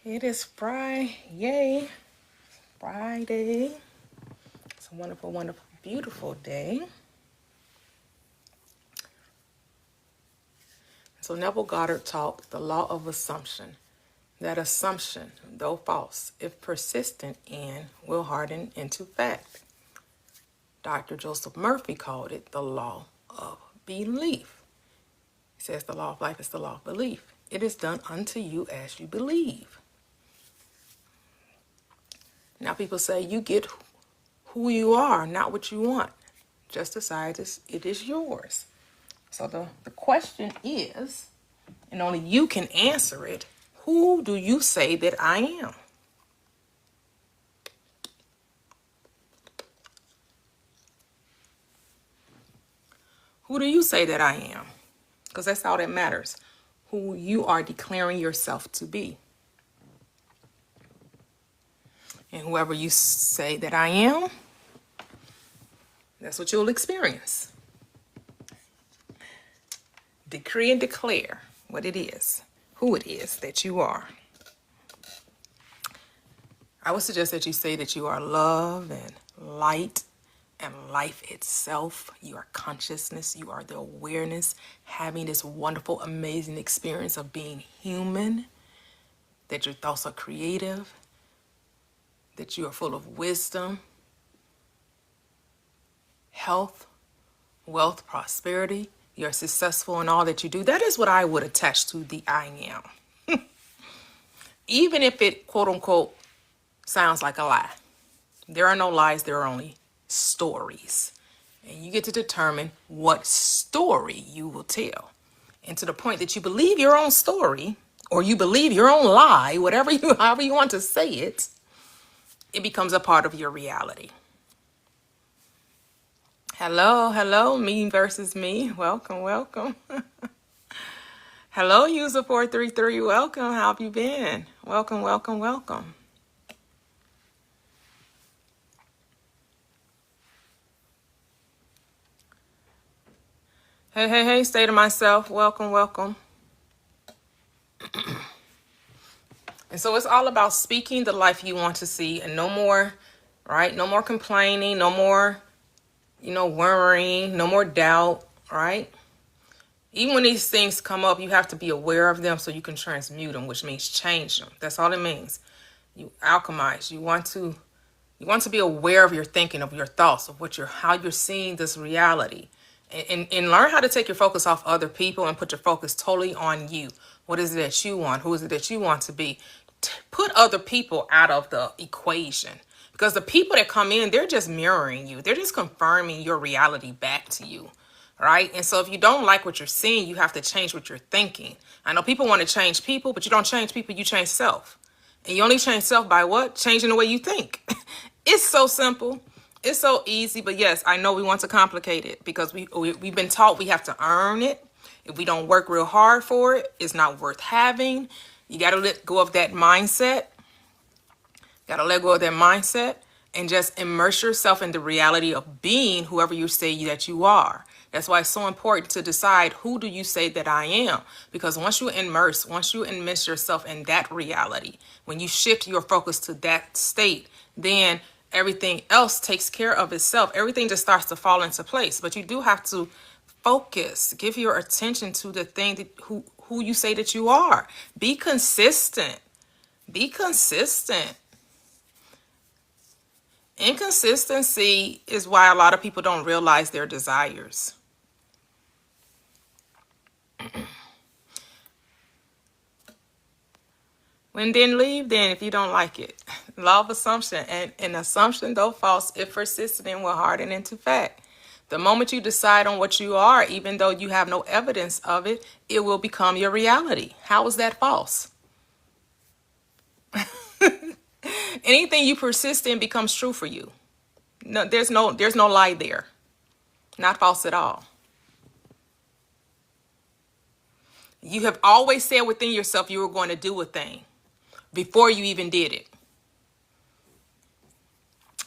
It is Friday. Yay. Friday. It's a wonderful, wonderful, beautiful day. So Neville Goddard taught the law of assumption. That assumption, though false, if persistent in, will harden into fact. Dr. Joseph Murphy called it the law of belief. He says the law of life is the law of belief. It is done unto you as you believe. Now people say you get who you are, not what you want. Just decide it is yours. So the question is, and only you can answer it, who do you say that I am? Who do you say that I am? Because that's all that matters. Who you are declaring yourself to be. And whoever you say that I am, that's what you'll experience. Decree and declare what it is, who it is that you are. I would suggest that you say that you are love and light and life itself. You are consciousness. You are the awareness, having this wonderful, amazing experience of being human, that your thoughts are creative, that you are full of wisdom, health, wealth, prosperity. You're successful in all that you do. That is what I would attach to the I am. Even if it, quote unquote, sounds like a lie. There are no lies, there are only stories. And you get to determine what story you will tell. And to the point that you believe your own story, or you believe your own lie, however you want to say it, it becomes a part of your reality. Hello, me versus me. Welcome. Hello, user 433. Welcome. How have you been? Welcome. Hey, state of myself. Welcome. And so it's all about speaking the life you want to see, and no more, right? No more complaining, no more, worrying, no more doubt, right? Even when these things come up, you have to be aware of them so you can transmute them, which means change them. That's all it means. You alchemize. You want to be aware of your thinking, of your thoughts, of how you're seeing this reality. And learn how to take your focus off other people and put your focus totally on you. What is it that you want? Who is it that you want to be? Put other people out of the equation. Because the people that come in, they're just mirroring you. They're just confirming your reality back to you. Right? And so if you don't like what you're seeing, you have to change what you're thinking. I know people want to change people, but you don't change people, you change self. And you only change self by what? Changing the way you think. It's so simple. It's so easy. But yes, I know we want to complicate it because we've been taught we have to earn it. If we don't work real hard for it, it's not worth having. You got to let go of that mindset. And just immerse yourself in the reality of being whoever you say that you are. That's why it's so important to decide, who do you say that I am? Because once you immerse yourself in that reality, when you shift your focus to that state, then everything else takes care of itself. Everything just starts to fall into place. But you do have to focus, give your attention to the thing that who you say that you are. Be consistent. Inconsistency is why a lot of people don't realize their desires. When then leave, then, if you don't like it. Law of assumption. And an assumption, though false, if persistent in, will harden into fact. The moment you decide on what you are, even though you have no evidence of it, it will become your reality. How is that false? Anything you persist in becomes true for you. No, there's no lie there. Not false at all. You have always said within yourself you were going to do a thing before you even did it.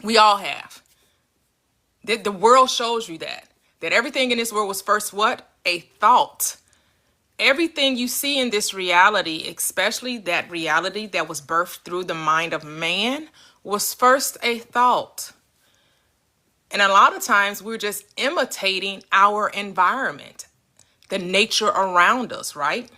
We all have. The world shows you that everything in this world was first what? A thought. Everything you see in this reality, especially that reality that was birthed through the mind of man, was first a thought. And a lot of times we're just imitating our environment, the nature around us, right?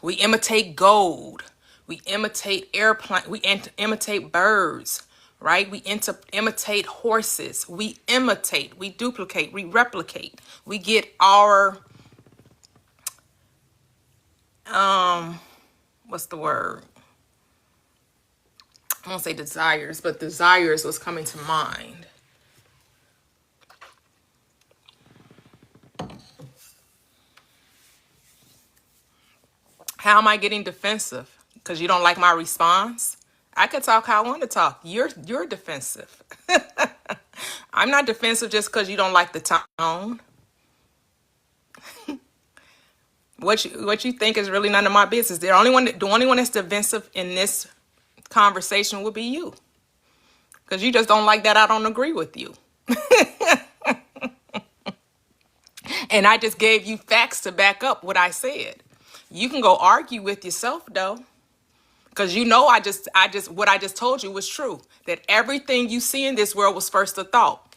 We imitate gold. We imitate airplane. We imitate birds, right? We imitate horses. We imitate, we duplicate, we replicate. We get our, what's the word? I won't say desires, but desires was coming to mind. How am I getting defensive? Because you don't like my response? I could talk how I want to talk. You're defensive. I'm not defensive just because you don't like the tone. What you think is really none of my business. The only one that's defensive in this conversation would be you. Because you just don't like that I don't agree with you. And I just gave you facts to back up what I said. You can go argue with yourself though. Because you know what I just told you was true. That everything you see in this world was first a thought.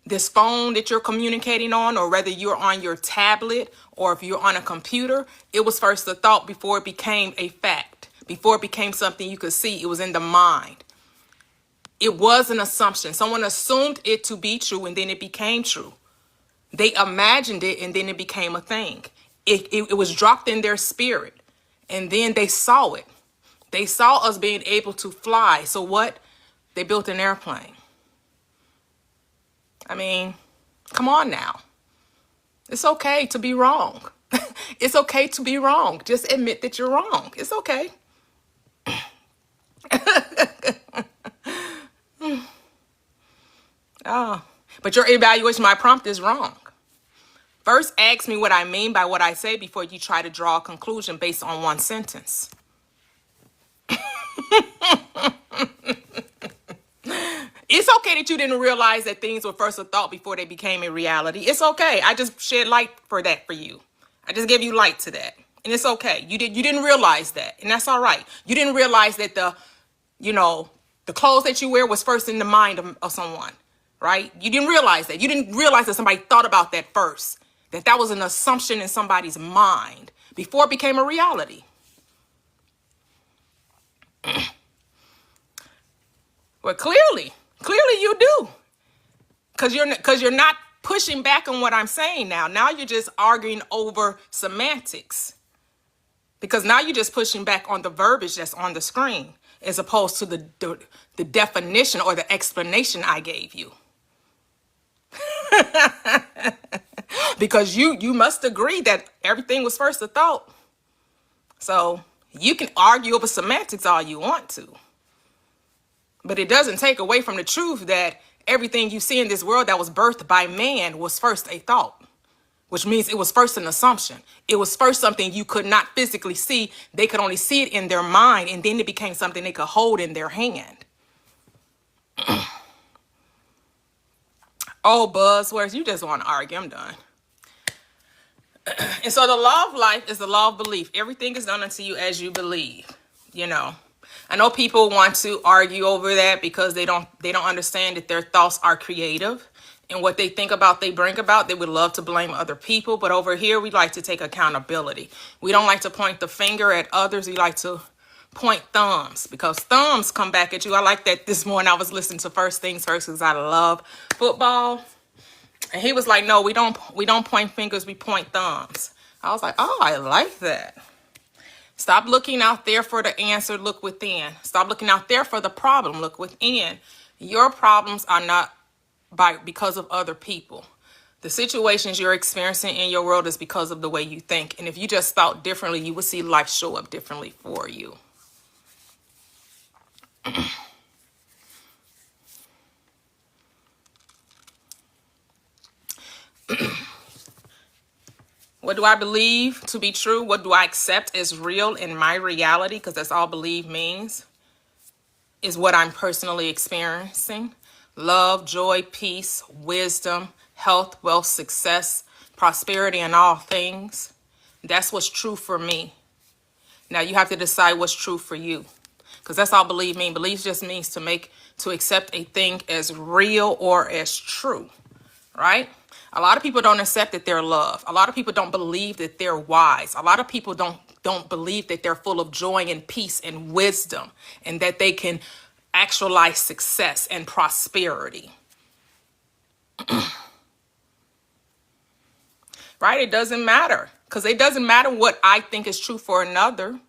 This phone that you're communicating on, or whether you're on your tablet or if you're on a computer, it was first a thought before it became a fact. Before it became something you could see, it was in the mind. It was an assumption. Someone assumed it to be true and then it became true. They imagined it and then it became a thing. It was dropped in their spirit and then they saw it. They saw us being able to fly. So what? They built an airplane. I mean, come on now. It's okay to be wrong. It's okay to be wrong. Just admit that you're wrong. It's okay. But your evaluation, my prompt is wrong. First, ask me what I mean by what I say before you try to draw a conclusion based on one sentence. It's okay that you didn't realize that things were first a thought before they became a reality. It's okay. I just shed light for that for you. I just gave you light to that. And it's okay. You didn't realize that. And that's all right. You didn't realize that the clothes that you wear was first in the mind of someone, right? You didn't realize that. You didn't realize that somebody thought about that first. That was an assumption in somebody's mind before it became a reality. Well, clearly you do. Because you're not pushing back on what I'm saying now. Now you're just arguing over semantics. Because now you're just pushing back on the verbiage that's on the screen as opposed to the definition or the explanation I gave you. Because you must agree that everything was first a thought. So you can argue over semantics all you want to. But it doesn't take away from the truth that everything you see in this world that was birthed by man was first a thought, which means it was first an assumption. It was first something you could not physically see. They could only see it in their mind, and then it became something they could hold in their hand. Oh, buzzwords, you just want to argue. I'm done. And so the law of life is the law of belief. Everything is done unto you as you believe, I know people want to argue over that because they don't understand that their thoughts are creative and what they think about, they bring about. They would love to blame other people. But over here, we like to take accountability. We don't like to point the finger at others. We like to point thumbs because thumbs come back at you. I like that this morning I was listening to First Things First because I love football. And he was like, no, we don't point fingers. We point thumbs. I was like, oh, I like that. Stop looking out there for the answer, look within. Stop looking out there for the problem, look within. Your problems are not because of other people. The situations you're experiencing in your world is because of the way you think. And if you just thought differently, you would see life show up differently for you. What do I believe to be true? What do I accept as real in my reality? Because that's all believe means. Is what I'm personally experiencing. Love, joy, peace, wisdom, health, wealth, success, prosperity in all things. That's what's true for me. Now you have to decide what's true for you. Because that's all belief means. Belief just means to accept a thing as real or as true, right? A lot of people don't accept that they're loved. A lot of people don't believe that they're wise. A lot of people don't believe that they're full of joy and peace and wisdom, and that they can actualize success and prosperity. Right? It doesn't matter, because it doesn't matter what I think is true for another.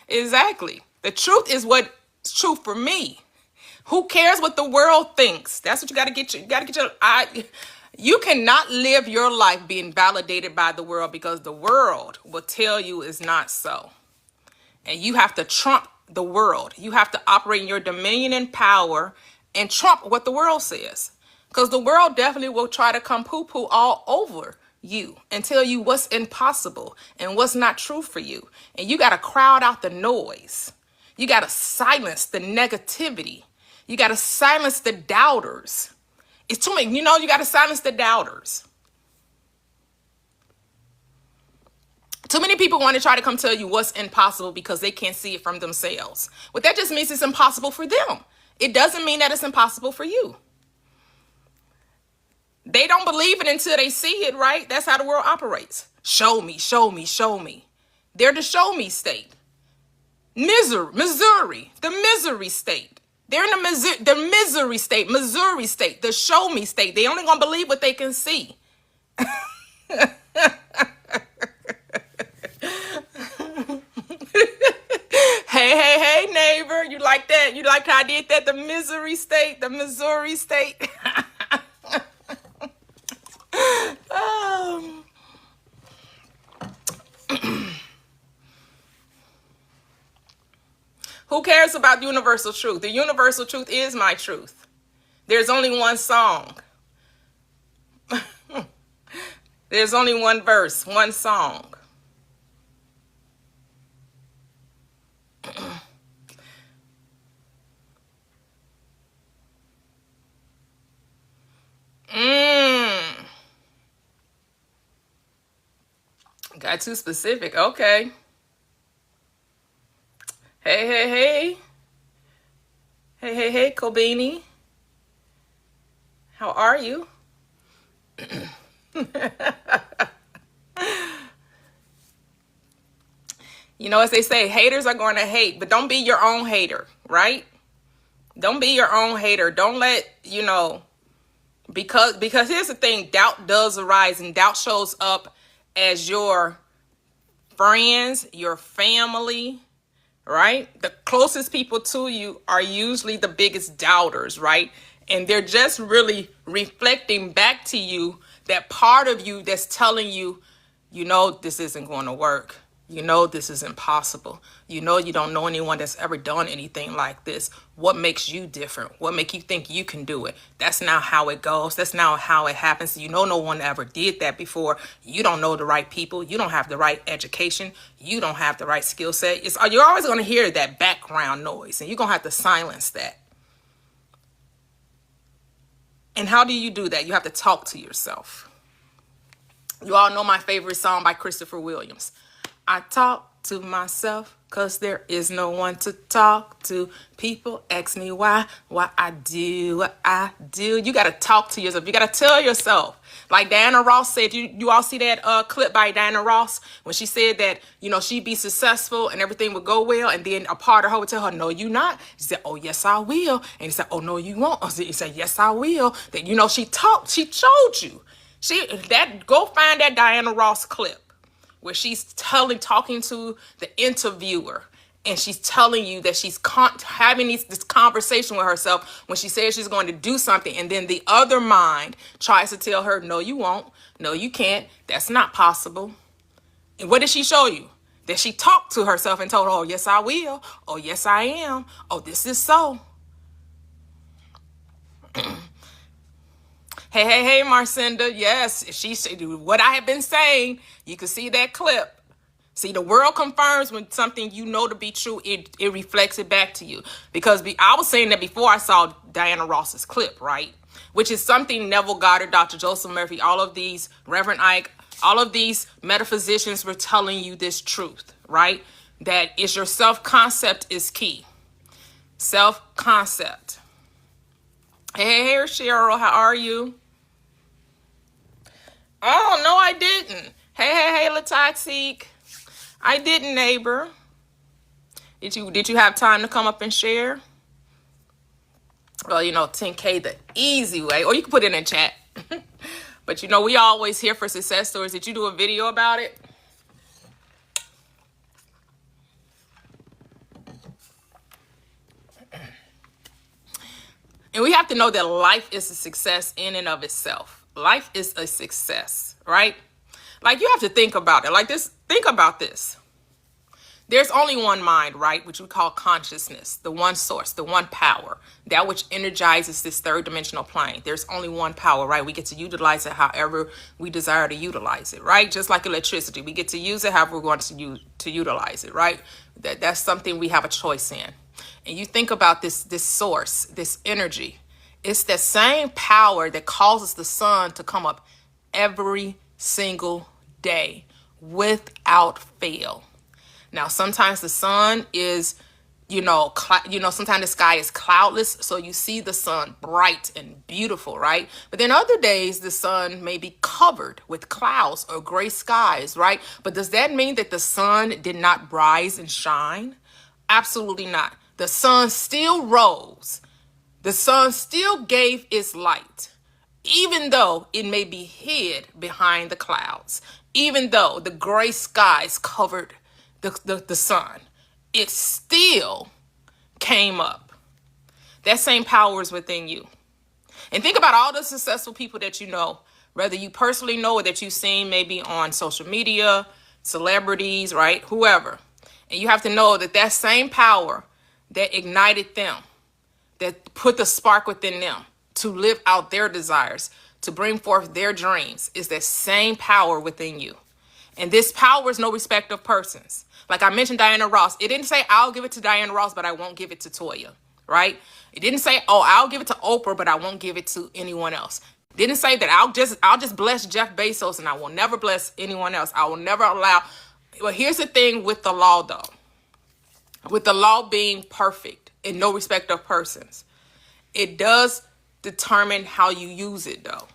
Exactly. The truth is what's true for me. Who cares what the world thinks? That's what you got to get. You got to get your. You cannot live your life being validated by the world, because the world will tell you it's not so. And you have to trump the world. You have to operate in your dominion and power and trump what the world says. Because the world definitely will try to come poo-poo all over you and tell you what's impossible and what's not true for you. And you got to crowd out the noise. You got to silence the negativity. You got to silence the doubters. It's too many, you got to silence the doubters. Too many people want to try to come tell you what's impossible because they can't see it from themselves. But that just means it's impossible for them. It doesn't mean that it's impossible for you. They don't believe it until they see it, right? That's how the world operates. Show me, show me, show me. They're the show me state. Missouri, the misery state. They're in the misery state, Missouri state, the show me state. They only gonna believe what they can see. Hey, neighbor, you like that? You like how I did that? The misery state, the Missouri state. Who cares about universal truth? The universal truth is my truth. There's only one song. There's only one verse, one song. Got too specific. Okay. Hey, Kobini. How are you? As they say, haters are going to hate, but don't be your own hater, right? Don't be your own hater. Don't let, because here's the thing, doubt does arise, and doubt shows up as your friends, your family, right? The closest people to you are usually the biggest doubters, right? And they're just really reflecting back to you that part of you that's telling you, this isn't going to work. This is impossible. You don't know anyone that's ever done anything like this. What makes you different? What makes you think you can do it? That's not how it goes. That's not how it happens. No one ever did that before. You don't know the right people. You don't have the right education. You don't have the right skill set. You're always going to hear that background noise, and you're going to have to silence that. And how do you do that? You have to talk to yourself. You all know my favorite song by Christopher Williams. I talk to myself because there is no one to talk to. People ask me why I do what I do. You got to talk to yourself. You got to tell yourself. Like Diana Ross said, you all see that clip by Diana Ross when she said that, she'd be successful and everything would go well. And then a part of her would tell her, no, you not. She said, oh, yes, I will. And he said, oh, no, you won't. He said, yes, I will. That, she talked. She showed you. Go find that Diana Ross clip where she's talking to the interviewer, and she's telling you that she's having this conversation with herself when she says she's going to do something, and then the other mind tries to tell her, no, you won't. No, you can't. That's not possible. And what did she show you? That she talked to herself and told her, oh, yes, I will. Oh, yes, I am. Oh, this is so. Hey, Marcinda. Yes, she said what I have been saying. You can see that clip. See, the world confirms when something to be true, it reflects it back to you. Because I was saying that before I saw Diana Ross's clip, right? Which is something Neville Goddard, Dr. Joseph Murphy, all of these, Reverend Ike, All of these metaphysicians were telling you this truth, right? That is your self-concept is key. Self-concept. Hey, Cheryl, how are you? Oh, no, I didn't. Hey, Latoxic. I didn't, neighbor. Did you have time to come up and share? Well, 10K the easy way, or you can put it in chat. But we always here for success stories. Did you do a video about it? And we have to know that life is a success in and of itself. Life is a success, right? Like, you have to think about it like this. Think about this. There's only one mind, right? Which we call consciousness, the one source, the one power, that which energizes this third dimensional plane. There's only one power, right? We get to utilize it however we desire to utilize it, right? Just like electricity, we get to use it however we want to utilize it, right? That's something we have a choice in. And you think about this source, this energy. It's that same power that causes the sun to come up every single day without fail. Now, sometimes the sun is, sometimes the sky is cloudless, so you see the sun bright and beautiful, right? But then other days, the sun may be covered with clouds or gray skies, right? But does that mean that the sun did not rise and shine? Absolutely not. The sun still rose. The sun still gave its light, even though it may be hid behind the clouds, even though the gray skies covered the sun, it still came up. That same power is within you. And think about all the successful people that you know, whether you personally know or that you've seen maybe on social media, celebrities, right? Whoever. And you have to know that that same power that ignited them, that put the spark within them to live out their desires, to bring forth their dreams, is that same power within you. And this power is no respect of persons. Like I mentioned Diana Ross. It didn't say, I'll give it to Diana Ross, but I won't give it to Toyia, right? It didn't say, oh, I'll give it to Oprah, but I won't give it to anyone else. It didn't say that I'll just bless Jeff Bezos and I will never bless anyone else. I will never allow. Well, here's the thing with the law, though. With the law being perfect and no respect of persons, it does determine how you use it, though.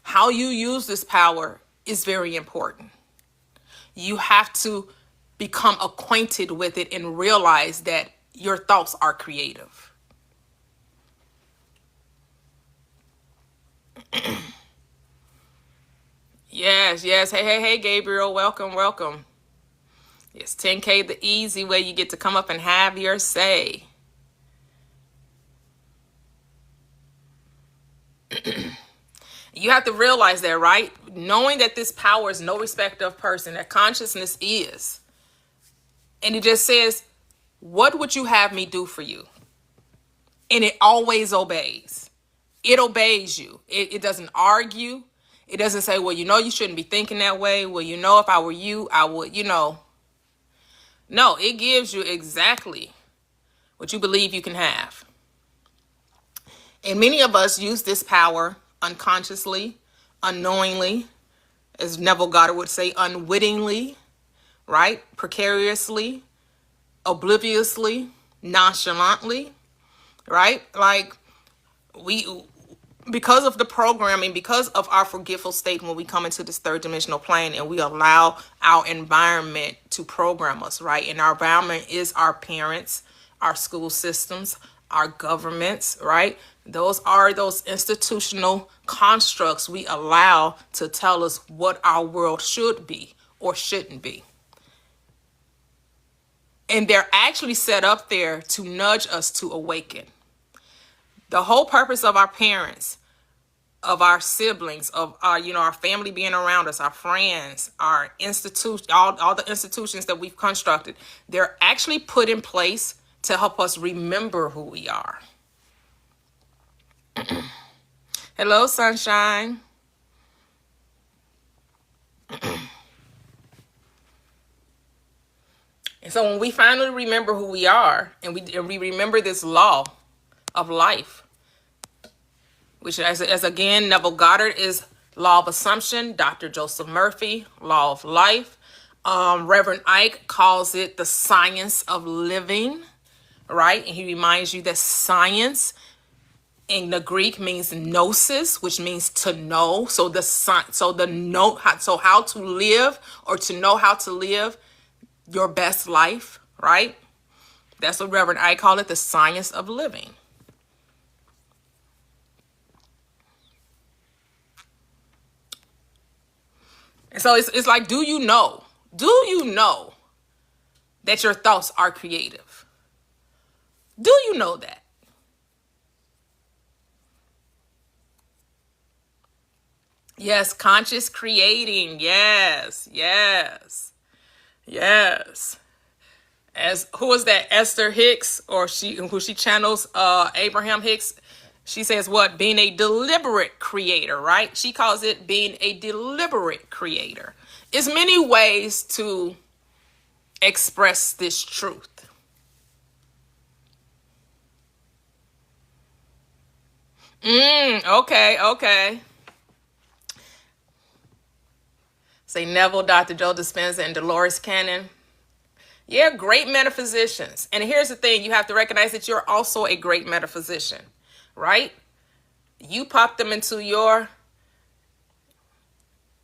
How you use this power is very important. You have to become acquainted with it and realize that your thoughts are creative. Yes. Hey, Gabriel. Welcome. Yes, 10K the easy way. You get to come up and have your say. You have to realize that, right? Knowing that this power is no respect of person, that consciousness is. And it just says, what would you have me do for you? And it always obeys. It obeys you. It doesn't argue. It doesn't say, well, you shouldn't be thinking that way. Well, if I were you, I would, No, it gives you exactly what you believe you can have. And many of us use this power unconsciously, unknowingly, as Neville Goddard would say, unwittingly, right? Precariously, obliviously, nonchalantly, right? Like because of the programming, because of our forgetful state when we come into this third dimensional plane and we allow our environment to program us, right? And our environment is our parents, our school systems, our governments, right? Those are those institutional constructs we allow to tell us what our world should be or shouldn't be. And they're actually set up there to nudge us to awaken. The whole purpose of our parents, of our siblings, of our family being around us, our friends, our institution, all the institutions that we've constructed, they're actually put in place to help us remember who we are. Hello, sunshine. And so when we finally remember who we are, and we remember this law of life, which as again, Neville Goddard is Law of Assumption, Dr. Joseph Murphy, Law of Life. Reverend Ike calls it the science of living, right? And he reminds you that science in the Greek means gnosis, which means to know. So how to live, or to know how to live your best life, right? That's what Reverend Ike called it, the science of living. And so it's like, do you know that your thoughts are creative? Do you know that? Yes, conscious creating. Yes. As who is that? Esther Hicks, or who she channels Abraham Hicks. She says what? Being a deliberate creator, right? She calls it being a deliberate creator. There's many ways to express this truth. Okay. Say Neville, Dr. Joe Dispenza, and Dolores Cannon. Yeah, great metaphysicians. And here's the thing, you have to recognize that you're also a great metaphysician, right? You pop them into your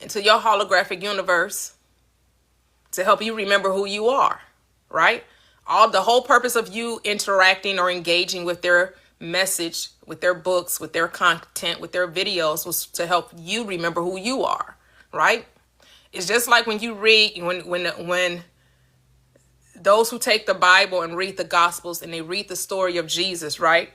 holographic universe to help you remember who you are, right? The whole purpose of you interacting or engaging with their message, with their books, with their content, with their videos, was to help you remember who you are, right? It's just like when you read, when those who take the Bible and read the Gospels and they read the story of Jesus, right?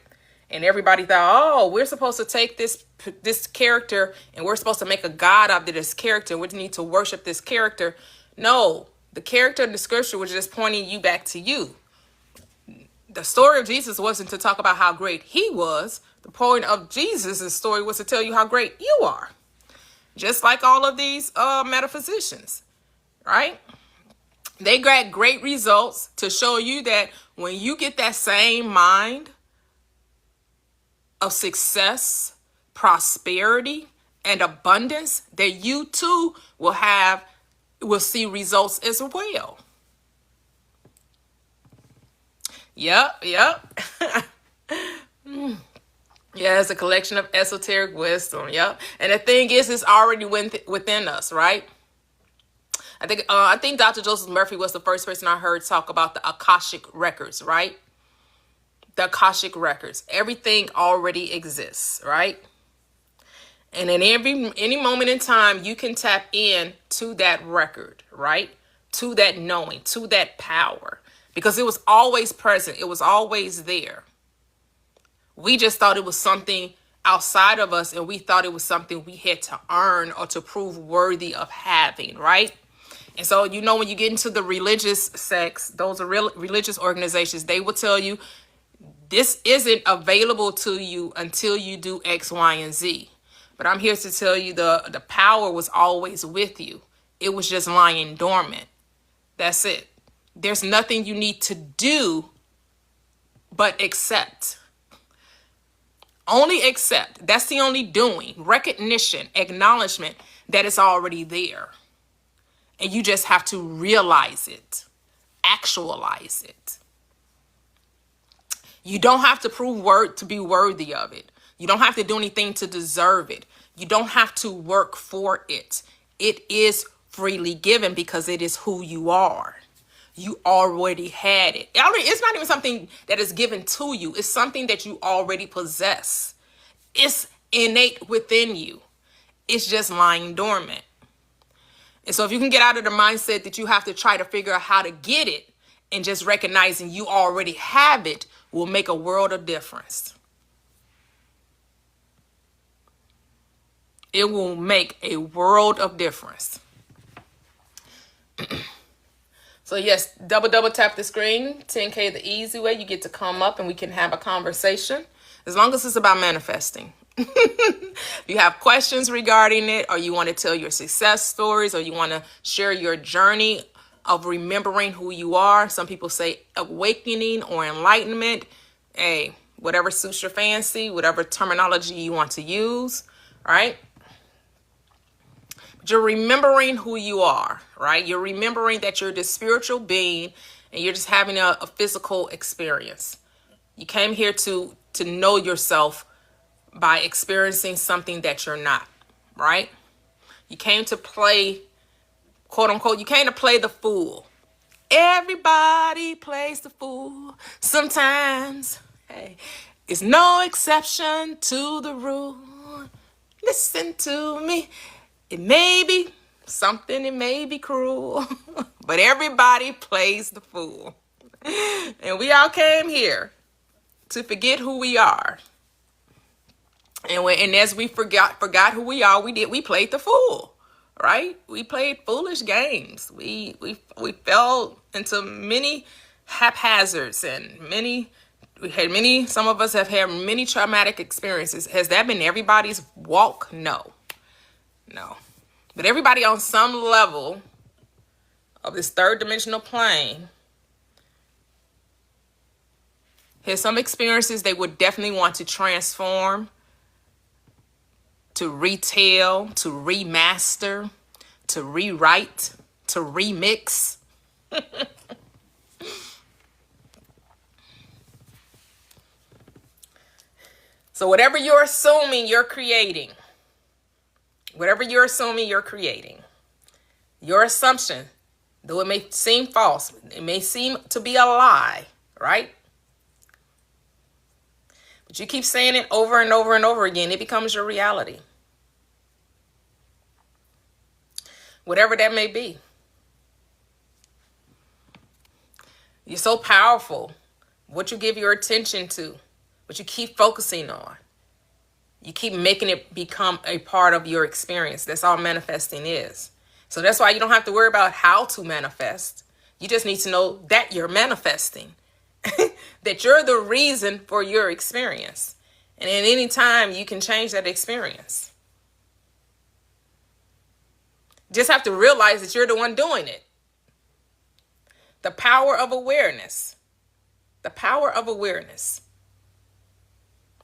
And everybody thought, oh, we're supposed to take this character and we're supposed to make a God out of this character. We need to worship this character. No, the character in the scripture was just pointing you back to you. The story of Jesus wasn't to talk about how great he was. The point of Jesus' story was to tell you how great you are. Just like all of these metaphysicians, right? They got great results to show you that when you get that same mind of success, prosperity, and abundance, that you too will see results as well. Yep. Yeah, it's a collection of esoteric wisdom. Yep. And the thing is, it's already within us, right? I think Dr. Joseph Murphy was the first person I heard talk about the Akashic records, right? The Akashic records. Everything already exists, right? And in any moment in time, you can tap in to that record, right? To that knowing, to that power. Because it was always present. It was always there. We just thought it was something outside of us, and we thought it was something we had to earn or to prove worthy of having, right? And so, when you get into the religious sects, those are religious organizations, they will tell you this isn't available to you until you do X, Y, and Z. But I'm here to tell you the power was always with you. It was just lying dormant. That's it. There's nothing you need to do but accept. Only accept. That's the only doing. Recognition, acknowledgement that it's already there. And you just have to realize it, actualize it. You don't have to prove to be worthy of it. You don't have to do anything to deserve it. You don't have to work for it. It is freely given because it is who you are. You already had it. It's not even something that is given to you. It's something that you already possess. It's innate within you. It's just lying dormant. And so if you can get out of the mindset that you have to try to figure out how to get it, and just recognizing you already have it, will make a world of difference. It will make a world of difference. So yes, double tap the screen. 10K the easy way. You get to come up and we can have a conversation. As long as it's about manifesting. If you have questions regarding it, or you want to tell your success stories, or you want to share your journey of remembering who you are. Some people say awakening or enlightenment. Hey, whatever suits your fancy, whatever terminology you want to use, right? You're remembering who you are, right? You're remembering that you're this spiritual being and you're just having a physical experience. You came here to know yourself by experiencing something that you're not, right? You came to play, quote unquote, you came to play the fool. Everybody plays the fool sometimes. Hey, it's no exception to the rule. Listen to me. It may be something, it may be cruel, but everybody plays the fool. And we all came here to forget who we are. And as we forgot who we are, we played the fool, right? We played foolish games. We fell into many haphazards and some of us have had many traumatic experiences. Has that been everybody's walk? No. But everybody on some level of this third dimensional plane has some experiences they would definitely want to transform, to retell, to remaster, to rewrite, to remix. So whatever you're assuming, you're creating. Whatever you're assuming, you're creating. Your assumption, though it may seem false, it may seem to be a lie, right? But you keep saying it over and over and over again, it becomes your reality. Whatever that may be. You're so powerful. What you give your attention to, what you keep focusing on. You keep making it become a part of your experience. That's all manifesting is. So that's why you don't have to worry about how to manifest. You just need to know that you're manifesting. That you're the reason for your experience. And at any time, you can change that experience. Just have to realize that you're the one doing it. The power of awareness. The power of awareness.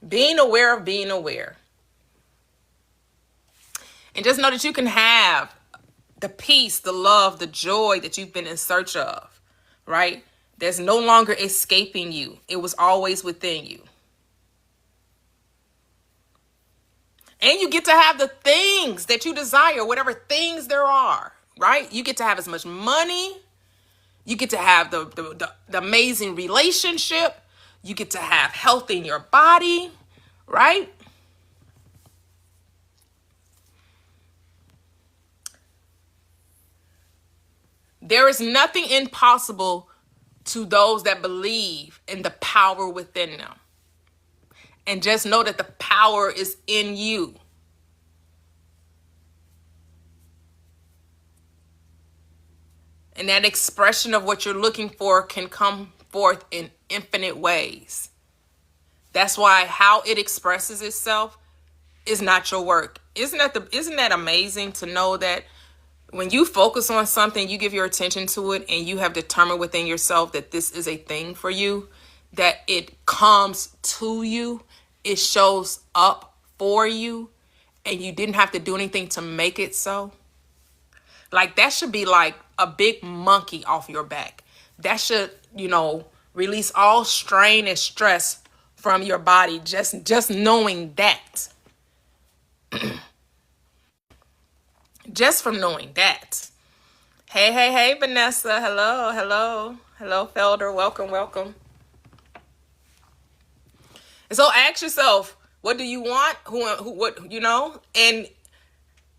Being aware of being aware. And just know that you can have the peace, the love, the joy that you've been in search of, right? There's no longer escaping you. It was always within you. And you get to have the things that you desire, whatever things there are, right? You get to have as much money. You get to have the amazing relationship. You get to have health in your body, right? There is nothing impossible to those that believe in the power within them. And just know that the power is in you. And that expression of what you're looking for can come forth in infinite ways. That's why how it expresses itself is not your work. Isn't that amazing to know that when you focus on something, you give your attention to it, and you have determined within yourself that this is a thing for you, that it comes to you, it shows up for you, and you didn't have to do anything to make it so. Like, that should be like a big monkey off your back. That should, release all strain and stress from your body, just knowing that. Just from knowing that. Hey, Vanessa. Hello, Felder. Welcome. And so ask yourself, what do you want? What,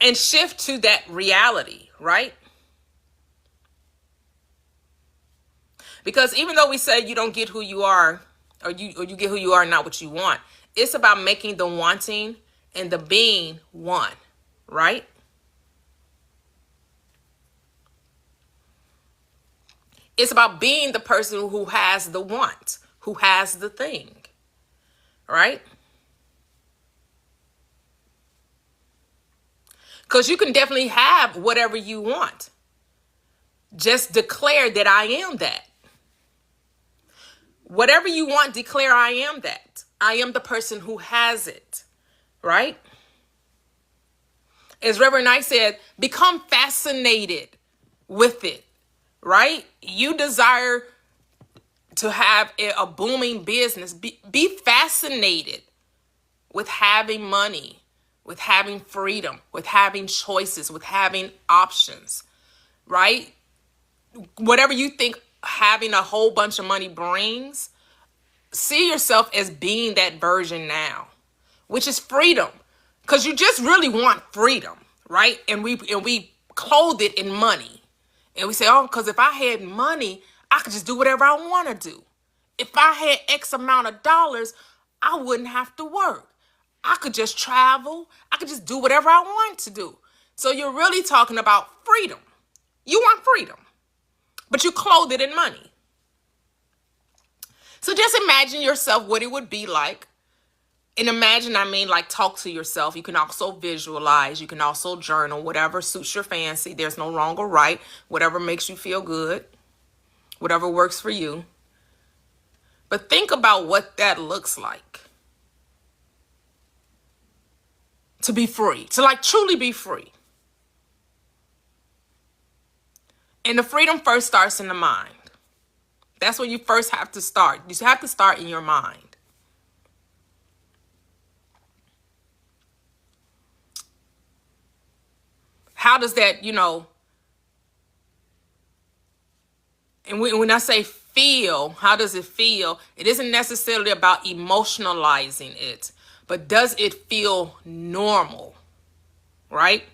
and shift to that reality, right? Because even though we say you don't get who you are, or you get who you are, not what you want, it's about making the wanting and the being one, right? It's about being the person who has the want, who has the thing, right? Because you can definitely have whatever you want. Just declare that I am that. Whatever you want, declare I am that. I am the person who has it, right? As Reverend Knight said, become fascinated with it, right? You desire to have a booming business. Be fascinated with having money, with having freedom, with having choices, with having options, right? Whatever you think having a whole bunch of money brings, see yourself as being that version now, which is freedom. Because you just really want freedom, right? And we clothe it in money. And we say, oh, because if I had money, I could just do whatever I want to do. If I had X amount of dollars, I wouldn't have to work. I could just travel. I could just do whatever I want to do. So you're really talking about freedom. You want freedom, but you clothe it in money. So just imagine yourself what it would be like. And imagine, I mean, like talk to yourself. You can also visualize. You can also journal, whatever suits your fancy. There's no wrong or right. Whatever makes you feel good. Whatever works for you. But think about what that looks like. To be free. To like truly be free. And the freedom first starts in the mind. That's where you first have to start. You have to start in your mind. How does that, and when I say feel, how does it feel? It isn't necessarily about emotionalizing it, but does it feel normal, right?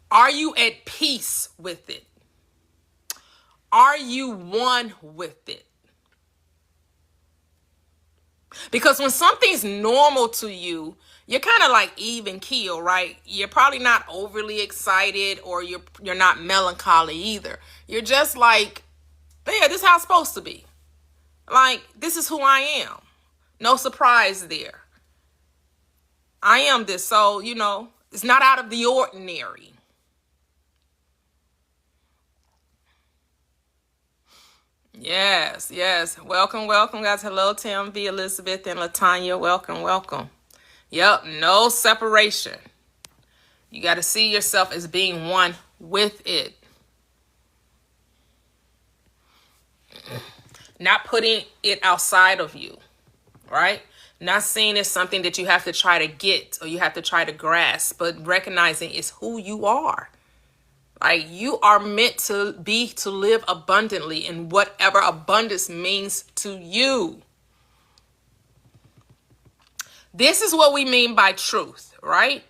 Are you at peace with it? Are you one with it? Because when something's normal to you, you're kind of like even keel, right? You're probably not overly excited, or you're not melancholy either. You're just like, yeah, this is how it's supposed to be. Like, this is who I am. No surprise there. I am this, so, it's not out of the ordinary. Yes. Welcome, guys. Hello, Tim, V, Elizabeth, and Latanya. Welcome. Yep, no separation. You got to see yourself as being one with it. Not putting it outside of you, right? Not seeing it as something that you have to try to get or you have to try to grasp, but recognizing it's who you are. Like, you are meant to live abundantly in whatever abundance means to you. This is what we mean by truth, right?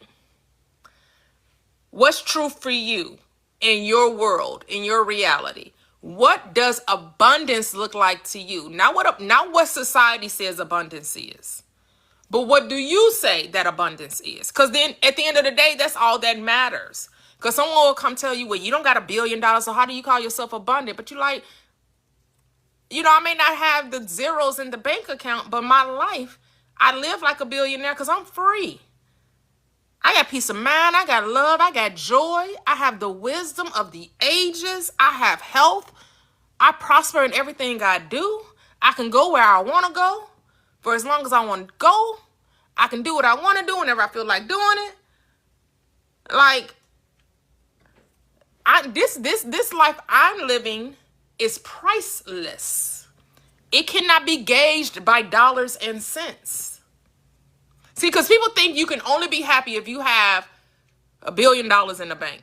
What's true for you in your world, in your reality? What does abundance look like to you? Not what society says abundance is, but what do you say that abundance is? Because then at the end of the day, that's all that matters. Because someone will come tell you, well, you don't got $1 billion, so how do you call yourself abundant? But you like, I may not have the zeros in the bank account, but my life, I live like a billionaire because I'm free. I got peace of mind. I got love. I got joy. I have the wisdom of the ages. I have health. I prosper in everything I do. I can go where I want to go for as long as I want to go. I can do what I want to do whenever I feel like doing it. Like, this life I'm living is priceless. It cannot be gauged by dollars and cents. See, because people think you can only be happy if you have $1 billion in the bank.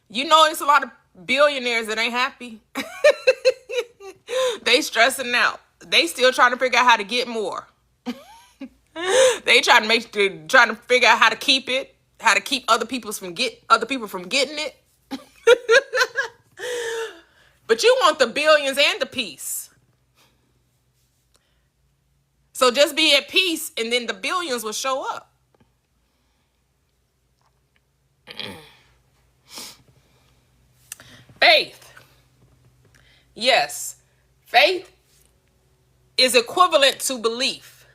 There's a lot of billionaires that ain't happy. They stressing out. They still trying to figure out how to get more. They trying to figure out how to keep it, how to keep other people from getting it. But you want the billions and the peace. So just be at peace, and then the billions will show up. Faith. Yes, faith is equivalent to belief.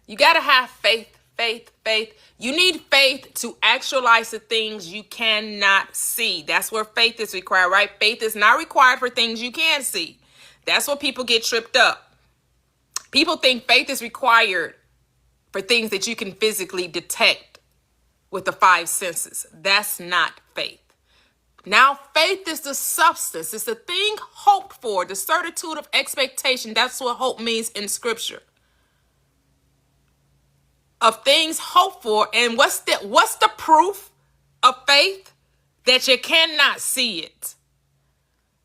You got to have faith. You need faith to actualize the things you cannot see. That's where faith is required, right? Faith is not required for things you can see. That's where people get tripped up. People think faith is required for things that you can physically detect with the five senses. That's not faith. Now, faith is the substance. It's the thing hoped for, the certitude of expectation. That's what hope means in scripture. Of things hoped for. And what's the proof of faith? That you cannot see it.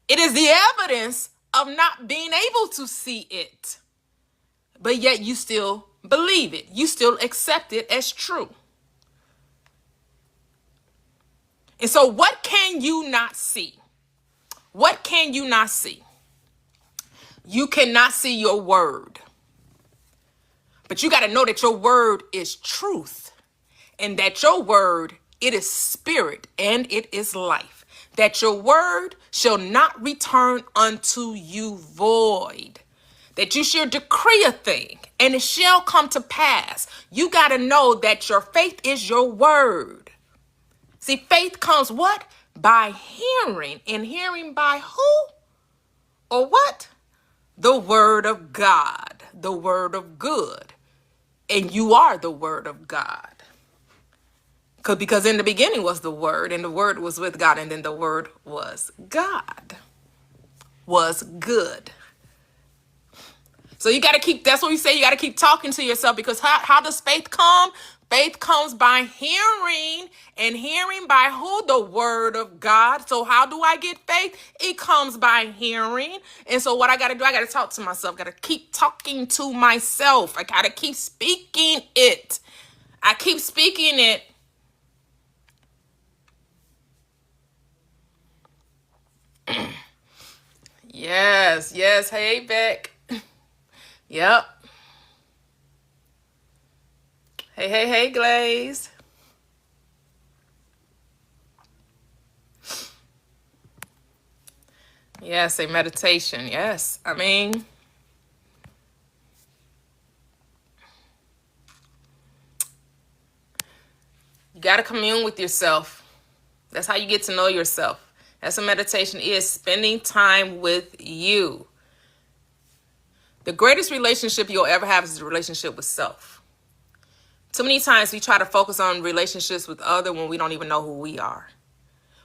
It is the evidence of not being able to see it. But yet you still believe it. You still accept it as true. And so what can you not see? What can you not see? You cannot see your word. But you got to know that your word is truth. And that your word, it is spirit and it is life. That your word shall not return unto you void. That you shall decree a thing and it shall come to pass. You got to know that your faith is your word. See, faith comes what? By hearing. And hearing by who? Or what? The word of God. The word of good. And you are the word of God. Because in the beginning was the word. And the word was with God. And then the word was God. Was good. So you got to keep, that's what we say, you got to keep talking to yourself. Because how does faith come? Faith comes by hearing, and hearing by who? The word of God. So how do I get faith? It comes by hearing. And so what I got to do, I got to talk to myself. Got to keep talking to myself. I got to keep speaking it. I keep speaking it. Yes, yes. Hey, Beck. Yep. Hey, Glaze. Yes, a meditation. Yes. I mean, you got to commune with yourself. That's how you get to know yourself. That's what meditation is, spending time with you. The greatest relationship you'll ever have is the relationship with self. Too many times we try to focus on relationships with others when we don't even know who we are.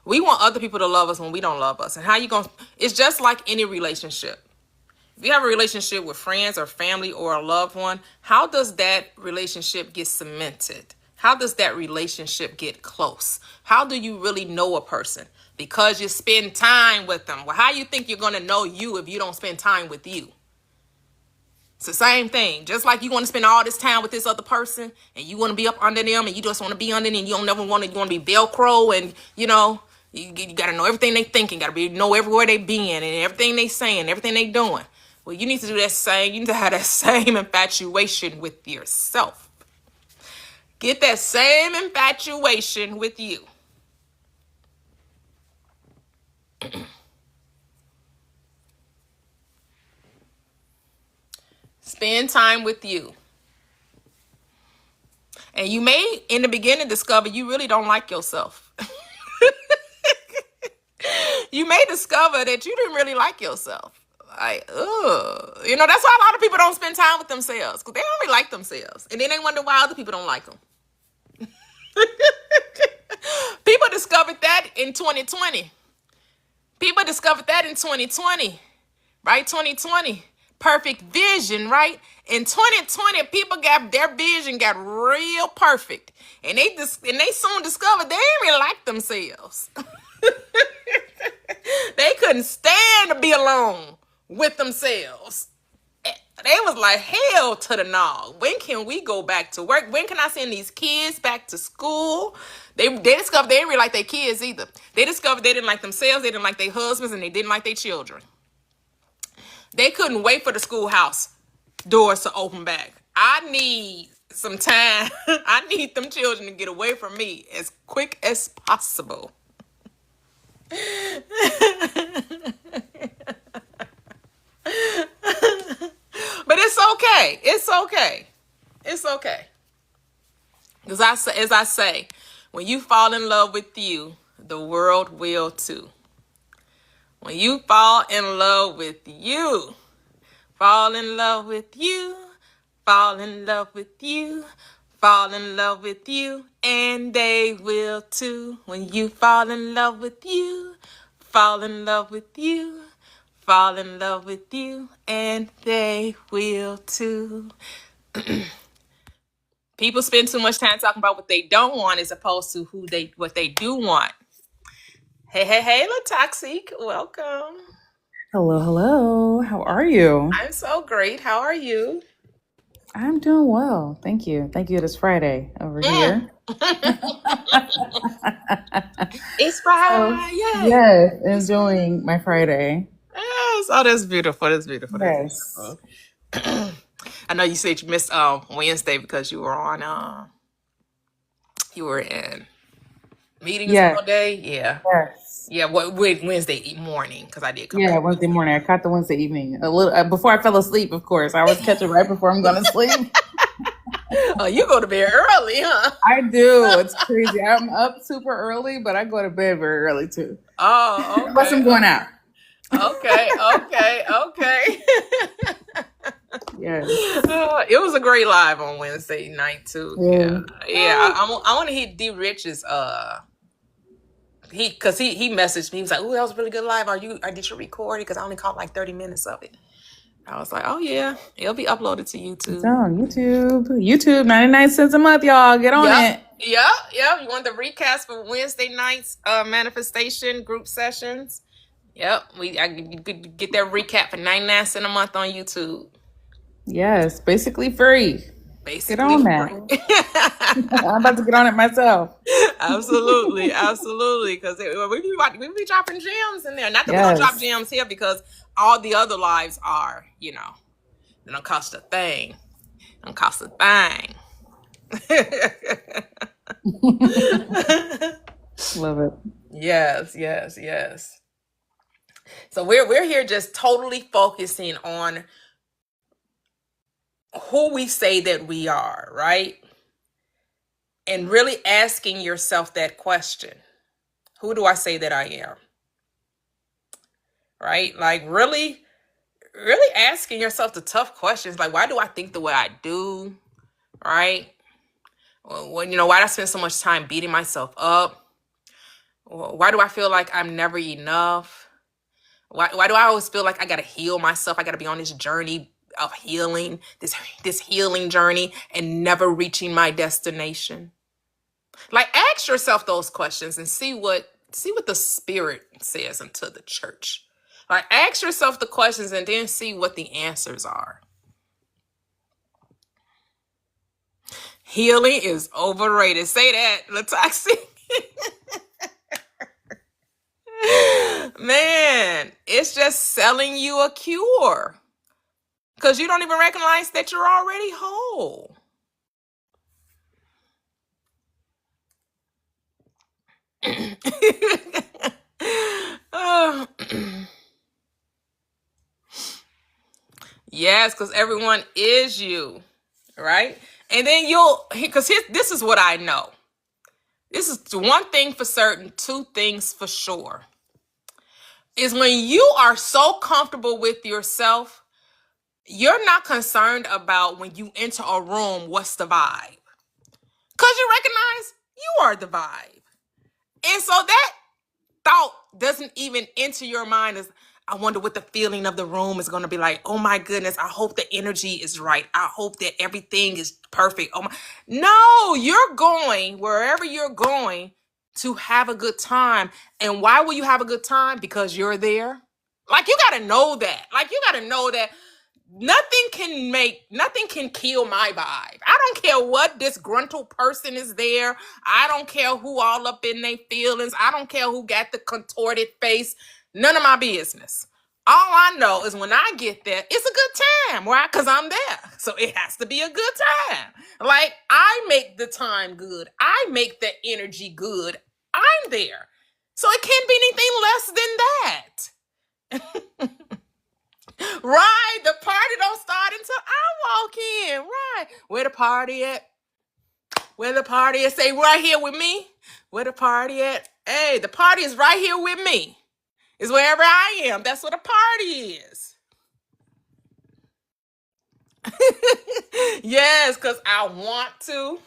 We want other people to love us when we don't love us. And how you going to, it's just like any relationship. If you have a relationship with friends or family or a loved one, how does that relationship get cemented? How does that relationship get close? How do you really know a person? Because you spend time with them. Well, how you think you're going to know you if you don't spend time with you? It's the same thing. Just like you want to spend all this time with this other person and you want to be up under them and you just want to be under them and you don't never want to, you want to be Velcro and, you know, you got to know everything they thinking, got to know everywhere they being and everything they saying, everything they doing. Well, you need to do that same, you need to have that same infatuation with yourself. Get that same infatuation with you. Spend time with you. And you may, in the beginning, discover you really don't like yourself. You may discover that you didn't really like yourself. Like, ugh. You know, that's why a lot of people don't spend time with themselves. Because they don't really like themselves. And then they wonder why other people don't like them. People discovered that in 2020. People discovered that in 2020. Right? 2020. Perfect vision, right? In 2020, people got their vision got real perfect. And they soon discovered they didn't really like themselves. They couldn't stand to be alone with themselves. They was like, hell to the no. When can we go back to work? When can I send these kids back to school? They discovered they didn't really like their kids either. They discovered they didn't like themselves, they didn't like their husbands, and they didn't like their children. They couldn't wait for the schoolhouse doors to open back. I need some time. I need them children to get away from me as quick as possible. But it's okay. It's okay. It's okay. Because as I say, when you fall in love with you, the world will too. When you fall in love with you, Fall in love with you. Fall in love with you. Fall in love with you. And they will too. When you fall in love with you. Fall in love with you. Fall in love with you. And they will too. People spend too much time talking about what they don't want as opposed to what they do want. Hey, Latoxic. Welcome. Hello. How are you? I'm so great. How are you? I'm doing well. Thank you. Thank you. It is Friday over here. It's So, Friday. yes, It's enjoying my Friday. Yes. Oh, that's beautiful. That's beautiful. That's Yes. beautiful. I know you said you missed Wednesday because you were on you were in meetings Yes. all day. Yeah. Yes. Yeah, Wednesday morning because I did come Yeah, back Wednesday Wednesday. morning. I caught the Wednesday evening a little before I fell asleep. Of course, I was catching right before I'm going to sleep. Oh, you go to bed early, huh? I do. It's crazy. I'm up super early, but I go to bed very early too, Oh, unless okay. I'm going out. Okay. Yes. It was a great live on Wednesday night too. Yeah. Yeah. I want to hit D Rich's he messaged me. He was like, "Ooh, that was a really good live. Did you record it? Because I only caught like 30 minutes of it." I was like, "Oh yeah, it'll be uploaded to It's YouTube." on YouTube. YouTube, 99 cents a month, y'all. Get on Yep. it. Yep. You want the recast for Wednesday night's manifestation group sessions? Yep. You could get that recap for 99 cents a month on YouTube. Yes, basically free. Get Basically on free. that. I'm about to get on it myself. Absolutely. Because we be dropping gems in there. Not that we don't drop Yes. gems here because all the other lives are, they don't cost a thing. Don't cost a thing. Love it. Yes. So we're here just totally focusing on who we say that we are, right? And really asking yourself that question. Who do I say that I am? Right? Like really asking yourself the tough questions. Like, why do I think the way I do? Right? Why do I spend so much time beating myself up? Why do I feel like I'm never enough? Why do I always feel like I gotta heal myself? I gotta be on this journey of healing, this healing journey, and never reaching my destination. Like, ask yourself those questions and see what the Spirit says unto the church. Like, ask yourself the questions and then see what the answers are. Healing is overrated. Say that, Latoxic. Man, it's just selling you a cure. Because you don't even recognize that you're already whole. Oh. Yes, because everyone is you, right? And then because this is what I know. This is one thing for certain, two things for sure. Is when you are so comfortable with yourself, you're not concerned about when you enter a room, what's the vibe. Because you recognize you are the vibe. And so that thought doesn't even enter your mind as, I wonder what the feeling of the room is going to be like. Oh my goodness, I hope the energy is right. I hope that everything is perfect. No, you're going wherever you're going to have a good time. And why will you have a good time? Because you're there. Like, you got to know that. Like, you got to know that nothing can kill my vibe. I don't care what disgruntled person is there. I don't care who all up in their feelings. I don't care who got the contorted face. None of my business. All I know is when I get there, it's a good time, right? Because I'm there. So it has to be a good time. Like, I make the time good. I make the energy good. I'm there. So it can't be anything less than that. Right, the party don't start until I walk in. Right, where the party at? Where the party at? Say right here with me. Where the party at? Hey, the party is right here with me. It's wherever I am. That's what a party is. Yes, because I want to.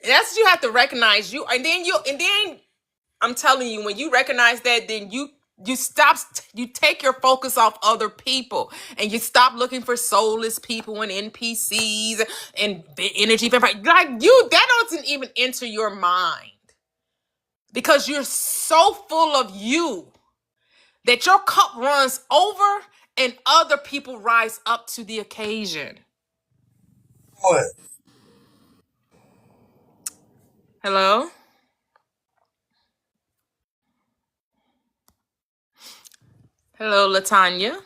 That's what you have to recognize. And then I'm telling you, when you recognize that, then you take your focus off other people and you stop looking for soulless people and NPCs and the energy vampire. Like that doesn't even enter your mind because you're so full of you that your cup runs over and other people rise up to the occasion. What? Hello? Hello, Latanya.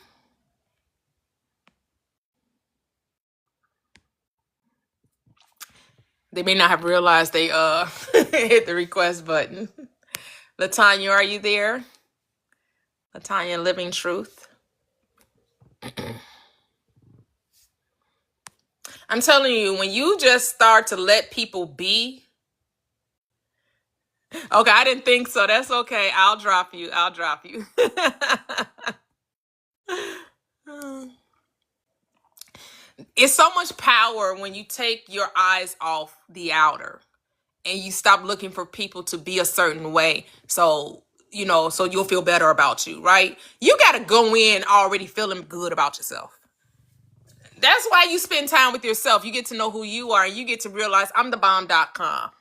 They may not have realized they hit the request button. Latanya, are you there? Latanya Living Truth. I'm telling you, when you just start to let people be. Okay, I didn't think so. That's okay. I'll drop you. I'll drop you. It's so much power when you take your eyes off the outer and you stop looking for people to be a certain way. So, so you'll feel better about you, right? You got to go in already feeling good about yourself. That's why you spend time with yourself. You get to know who you are and you get to realize I'm the bomb.com.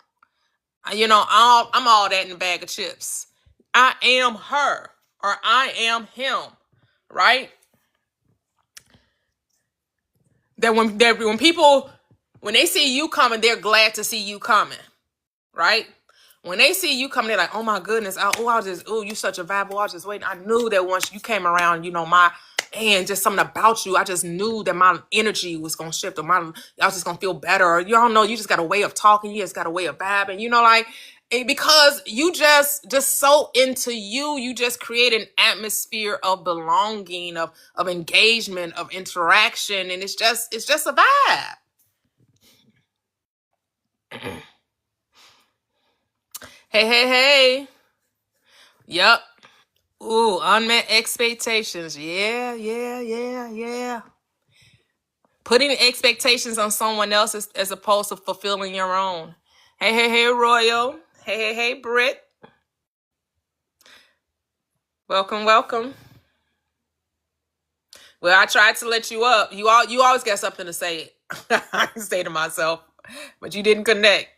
I'm all that in a bag of chips. I am her or I am him, right? That when people, when they see you coming, they're glad to see you coming, right? When they see you coming, they're like, oh my goodness, you such a vibe. I was just waiting. I knew that once you came around, just something about you. I just knew that my energy was going to shift or I was just going to feel better. Or you don't know, you just got a way of talking. You just got a way of vibing, because you just so into you just create an atmosphere of belonging, of engagement, of interaction. And it's just a vibe. Hey. Yep. Ooh, unmet expectations. Yeah. Putting expectations on someone else as opposed to fulfilling your own. Hey, Royal. Hey, Britt. Welcome. Well, I tried to let you up. You always got something to say. I can say to myself, but you didn't connect.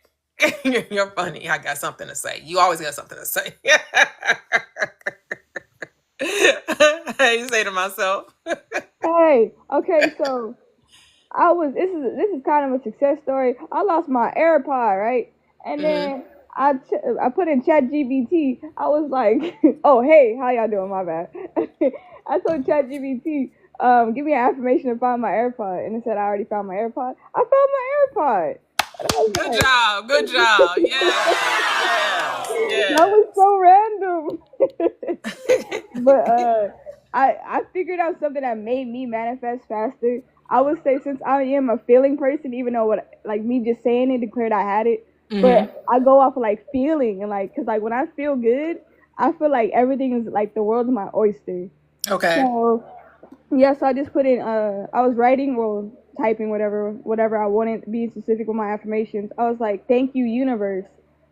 You're funny. I got something to say. You always got something to say. You say to myself. Hey, okay, so this is kind of a success story. I lost my AirPod, right? And then I put in ChatGPT. I was like, oh hey, how y'all doing? My bad. I told ChatGPT, give me an affirmation to find my AirPod, and it said I already found my AirPod. I found my AirPod. Good job. Yeah. That was so random. But I figured out something that made me manifest faster. I would say, since I am a feeling person, even though me just saying it declared I had it, but I go off of feeling and cause when I feel good, I feel like everything is the world's my oyster. Okay. So yeah, so I just put in I was writing or typing whatever I wanted to be specific with my affirmations. I was like, thank you universe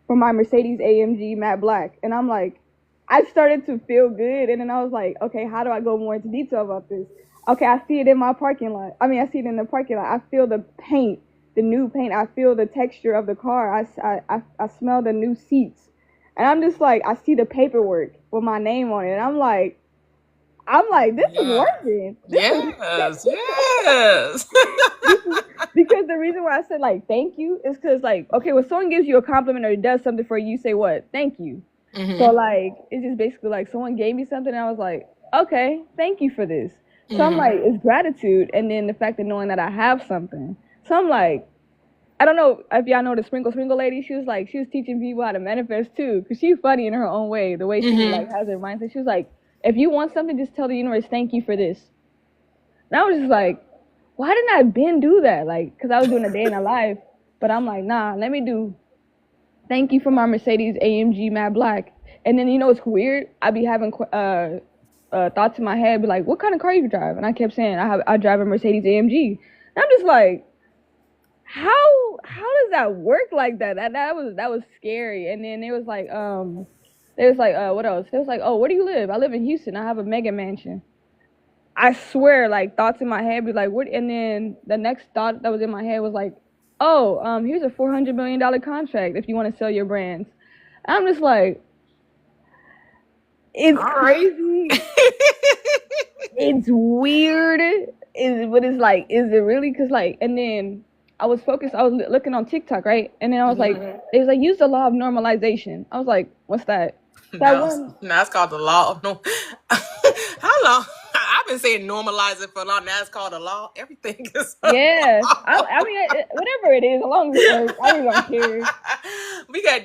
for my Mercedes AMG matte black. And I'm like, I started to feel good, and then I was like, okay, how do I go more into detail about this? Okay, I see it in my parking lot. I see it in the parking lot. I feel the paint, the new paint. I feel the texture of the car. I smell the new seats. And I'm just like, I see the paperwork with my name on it. And I'm like, this is working. Yes. Because the reason why I said thank you is because okay, when someone gives you a compliment or does something for you, you say what? Thank you. So it's just basically someone gave me something and I was like, okay, thank you for this. So I'm like, it's gratitude, and then the fact of knowing that I have something. So I'm like, I don't know if y'all know the sprinkle lady. She was teaching people how to manifest too, because she's funny in her own way, the way she has her mindset. She was like, if you want something, just tell the universe, thank you for this. And I was just like, why didn't I been do that? Because I was doing a day in a life, but I'm like, nah, let me do thank you for my Mercedes AMG matte black. And then it's weird. I be having thoughts in my head, be like, what kind of car you drive? And I kept saying I drive a Mercedes AMG. I'm just like, how does that work like that? That was scary. And then it was like, what else? It was like, oh, where do you live? I live in Houston. I have a mega mansion. I swear, like, thoughts in my head be like, what? And then the next thought that was in my head was like, oh, here's a $400 million contract if you want to sell your brands. I'm just like, it's crazy. It's weird. But it's like, is it really? Cause like, and then I was looking on TikTok, right? And then I was like, it was like, use the law of normalization. I was like, what's that? No, it's called the law of no. How long? I've been saying normalize it for a long. Now it's called a law. Everything is. Yeah, I mean, whatever it is, as long as it works, I really don't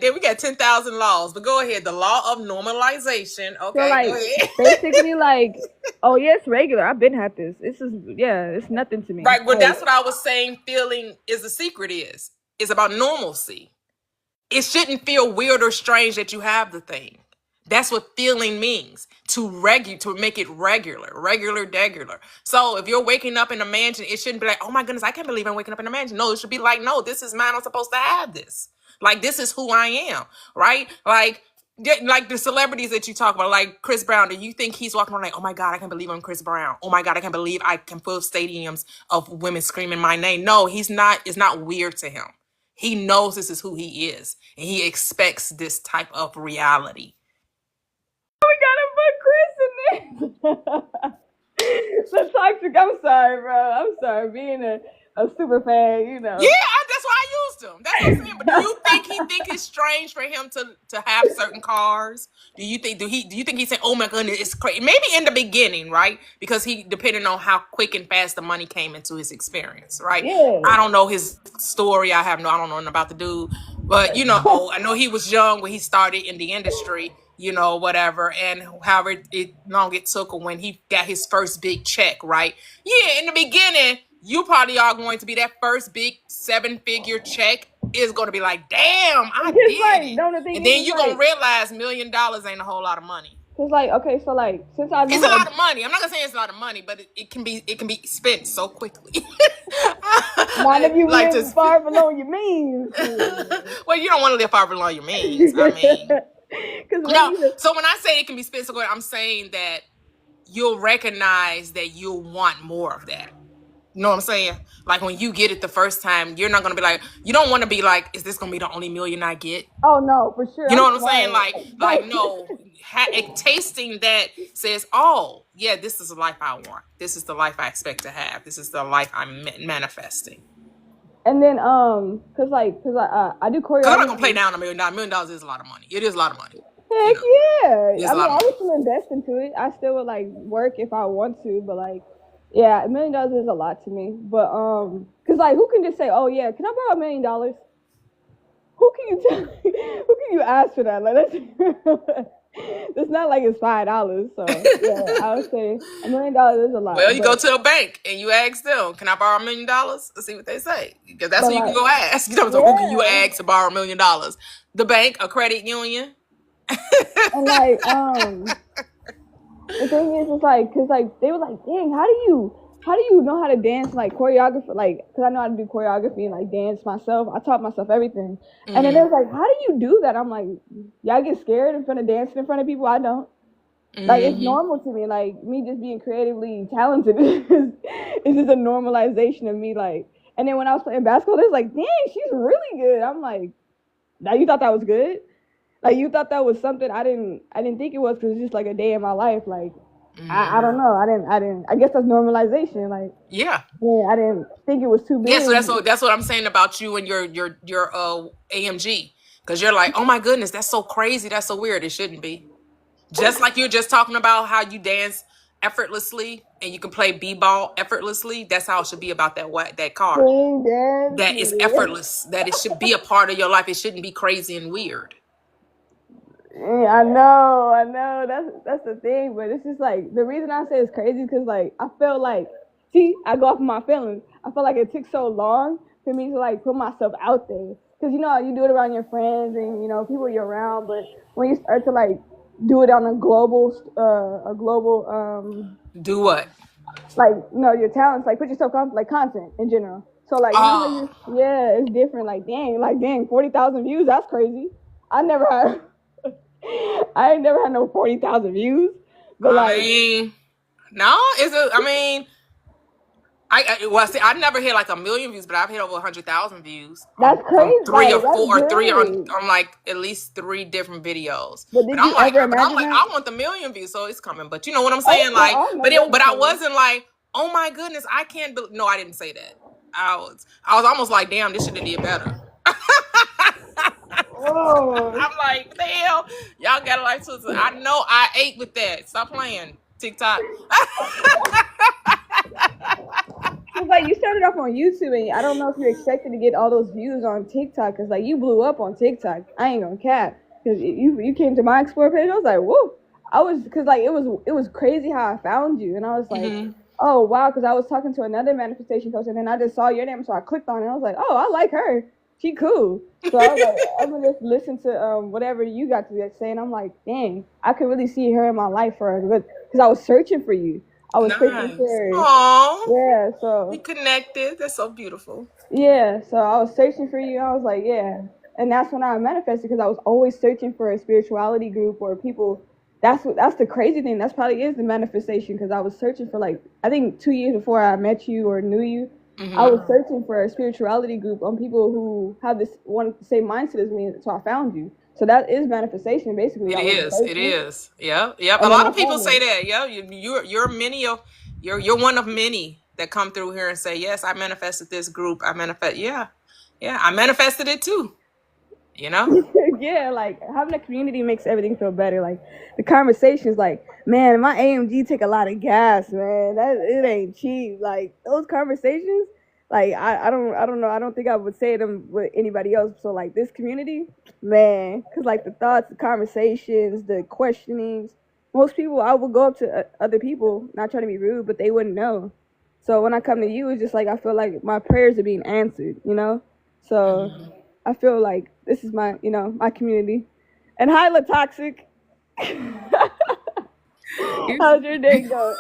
care. We got 10,000 laws, but go ahead. The law of normalization. Okay, So like, go ahead. basically, like, oh yeah, it's regular. I've been had this. It's nothing to me. Right. Well, like, that's what I was saying. Feeling is the secret. It's about normalcy. It shouldn't feel weird or strange that you have the thing. That's what feeling means, to make it regular. So if you're waking up in a mansion, it shouldn't be like, oh my goodness, I can't believe I'm waking up in a mansion. No, it should be like, no, this is mine. I'm supposed to have this. Like, this is who I am, right? Like the celebrities that you talk about, like Chris Brown. Do you think he's walking around like, oh my God, I can't believe I'm Chris Brown. Oh my God, I can't believe I can fill stadiums of women screaming my name. No, he's not. It's not weird to him. He knows this is who he is, and he expects this type of reality. we gotta put Chris in there. The toxic. I'm sorry, bro. I'm sorry. Being a super fan, you know. Yeah, that's why I used him. That's what I'm saying. But do you think he think it's strange for him to have certain cars? Do you think he said, oh my goodness, it's crazy? Maybe in the beginning, right? Because he depending on how quick and fast the money came into his experience, right? Yeah. I don't know his story. I don't know nothing about the dude. But you know, I know he was young when he started in the industry, you know, whatever, and however long it took when he got his first big check, right? Yeah, in the beginning, you probably are going to be that first big 7-figure check is going to be like, damn, I did like, it. And then you're going to realize $1 million ain't a whole lot of money. Cause like, okay, so like, since I've it's a lot of money. I'm not gonna say it's a lot of money, but it can be spent so quickly. Not if you like live far below your means. Well, you don't want to live far below your means. I mean, so when I say it can be spent so quick, I'm saying that you'll recognize that you'll want more of that. You know what I'm saying? Like when you get it the first time, you're not going to be like, you don't want to be like, is this going to be the only $1 million I get? Oh no, for sure. You know what I'm saying? Like no, tasting that says, oh yeah, this is the life I want. This is the life I expect to have. This is the life I'm manifesting. And then, cause I do choreography. I'm not going to play down $1 million. $1 million is a lot of money. It is a lot of money. Heck yeah. I mean, I would still invest into it. I still would like work if I want to, but like, yeah, $1 million is a lot to me. But cause like, who can just say, "Oh yeah, can I borrow $1 million?" Who can you tell? Who can you ask for that? Like it's not like it's $5. So yeah, I would say $1 million is a lot. Well, you go to a bank and you ask them, "Can I borrow $1 million?" Let's see what they say, because that's what you can go ask. You know, so who can you ask to borrow $1 million? The bank, a credit union. And like the thing is, it's like, cause like they were like, dang, how do you know how to dance, like choreography, like, cause I know how to do choreography and like dance myself. I taught myself everything. Mm-hmm. And then they was like, how do you do that? I'm like, y'all get scared in front of dancing in front of people? I don't. Mm-hmm. Like, it's normal to me. Like, me just being creatively talented is just a normalization of me. Like, and then when I was playing basketball, they was like, dang, she's really good. I'm like, now you thought that was good? Like, you thought that was something I didn't think it was, because it's just like a day in my life. Like, I don't know. I guess that's normalization. Like, yeah, I didn't think it was too big. Yeah, so that's what I'm saying about you and your AMG, because you're like, oh my goodness, that's so crazy, that's so weird. It shouldn't be. Just like you're just talking about how you dance effortlessly and you can play b-ball effortlessly. That's how it should be about that car. That is effortless. That it should be a part of your life. It shouldn't be crazy and weird. Yeah, I know. That's the thing, but it's just like, the reason I say it's crazy because like I feel like, I go off of my feelings. I feel like it took so long for me to like put myself out there, because you know you do it around your friends and you know people you're around, but when you start to like do it on a global do what? like your talents, like put yourself on like content in general. So like Oh, yeah, it's different. Like dang, 40,000 views. That's crazy. I never had. I ain't never had no 40,000 views, but I like mean, no, is it? I mean, well, see, I never hit like a million views, but I've hit over 100,000 views that's on crazy. three Like or that's four or three good. on like at least three different videos. But But did I'm you like, ever but I'm imagine like, that? I want the million views, so it's coming. But you know what I'm Oh, saying? Like, I know that's but I coming. wasn't like, oh my goodness, I can't. No, I didn't say that. I was almost like, damn, this should have did better. Oh, I'm like, what the hell? Y'all got a life too. I know I ate with that. Stop playing TikTok. it's like you started off on YouTube, and I don't know if you expected to get all those views on TikTok, cause like you blew up on TikTok. I ain't gonna cap, cause you came to my Explore page. I was like, whoa! Cause like it was crazy how I found you, and I was like, Mhm. oh wow, cause I was talking to another manifestation coach, and then I just saw your name, so I clicked on it. I was like, oh, I like her. She cool. So I was like, I'm gonna just listen to whatever you got to say, and I'm like, dang, I could really see her in my life for a good, cause I was searching for you. I was searching Nice. for Aww. yeah, We so connected. That's so beautiful. yeah, so I was searching for you. I was like, yeah, and that's when I manifested because I was always searching for a spirituality group or people. That's the crazy thing. That's probably is the manifestation because I was searching for like I think 2 years before I met you or knew you, I was searching for a spirituality group on people who have this one same mindset as me. So I found you. So that is manifestation basically. It I was is. It searching is. Yep. Yep. A and then lot I of people found say it. that. Yeah. You're many of you're one of many that come through here and say, yes, I manifested this group. I manifest. Yeah. Yeah. I manifested it too. You know. Yeah, like having a community makes everything feel better. Like the conversations, like man, my AMG take a lot of gas, man. That it ain't cheap. Like those conversations, like I don't know. I don't think I would say them with anybody else. So like this community, man, because like the thoughts, the conversations, the questionings. Most people, I would go up to other people, not trying to be rude, but they wouldn't know. So when I come to you, it's just like I feel like my prayers are being answered, you know. So I feel like this is my, my community. And hi, La Toxic. How's your day going?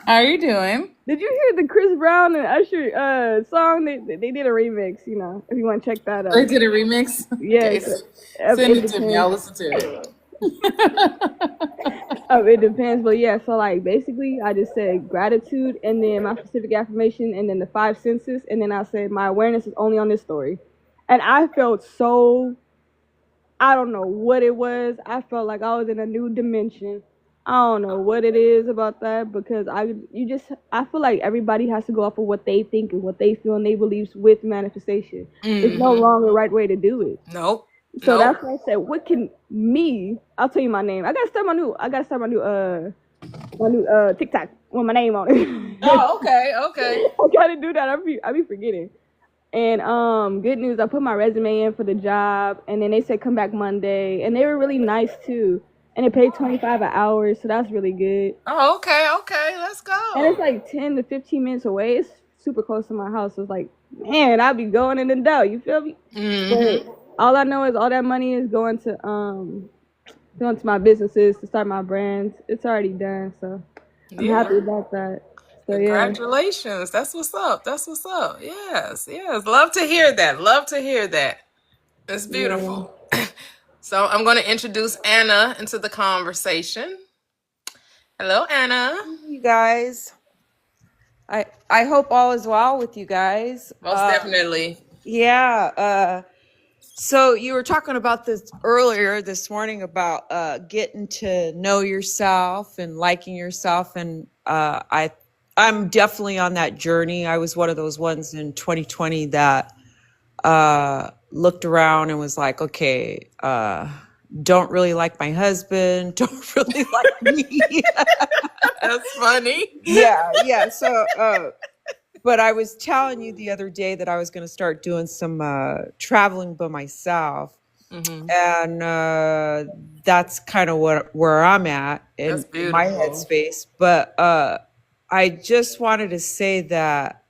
How are you doing? Did you hear the Chris Brown and Usher song? They did a remix, if you want to check that They out. did a remix. Yeah, Okay, send it it to me. I'll depends. listen to it. It depends, but yeah. So like basically, I just said gratitude, and then my specific affirmation, and then the five senses, and then I said my awareness is only on this story, and I felt so I don't know what it was. I felt like I was in a new dimension. I don't know what it is about that because I feel like everybody has to go off of what they think and what they feel and they believe with manifestation. There's no wrong or right way to do it. Nope. So Nope. that's why I said, what can me? I'll tell you my name. I gotta start my new TikTok with my name on it. Oh, okay. Okay. I gotta do that. I be forgetting. And good news, I put my resume in for the job, and then they said come back Monday, and they were really nice too, and it paid 25 an hour, so that's really good. Oh, okay. Okay. Let's And it's go. like 10 to 15 minutes away. It's super close to my house. So it's like, man, I'll be going in the dough. You feel me? But all I know is all that money is going to my businesses to start my brands. It's already done, so I'm Yeah. happy about that. So yeah. Congratulations. That's what's up. That's what's up. Yes. Yes. Love to hear that. Love to hear that. It's Yeah. beautiful. So I'm going to introduce Anna into the conversation. Hello, Anna. You guys. I hope all is well with you guys. Most definitely. Yeah. So you were talking about this earlier this morning about getting to know yourself and liking yourself, and I'm definitely on that journey. I was one of those ones in 2020 that looked around and was like, okay, don't really like my husband, don't really like me. That's funny. Yeah. So, but I was telling you the other day that I was going to start doing some traveling by myself, and that's kind of where I'm at That's in my beautiful. headspace. But I just wanted to say that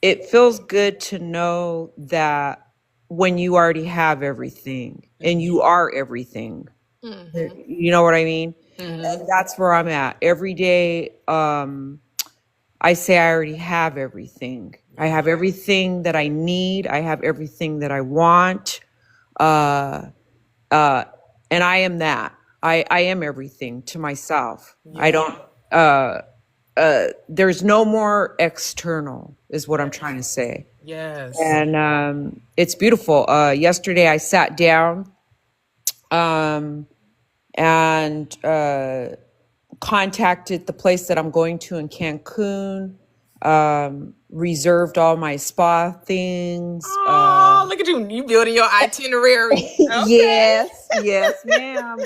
it feels good to know that when you already have everything and you are everything, you know what I mean? And that's where I'm at every day. I say I already have everything. I have everything that I need. I have everything that I want. And I am that. I am everything to myself. I Yeah. don't, there's no more external, is what I'm trying to say. Yes. And it's beautiful. Yesterday I sat down and contacted the place that I'm going to in Cancun, reserved all my spa things. Oh, look at you. You building your itinerary. Okay. Yes, ma'am.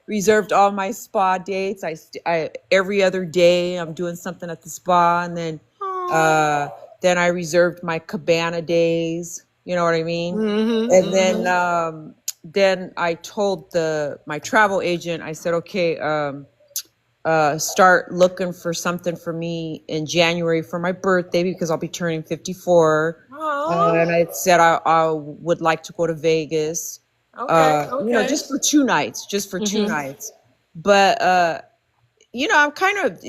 Reserved all my spa dates. I every other day I'm doing something at the spa, and then I reserved my cabana days. You know what I mean? And then I told my travel agent. I said, okay, start looking for something for me in January for my birthday because I'll be turning 54. And I said I would like to go to Vegas. Okay. Just for 2 nights, But I'm kind of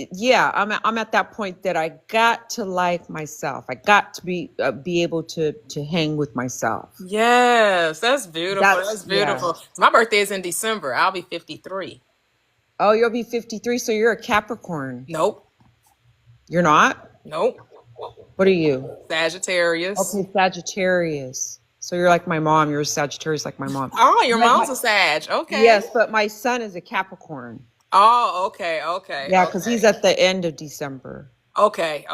I'm at that point that I got to like myself. I got to be able to hang with myself. Yes, that's beautiful. That's Yeah. beautiful. My birthday is in December. I'll be 53. Oh, you'll be 53, so you're a Capricorn. Nope. You're not? Nope. What are you? Sagittarius. Okay, Sagittarius. So you're like my mom. You're a Sagittarius like my mom. Oh, your mom's a Sag. Okay. Yes, but my son is a Capricorn. Oh, okay. Yeah, because he's at the end of December. Okay.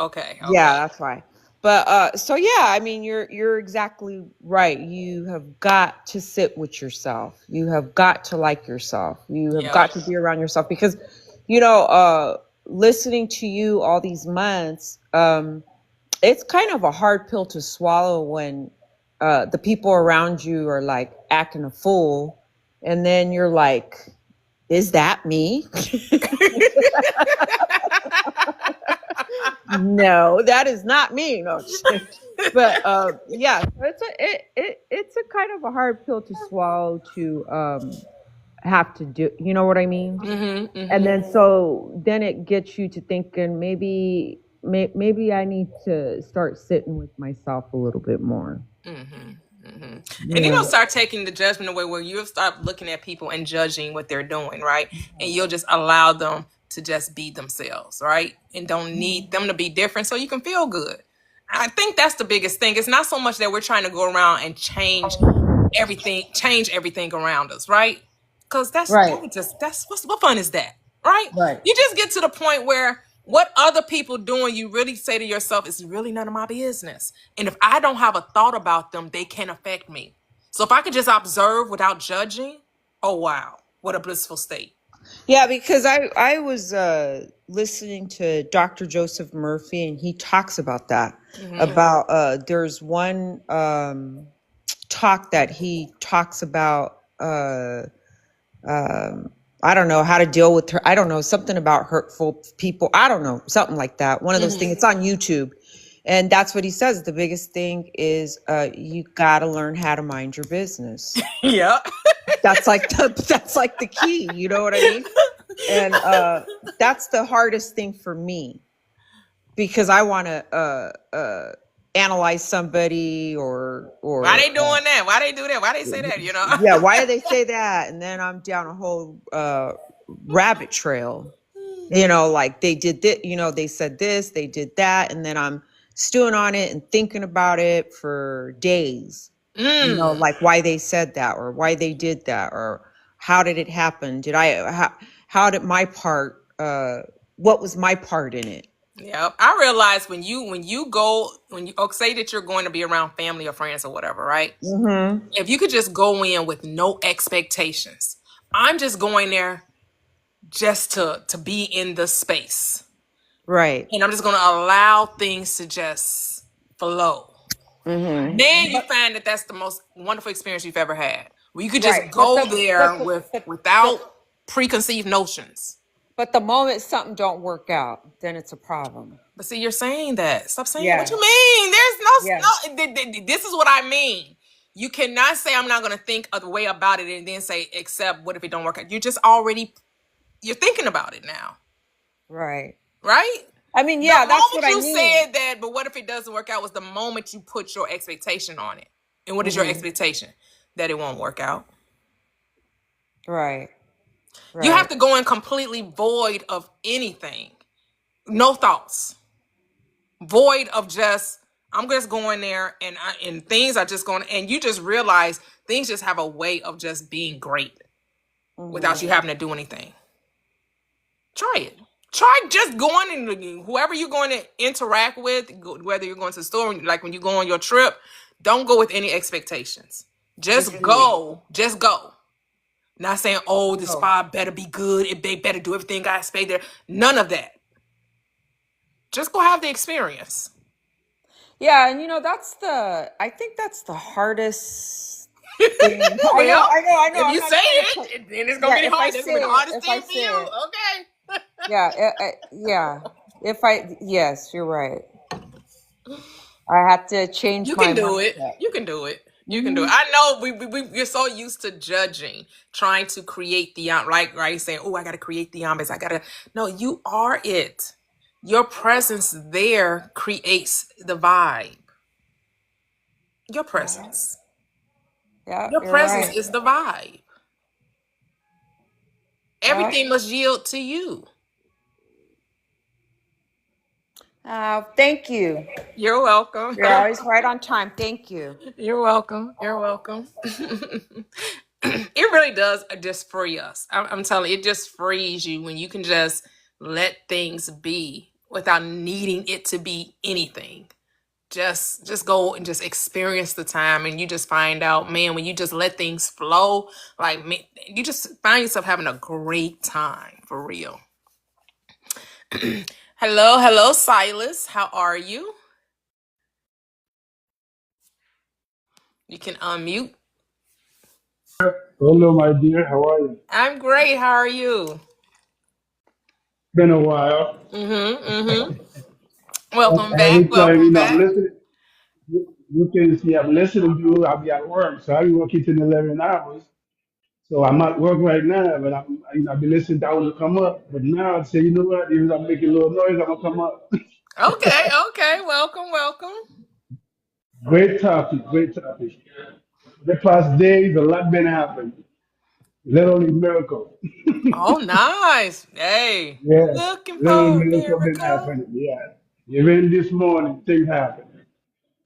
Yeah, that's why. But so yeah, I mean, you're exactly right. You have got to sit with yourself. You have got to like yourself. You have got to be around yourself because, listening to you all these months, it's kind of a hard pill to swallow when the people around you are like acting a fool, and then you're like, is that me? No, that is not me. No, but yeah, it's a kind of a hard pill to swallow to have to do. You know what I mean? And then it gets you to thinking maybe I need to start sitting with myself a little bit more. And you'll start taking the judgment away where you'll start looking at people and judging what they're doing, right? And you'll just allow them to just be themselves, right? And don't need them to be different so you can feel good. I think that's the biggest thing. It's not so much that we're trying to go around and change everything around us, right? Because what fun is that, right? You just get to the point where what other people doing, you really say to yourself, it's really none of my business. And if I don't have a thought about them, they can't affect me. So if I could just observe without judging, oh wow, what a blissful state. Yeah, because I was listening to Dr. Joseph Murphy, and he talks about that. About there's one talk that he talks about I don't know how to deal with her. I don't know, something about hurtful people. I don't know, something like that. One of those things. It's on YouTube. And that's what he says. The biggest thing is you got to learn how to mind your business. Yeah. That's like the key. You know what I mean? And that's the hardest thing for me because I want to analyze somebody or why they doing that? Why they do that? Why they say that? You know? Yeah. Why do they say that? And then I'm down a whole rabbit trail. Like they did this. They said this. They did that, and then I'm stewing on it and thinking about it for days. Like why they said that or why they did that or how did it happen? How did my part? What was my part in it? Yeah, I realized when you say that you're going to be around family or friends or whatever, right? If you could just go in with no expectations, I'm just going there just to be in the space, right? And I'm just going to allow things to just flow. Then you find that that's the most wonderful experience you've ever had, where you could just go there without preconceived notions. But the moment something don't work out, then it's a problem. But see, you're saying that. Stop saying what you mean. There's this is what I mean. You cannot say I'm not going to think of the way about it and then say, except what if it don't work out? You're just already you're thinking about it now, Right. right? I mean, The yeah, that's what moment I you mean. said that, but what if it doesn't work out, was the moment you put your expectation on it. And what is your Hmm. expectation? That it won't work out. Right. You have Right. to go in completely void of anything. No thoughts. Void of just, I'm just going there, and things are just going, and you just realize things just have a way of just being great without Hmm. you having to do anything. Try it. Try just going, and whoever you're going to interact with, whether you're going to the store, like when you go on your trip, don't go with any expectations. Just go. Just go. Not saying, oh, the Oh. spa better be good. They better do everything I expect there. None of that. Just go have the experience. Yeah, and I think that's the hardest thing. I know, Well, I know, I know. if I'm you not say trying to put, it, then it's gonna yeah, be if I hard. That's say gonna be the it, hardest if I thing for say you. it. Okay. Yeah, yeah. Yes, you're right. I have to change You my can do it. mindset. You can do it. You can do it. Hmm. I know we're so used to judging, trying to create the right, saying, oh, I gotta create the ambience. I gotta, no, you are it. Your presence there creates the vibe. Your Yeah, presence. yeah, Your you're presence right. is the vibe. Yeah. Everything must yield to you. Thank you. You're welcome. You're always right on time. Thank you. You're welcome. You're welcome. It really does just free us. I'm telling you, it just frees you when you can just let things be without needing it to be anything. Just go and just experience the time, and you just find out, man, when you just let things flow, like, man, you just find yourself having a great time for real. Hello, Silas. How are you? You can unmute. Hello, my dear. How are you? I'm great. How are you? Been a while. Mm-hmm. Welcome back. Every time, Welcome I'm back. listening. You can see I'm listening to you. I'll be at work, so I'll be working till 11 hours. So I'm at work right now, but I'll be listening to you come up. But now I say, you know what? Even if I'm making a little noise, I'm gonna come up. Okay. Welcome. Great topic, great topic. The past days, a lot been happening. Literally miracle. Oh, nice. Hey, Yeah, looking little for a miracle been miracle. happening. Yeah, even this morning, things happen.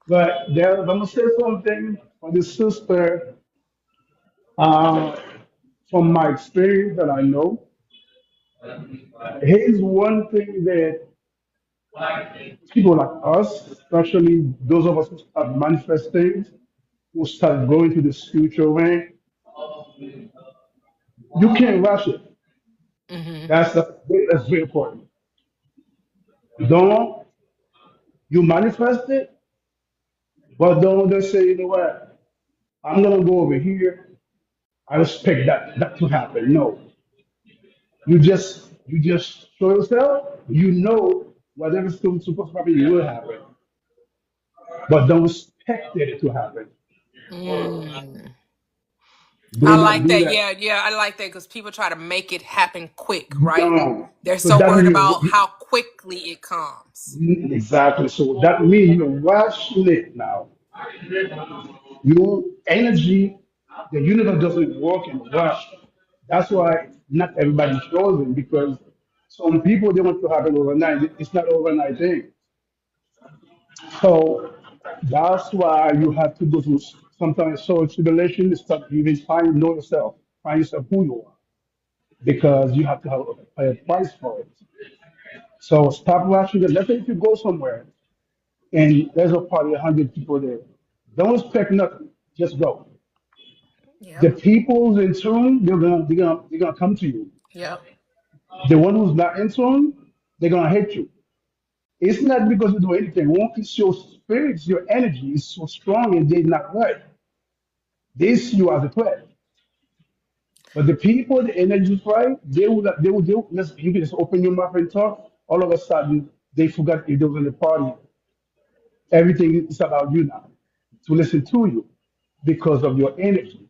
But I'm gonna say something for the sister. Uh, from my experience that I know, here's one thing that people like us, especially those of us who start manifesting, who start going to the spiritual way, you can't rush it. Mm-hmm. That's very important. Don't you manifest it, but don't just say, you know what, I'm gonna go over here. I expect that to happen. No, you just show yourself. You know whatever's supposed to happen will happen, but don't expect it to happen. Mm. Do I not like do that. that. Yeah, I like that because people try to make it happen quick, right? No, They're so so that worried means about how quickly it comes. exactly. So that means you're rushing it now. Your energy, the universe doesn't work in a rush. That's why not everybody shows it because some people they want to happen overnight. It's not overnight thing. So that's why you have to go through sometimes soul tribulation to start even know yourself, find yourself who you are, because you have to have pay a price for it. So stop rushing it. Let's say if you go somewhere and there's a party, 100 people there, don't expect nothing. Just go. The Yep. people in tune, they're gonna come to you. Yep. The one who's not in tune, they're gonna hate you. It's not because you do anything wrong. It's your spirit, your energy is so strong and they're not right. They see you as a threat. But the people, the energy is right, you can just open your mouth and talk. All of a sudden, they forgot if they was in the party. Everything is about you now to listen to you because of your energy.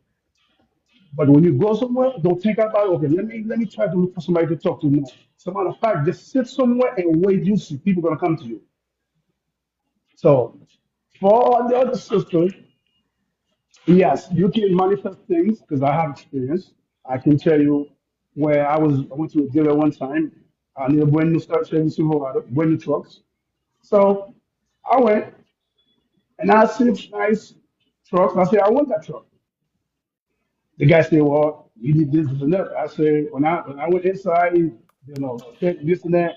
But when you go somewhere, don't think about okay. Let me try to look for somebody to talk to. No, as a matter of fact, just sit somewhere and wait. You see people gonna come to you. So for the other sister, yes, you can manifest things because I have experience. I can tell you where I went to a dealer one time. I need a brand new start service Silverado, brand new trucks. So I went and I see nice trucks. I said, I want that truck. The guy said, well, you need this and that. I said, when I went inside, check this and that.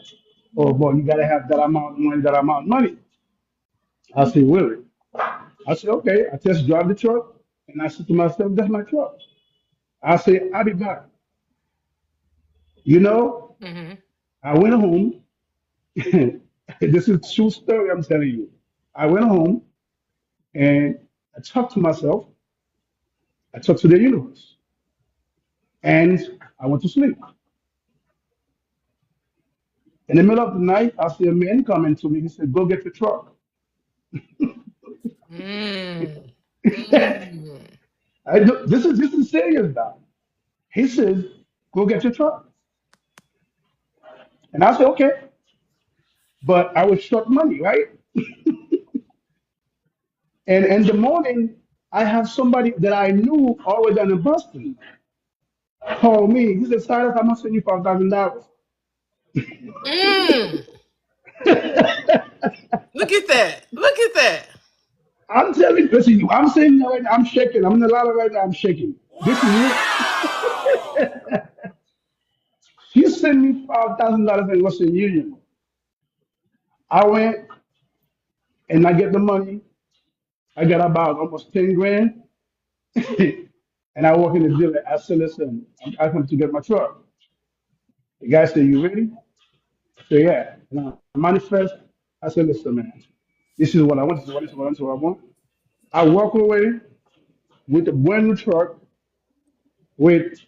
Oh boy, you gotta have that amount of money, that amount of money. I said, really? I said, okay. I test drive the truck and I said to myself, that's my truck. I said, I'll be back. You know, Mm-hmm. I went home. This is true story I'm telling you. I went home and I talked to myself. I talked to the universe. And I went to sleep. In the middle of the night, I see a man coming to me. He said, go get the truck. Mm. Mm. This is serious now. He says, go get your truck. And I said, okay. But I was short money, right? And in the morning, I have somebody that I knew already down in Boston call me. He said, Cyrus, I'm gonna send you $5,000. Mm. Look at that. Look at that. I'm telling you, listen, I'm saying that right now, I'm shaking. I'm in the ladder right now, I'm shaking. This is real. Wow. He sent me $5,000 in Western Union. I went and I get the money. I got about almost 10 grand. And I walk in the dealer. I said, listen, I come to get my truck. The guy said, you ready? I said, yeah. And I manifest. I said, listen, man, this is what I want. This is what I want. I walk away with a brand new truck with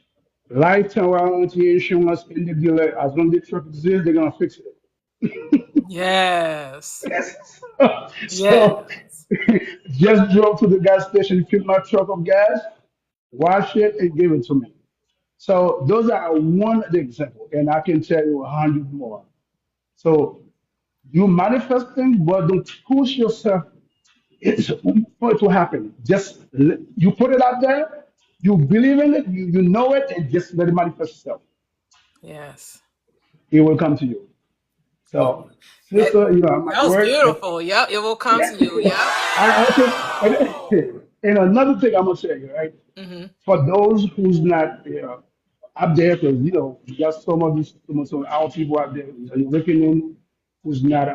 lifetime warranty insurance in the dealer. As long as the truck exists, they're going to fix Yes. it. Yes. So just drove to the gas station, filled my truck of gas, wash it, and give it to me. So those are one of the examples, and I can tell you 100 more. So you manifesting, but don't push yourself it's for it to happen. You put it out there, you believe in it, you know it, and just let it manifest itself. Yes. It will come to you. Well, So, that sister, I'm that at was work. beautiful. Yep, it will come to you. Yep. I think, and another thing I'm gonna say, right? Mm-hmm. For those who's not up there, because you got some our people out there looking in who's not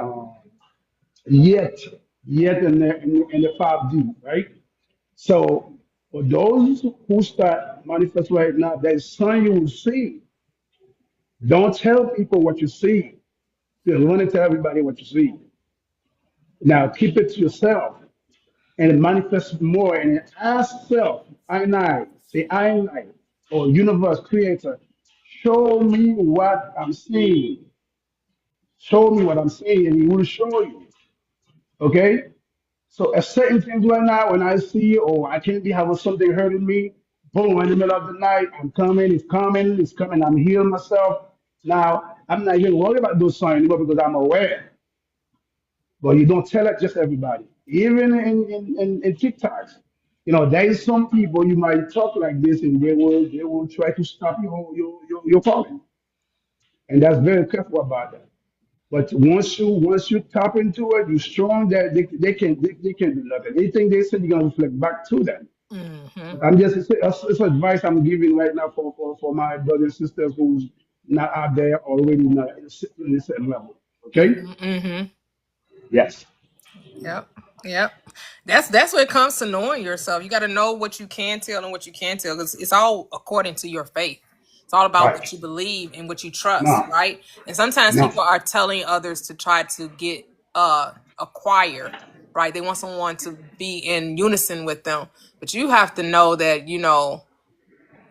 yet yet in the 5D, right? So for those who start manifest right now, there's something you will see. Don't tell people what you see. You want to tell everybody what you see. Now keep it to yourself and manifest more and ask self, I, or universe creator, show me what I'm seeing. Show me what I'm seeing, and he will show you. Okay? So at certain things right now, when I see, oh, I can't be having something hurting me, boom, in the middle of the night, it's coming, I'm healing myself. Now, I'm not even worried about those signs anymore because I'm aware. But you don't tell it just everybody. Even in TikToks, there is some people you might talk like this and they will try to stop your calling. And that's very careful about that. But once you tap into it, you're strong that they can do nothing. Anything they say, you're gonna reflect back to them. Mm-hmm. But it's advice I'm giving right now for my brothers and sisters who's not out there already not in a certain level. Okay? Mm-hmm. Mm-hmm. Yes. Yep. Yep. That's what it comes to knowing yourself. You got to know what you can tell and what you can't tell because it's all according to your faith. It's all about Right. what you believe and what you trust, No. right? And sometimes No. people are telling others to try to get acquire, right? They want someone to be in unison with them. But you have to know that,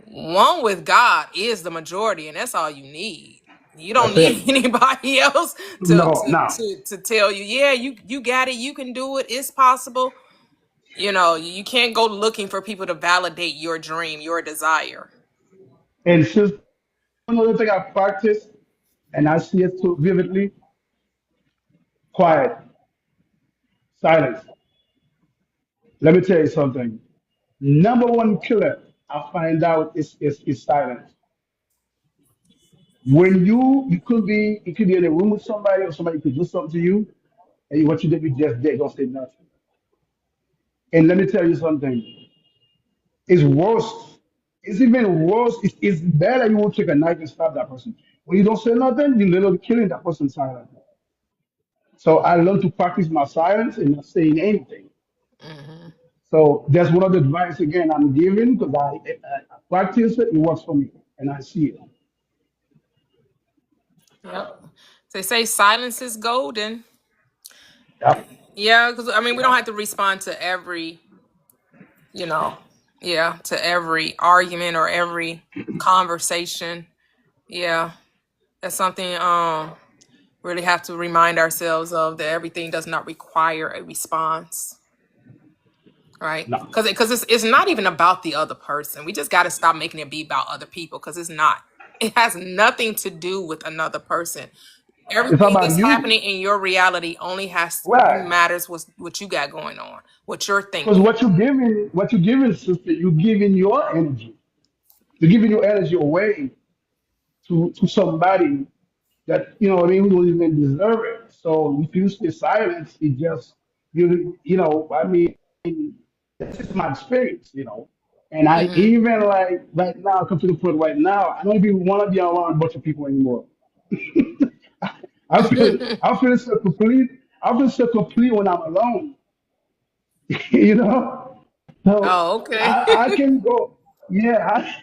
one with God is the majority, and that's all you need. You don't That's it. need anybody else to No. to No. to, to tell you, yeah, you got it, you can do it, it's possible. You can't go looking for people to validate your dream, your desire. And since another thing I practice and I see it so vividly, quiet, silence. Let me tell you something. Number one killer I find out is silence. When you could be in a room with somebody or somebody could do something to you, and what you did, you just did, don't say nothing. And let me tell you something. It's worse. It's even worse. It's better you won't take a knife and stab that person. When you don't say nothing, you're literally killing that person silently. So I learned to practice my silence and not saying anything. Hmm. So that's one of the advice again I'm giving because I practice it. It works for me, and I see it. Yep. They say silence is golden. Yep. Yeah, because we don't have to respond to every, you know, yeah, to every argument or every conversation. Yeah, that's something really have to remind ourselves of, that everything does not require a response, right? No. Because it's not even about the other person. We just got to stop making it be about other people, because it's not. It has nothing to do with another person. It's Everything about that's you. happening in your reality only Right. matters what you got going on, what you're Because thinking. what you're giving, sister, you're giving your energy. You're giving your energy away to somebody that what I mean, who don't even deserve it. So if you stay silent, it just I mean, that's just my experience. And I Hmm. even like right now, come to the point right now, I don't even want to be around a bunch of people anymore. I feel so complete. I feel so complete when I'm alone. you know. So Oh, okay. I can go. Yeah,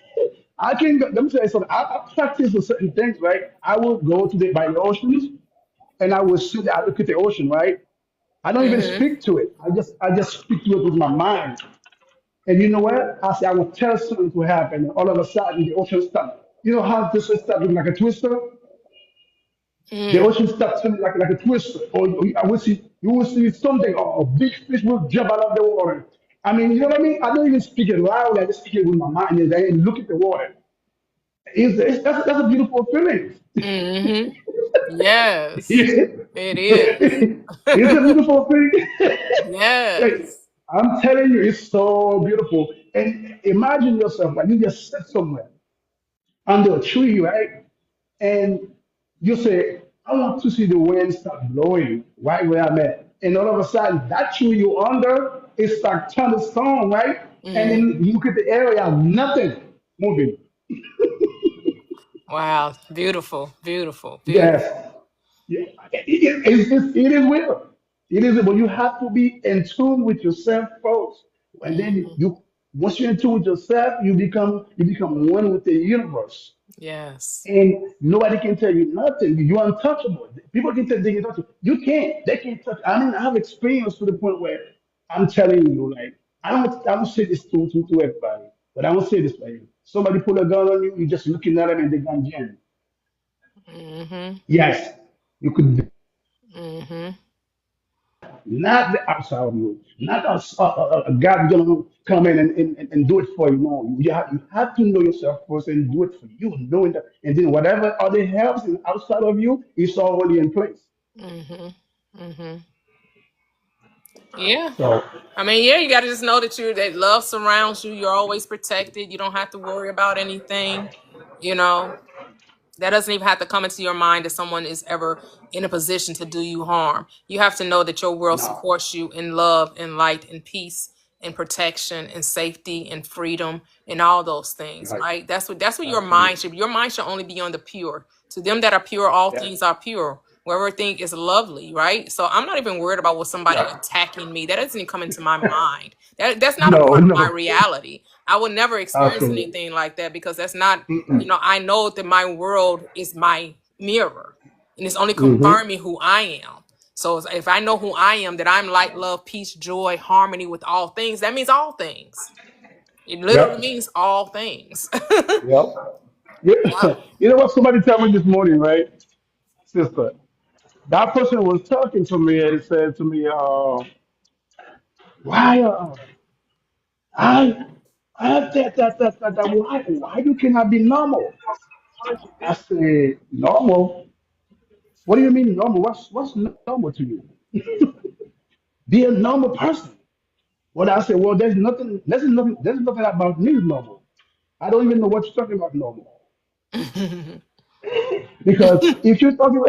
I can go. Let me tell you something. I practice with certain things, right? I will go to the by the oceans, and I will sit there. I look at the ocean, right? I don't even Hmm. speak to it. I just speak to it with my mind. And you know what? I say I will tell something to happen, and all of a sudden the ocean stops. You know how this is stopping like a twister? The Hmm. ocean stops like a twister, or you will see something, or a big fish will jump out of the water. I mean, you know what I mean? I don't even speak it loud. I just speak it with my mind and look at the water. That's a beautiful feeling. Hmm. Yes, it's it is. a beautiful thing. Like, Yes. I'm telling you, it's so beautiful. And imagine yourself like you just sit somewhere under a tree, right? And you say, I want to see the wind start blowing right where I'm at. And all of a sudden, that tree you're under is like thunderstorm, right? And Hmm. then you look at the area, nothing moving. Wow. Beautiful. Beautiful. Yes. Beautiful. Yeah. It is real. It is, but you have to be in tune with yourself first. And then Hmm. once you're in tune with yourself, you become one with the universe. Yes. And nobody can tell you nothing. You're untouchable. People can tell they can touch you. You can't. They can't touch. I mean, I have experience to the point where I'm telling you, like, I don't say this to everybody, but I don't say this for you. Somebody pull a gun on you, you're just looking at them and the gun jam. Hmm. Yes, you could Hmm. not the outside of you, not a God gonna come in and do it for you. No, you have to know yourself first and do it for you, knowing that, and then whatever other helps is outside of you is already in place. Hmm. Hmm. Yeah. So Yeah, you got to just know that love surrounds you. You're always protected. You don't have to worry about anything. You know, that doesn't even have to come into your mind that someone is ever in a position to do you harm. You have to know that your world no, supports you in love and light and peace and protection and safety and freedom and all those things, right, right? That's what absolutely, your mind should only be on the pure. To them that are pure, all yeah, things are pure. Wherever thing is lovely, right? So I'm not even worried about what somebody yeah, attacking me. That doesn't even come into my mind. That's not a no, part of my no, reality. I would never experience absolutely, anything like that, because that's not, mm-mm. I know that my world is my mirror, and it's only Mm-hmm. confirming who I am. So if I know who I am, that I'm light, love, peace, joy, harmony with all things, that means all things. It literally Yep, means all things. yep. Yeah. Yeah. You know what? Somebody told me this morning, right, sister? That person was talking to me and said to me, Why? I, why you cannot be normal? I say, normal? What do you mean normal? What's normal to you? Be a normal person. Well, I say, well, there's nothing about me normal. I don't even know what you're talking about normal. Because if you're talking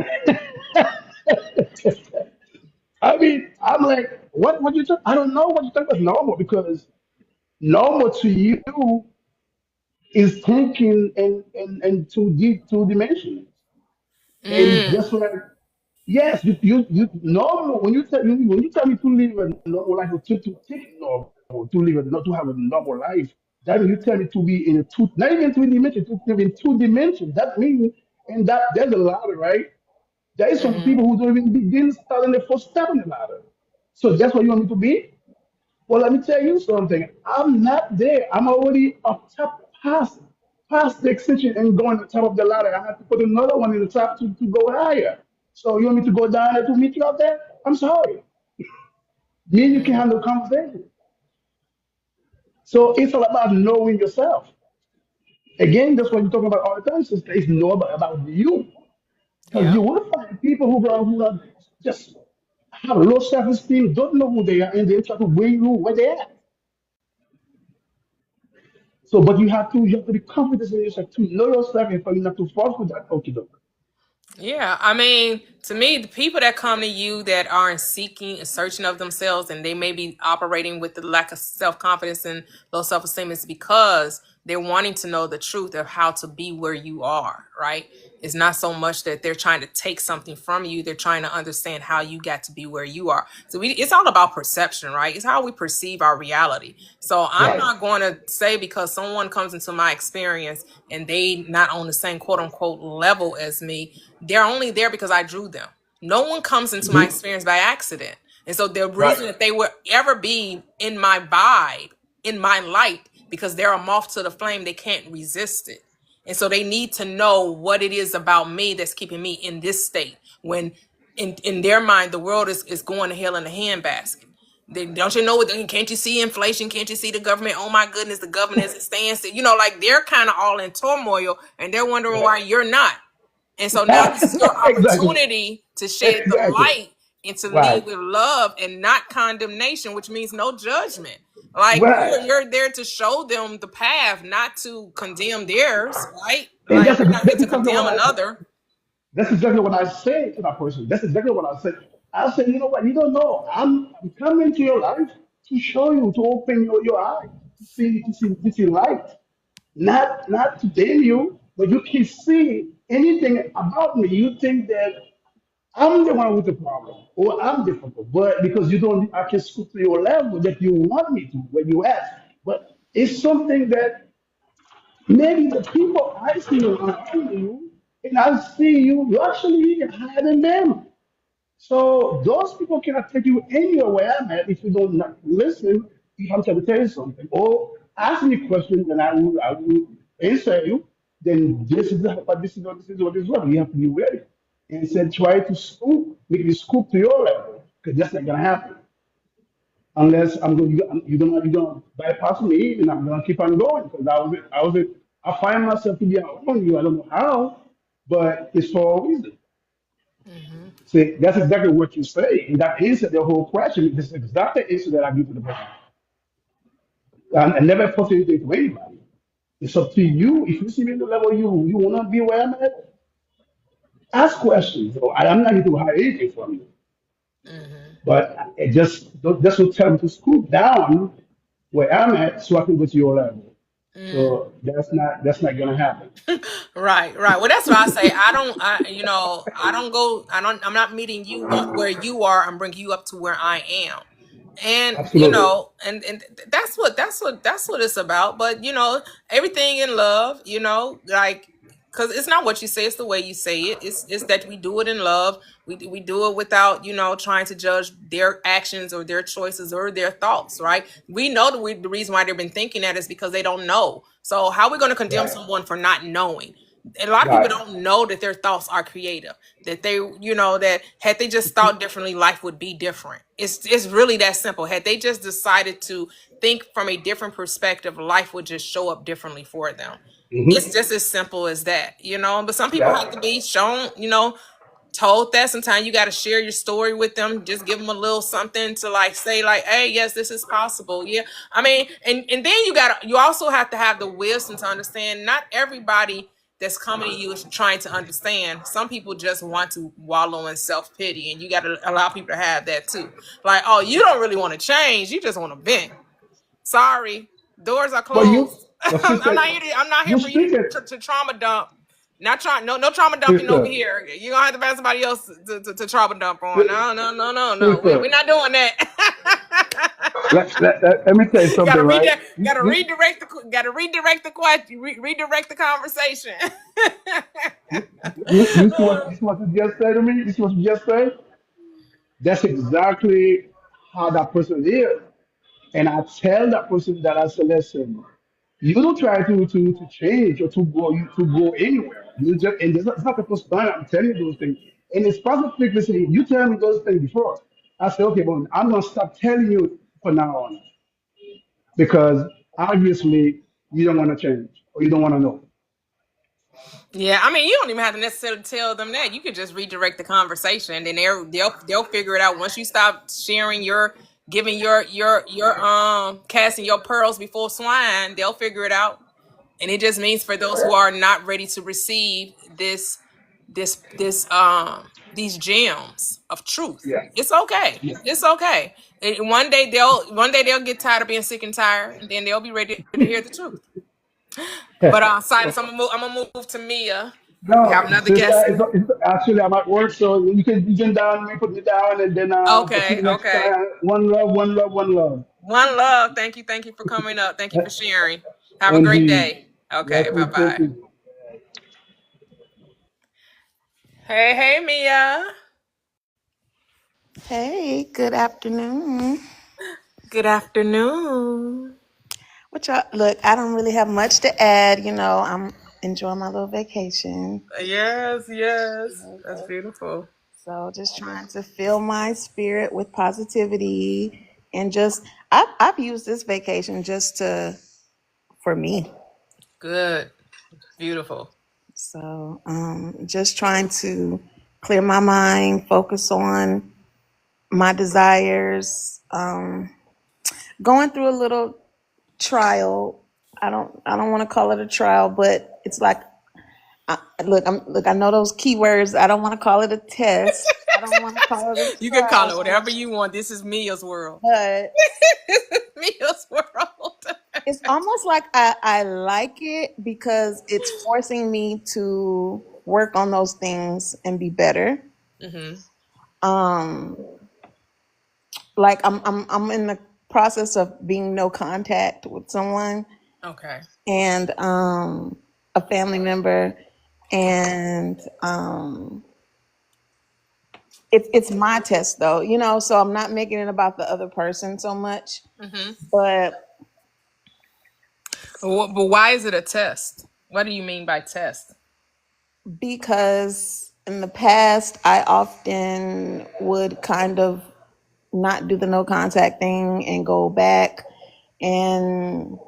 I mean, I'm like, what you talk? I don't know what you talk about normal because normal to you is thinking in two dimensions. And just like yes, you normal when you tell me to live a normal life or to think normal, to live a not to have a normal life, that means you tell me to be in a two not even three dimensions, to live in two dimensions. That means and that there's a ladder, right? There is some people who don't even begin starting the first step in the ladder. So that's what you want me to be? Well, let me tell you something. I'm not there. I'm already up top past the extension and going to the top of the ladder. I have to put another one in the top to go higher. So you want me to go down there to meet you up there? I'm sorry. Me and you can have no conversation. So it's all about knowing yourself. Again, that's what we're talking about all the time, sister. It's know about you. Because Yeah. you will find people who are just have low self-esteem, don't know who they are, and they try to bring you where they are. So, but you have to be confident in yourself to know yourself and for you not to fall for that okey doke. Yeah, I mean, to me, the people that come to you that aren't seeking and searching of themselves, and they may be operating with the lack of self confidence and low self esteem, is because they're wanting to know the truth of how to be where you are. Right? It's not so much that they're trying to take something from you; they're trying to understand how you got to be where you are. So it's all about perception, right? It's how we perceive our reality. So I'm Right. not going to say because someone comes into my experience and they not on the same quote unquote level as me, they're only there because I drew them. No one comes into my Mhm. experience by accident. And so the Right. reason that they will ever be in my vibe, in my light, because they're a moth to the flame, they can't resist it. And so they need to know what it is about me that's keeping me in this state when in their mind the world is going to hell in a handbasket. Don't you know what? Can't you see inflation? Can't you see the government? Oh my goodness, the government is staying still. Like they're kind of all in turmoil and they're wondering Right. why you're not. And so now this is your Exactly. opportunity to shed the Exactly. light and to lead Right. with love and not condemnation, which means no judgment. Like Right. you're there to show them the path, not to condemn theirs, right? And Like you're not here that's to exactly condemn what another. that's exactly what I say to that person. That's exactly what I say. I say, you know what? You don't know. I'm coming to your life to show you, to open your eyes, to see light. Not to damn you, but you can see anything about me. You think that I'm the one with the problem, or I'm difficult, but because you don't, I can scoot to your level that you want me to, where you at. But it's something that maybe the people I see around you, and I see you actually higher than them. So those people cannot take you anywhere where I'm at if you don't not listen. If I'm trying to tell you something, or ask me questions, and I will answer you. Then this is what you have to be ready. And said try to scoop, make me scoop to your level, because that's not gonna happen unless you're gonna bypass me, and I'm gonna keep on going because I find myself to be around you. I don't know how, but it's for a reason. See, that's exactly what you say. And that answered the whole question. This is exactly the answer that I give to the person. I never force anything to anybody. It's up to you. If you see me in the level you want to be where I'm at, ask questions. So I'm not here to hide anything from you. But it just will tell me to scoop down where I'm at so I can go to your level. So that's not gonna happen. Right, right. Well, that's what I say. I'm not meeting you where you are. I'm bringing you up to where I am. And Absolutely. and that's what it's about. But everything in love, like because it's not what you say, it's the way you say it. It's that we do it in love. We do it without trying to judge their actions or their choices or their thoughts, right? We know the reason why they've been thinking that is because they don't know. So how are we going to condemn Right. someone for not knowing? a lot of people Right. don't know that their thoughts are creative, that they, that had they just thought differently, life would be different. It's really that simple. Had they just decided to think from a different perspective, life would just show up differently for them. It's Mm-hmm. just as simple as that, but some people have Yeah. to be shown, told that. Sometimes you got to share your story with them, just give them a little something to like say like, hey, yes, this is possible. Yeah, I mean, and then you also have to have the wisdom to understand not everybody that's coming to you is trying to understand. Some people just want to wallow in self-pity, and you got to allow people to have that too. Like, oh, you don't really want to change, you just want to vent. Sorry, doors are But you, closed. but I'm sister, not here I'm not here you for you speak it, to trauma dump. Not trying, no trauma dumping over sister, here. You're gonna have to find somebody else to trauma dump on. si- No, no, no, no, no. sister. We're not doing that. Let me tell you something, right? Gotta redirect the question, redirect the conversation. You see what you just said to me? You see what you just said? That's exactly how that person is. And I tell that person that I said, listen, you don't try to change or to go anywhere. You just and it's not the first time I'm telling you those things. And it's positive listening. You tell me those things before. I said, okay, well, I'm gonna stop telling you from now on because obviously you don't want to change or you don't want to know. Yeah, I mean, you don't even have to necessarily tell them that. You could just redirect the conversation, and then they'll figure it out once you stop sharing giving your casting your pearls before swine. They'll figure it out, and it just means for those who are not ready to receive these gems of truth, Yeah. it's okay. Yeah. It's okay. And one day they'll get tired of being sick and tired, and then they'll be ready to hear the truth. But Silas, I'm gonna move to Mia. We have No, another sister, guest. actually I'm at work, so you can down me, put me down, and then I'll see Okay, you next okay. time. One love, one love, one love. One love. Thank you for coming up. Thank you for sharing. Have a great Indeed. day. Yes, Okay, bye we thank bye. you. Hey, hey, Mia. Hey, good afternoon. Good afternoon. What y'all look, I don't really have much to add, I'm enjoying my little vacation. Yes, yes. That's beautiful. So just trying to fill my spirit with positivity and just I've used this vacation just to for me. Good. Beautiful. So just trying to clear my mind, focus on my desires, going through a little trial. I don't want to call it a trial, but it's like I know those keywords. I don't want to call it a test. I don't want to call it a You can call it trial, whatever you want. This is Mia's world. but Mia's world. it's almost like I like it because it's forcing me to work on those things and be better. Mm-hmm. Um, like I'm in the process of being no contact with someone Okay. and a family member, and it's my test though, so I'm not making it about the other person so much, Mm-hmm. but But why is it a test? What do you mean by test? because in the past I often would kind of not do the no contact thing and go back, and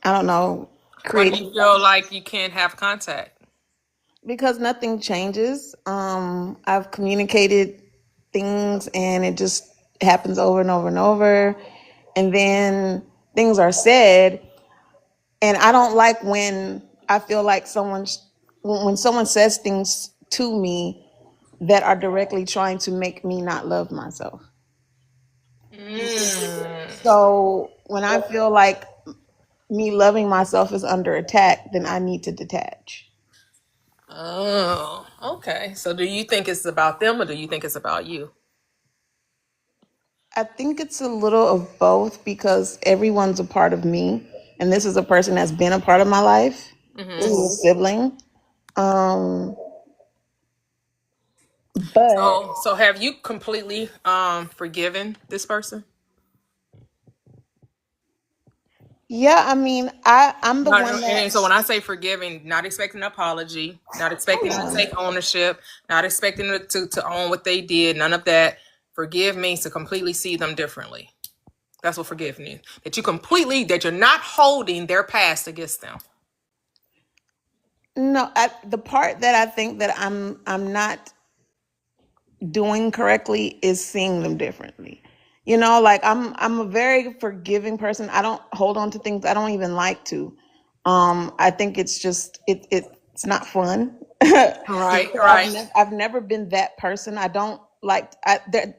I don't know, Why do create, you feel like you can't have contact? because nothing changes. I've communicated things and it just happens over and over and over, and then things are said, and I don't like when I feel like when someone says things to me that are directly trying to make me not love myself. Mm. So when I feel like me loving myself is under attack, then I need to detach. Oh, okay. So do you think it's about them or do you think it's about you? I think it's a little of both because everyone's a part of me, and this is a person that's been a part of my life. This is Mm-hmm. a sibling. Um, but So have you completely forgiven this person? Yeah, I mean, I'm the one And so that. when I say forgiving, not expecting an apology, not expecting them to Oh, take ownership, not expecting them to own what they did, none of that. Forgive means to completely see them differently. That's what forgive means. That you're not holding their past against them. no, the part that I think that I'm not doing correctly is seeing them differently. You know, like I'm a very forgiving person. I don't hold on to things I don't even like to. I think it's just it's not fun. Right, So right. I've never been that person. I don't like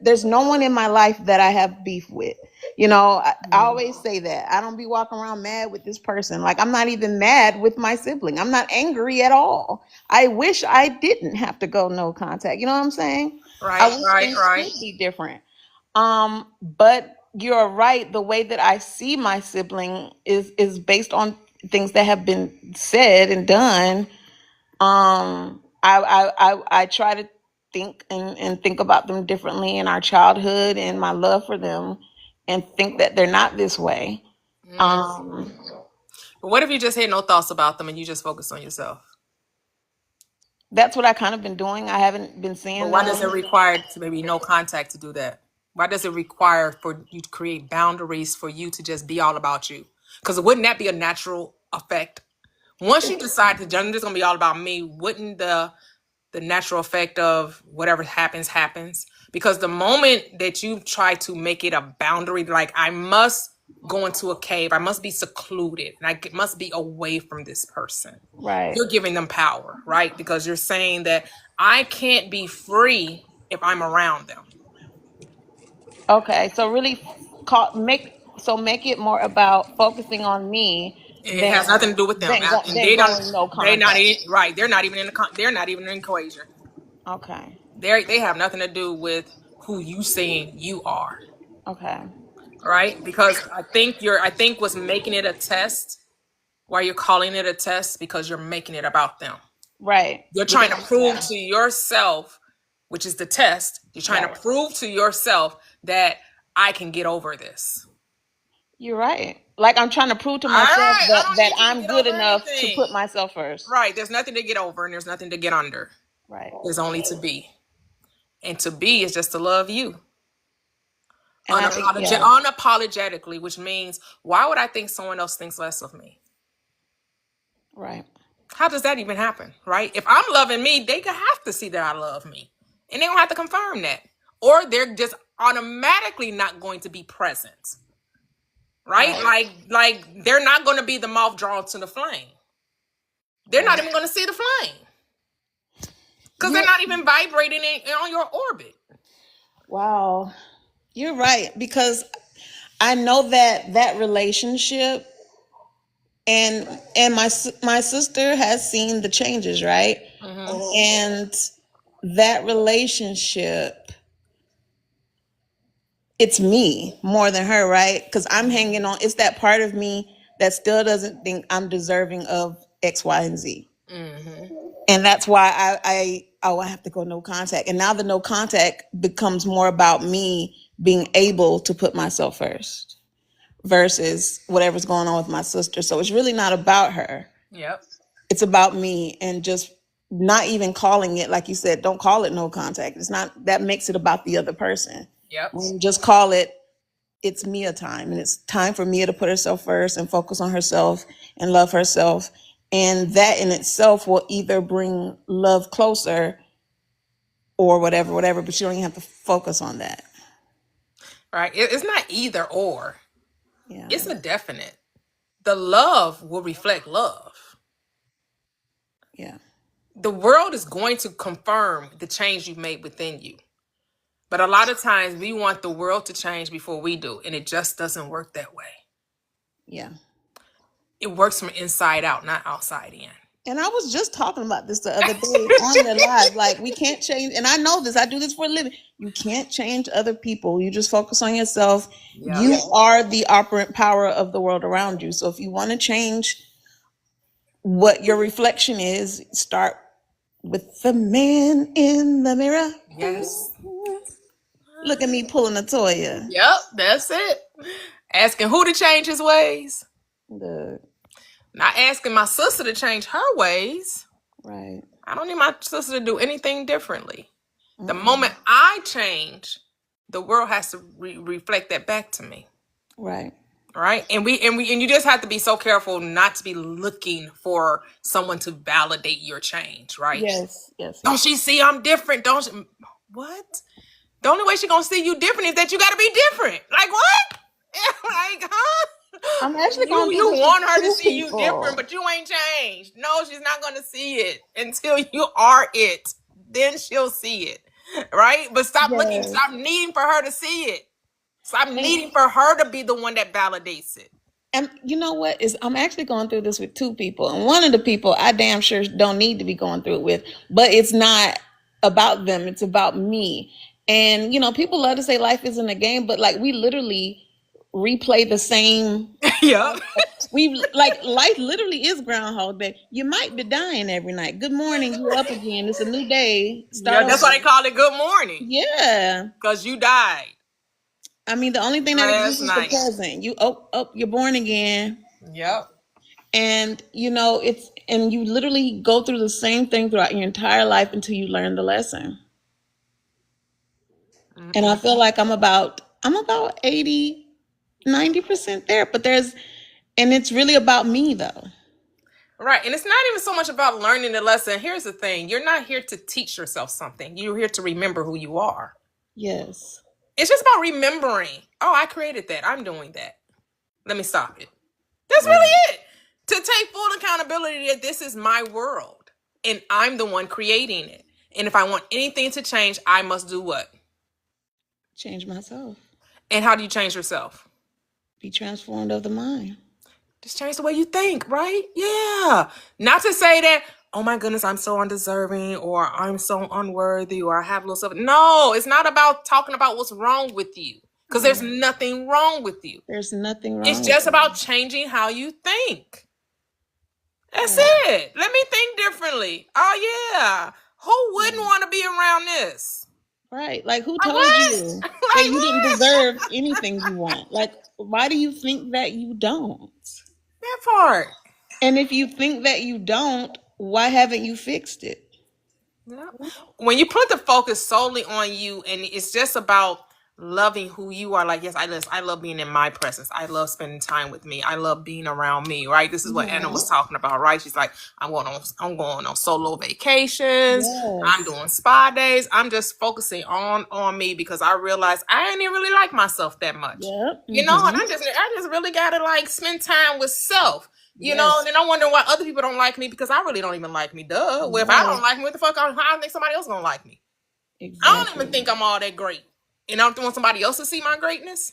there's no one in my life that I have beef with. You know, I always say that. I don't be walking around mad with this person. Like I'm not even mad with my sibling. I'm not angry at all. I wish I didn't have to go no contact. You know what I'm saying? I Right, wish right, things right. could be different. But you're right. The way that I see my sibling is based on things that have been said and done. I try to think and think about them differently in our childhood and my love for them, and think that they're not this way. Um, But what if you just had no thoughts about them and you just focus on yourself? that's what I kind of been doing. I haven't been But seeing why does it them. require to maybe no contact to do that? Why does it require for you to create boundaries for you to just be all about you? Because wouldn't that be a natural effect? Once you decide that this is gonna be all about me, wouldn't the natural effect of whatever happens? Because the moment that you try to make it a boundary, like I must go into a cave, I must be secluded, and I must be away from this person, Right. you're giving them power, right? Because you're saying that I can't be free if I'm around them. Okay. So really, make it more about focusing on me It than has nothing to do with them, and than going no They not contact. in, right. They're not even in they're not even in the equation. Okay. They have nothing to do with who you saying you are, Okay. right? Because I think what's making it a test, why you're calling it a test, because you're making it about them. Right. You're trying to Because prove yeah. to yourself, which is the test. You're trying to Right. prove to yourself that I can get over this. You're right. Like I'm trying to prove to All myself right, I that don't need you to I'm get good over enough to anything. put myself first. Right. There's nothing to get over and there's nothing to get under. Right. There's only to be. And to be is just to love you. And I think Unapologetically, which means why would I think someone else thinks less of me? right. How does that even happen? Right? If I'm loving me, they could have to see that I love me. And they don't have to confirm that. Or they're just automatically not going to be present. Right? Right. Like they're not going to be the moth drawn to the flame. They're not Right. even going to see the flame. Because they're You're not even vibrating on your orbit. wow. You're right because I know that that relationship and my sister has seen the changes, right? And that relationship, it's me more than her, right? Because I'm hanging on. It's that part of me that still doesn't think I'm deserving of X, Y, and Z. And that's why I have to go no contact. And now the no contact becomes more about me being able to put myself first versus whatever's going on with my sister. So it's really not about her. Yep. It's about me, and just not even calling it, like you said, don't call it no contact. It's not, that makes it about the other person. Yep. When you just call it, it's Mia time, and it's time for Mia to put herself first and focus on herself and love herself. And that in itself will either bring love closer or whatever, but you don't even have to focus on that. Right? It's not either or. Yeah. It's a definite. The love will reflect love. Yeah. The world is going to confirm the change you've made within you. But a lot of times we want the world to change before we do, and it just doesn't work that way. Yeah. It works from inside out, not outside in. And I was just talking about this the other day on the live. Like, we can't change, and I know this, I do this for a living. You can't change other people. You just focus on yourself. Yeah. You are the operant power of the world around you. So if you want to change what your reflection is, start with the man in the mirror. Yes. Look at me pulling a Toyia. Yep, that's it. Asking who to change his ways. Good. Not asking my sister to change her ways. Right. I don't need my sister to do anything differently. The moment I change, the world has to reflect that back to me. Right. Right. And you just have to be so careful not to be looking for someone to validate your change. Right. Yes. Don't she see I'm different? Don't she? What? The only way she gonna see you different is that you gotta be different. Like what? Like, huh? I'm actually going through You this want with her to two see you people. different, but you ain't changed. No, she's not gonna see it until you are it. Then she'll see it. Right? But stop looking, stop needing for her to see it. Stop needing for her to be the one that validates it. And you know what is I'm actually going through this with two people, and one of the people I damn sure don't need to be going through it with, but it's not about them, it's about me. And you know, people love to say life isn't a game, but like we literally replay the same. Yeah. We like life literally is Groundhog Day. You might be dying every night. Good morning, you're up again. It's a new day. Yeah, that's why they call it good morning. Yeah. Because you died. I mean, the only thing that exists is the night. present. You you're born again. Yep. And you know, and you literally go through the same thing throughout your entire life until you learn the lesson. Mm-hmm. And I feel like I'm about 80, 90% there, but and it's really about me though. Right. And it's not even so much about learning the lesson. Here's the thing. You're not here to teach yourself something. You're here to remember who you are. Yes. It's just about remembering. Oh, I created that. I'm doing that. Let me stop it. That's really it. To take full accountability that this is my world and I'm the one creating it. And if I want anything to change, I must do what? Change myself. And how do you change yourself? Be transformed of the mind. Just change the way you think, right? Yeah. Not to say that, oh my goodness, I'm so undeserving or I'm so unworthy or I have little stuff. No, it's not about talking about what's wrong with you because there's nothing wrong with you. There's nothing wrong. It's just about changing how you think. That's it. Let me think differently. Oh, yeah. Who wouldn't want to be around this? Right. Like, who told you that you didn't deserve anything you want? Like, why do you think that you don't? That part. And if you think that you don't, why haven't you fixed it? When you put the focus solely on you and it's just about loving who you are, like, yes, I love being in my presence. I love spending time with me. I love being around me, right? This is what Anna was talking about, right? She's like, I'm going on solo vacations. Yes. I'm doing spa days. I'm just focusing on me because I realized I didn't really like myself that much. Yep. You know, and I just really gotta like spend time with self. You know, and then I wonder why other people don't like me because I really don't even like me. Duh. Well, if I don't like me, what the fuck? How I think somebody else gonna like me? Exactly. I don't even think I'm all that great. And I don't want somebody else to see my greatness.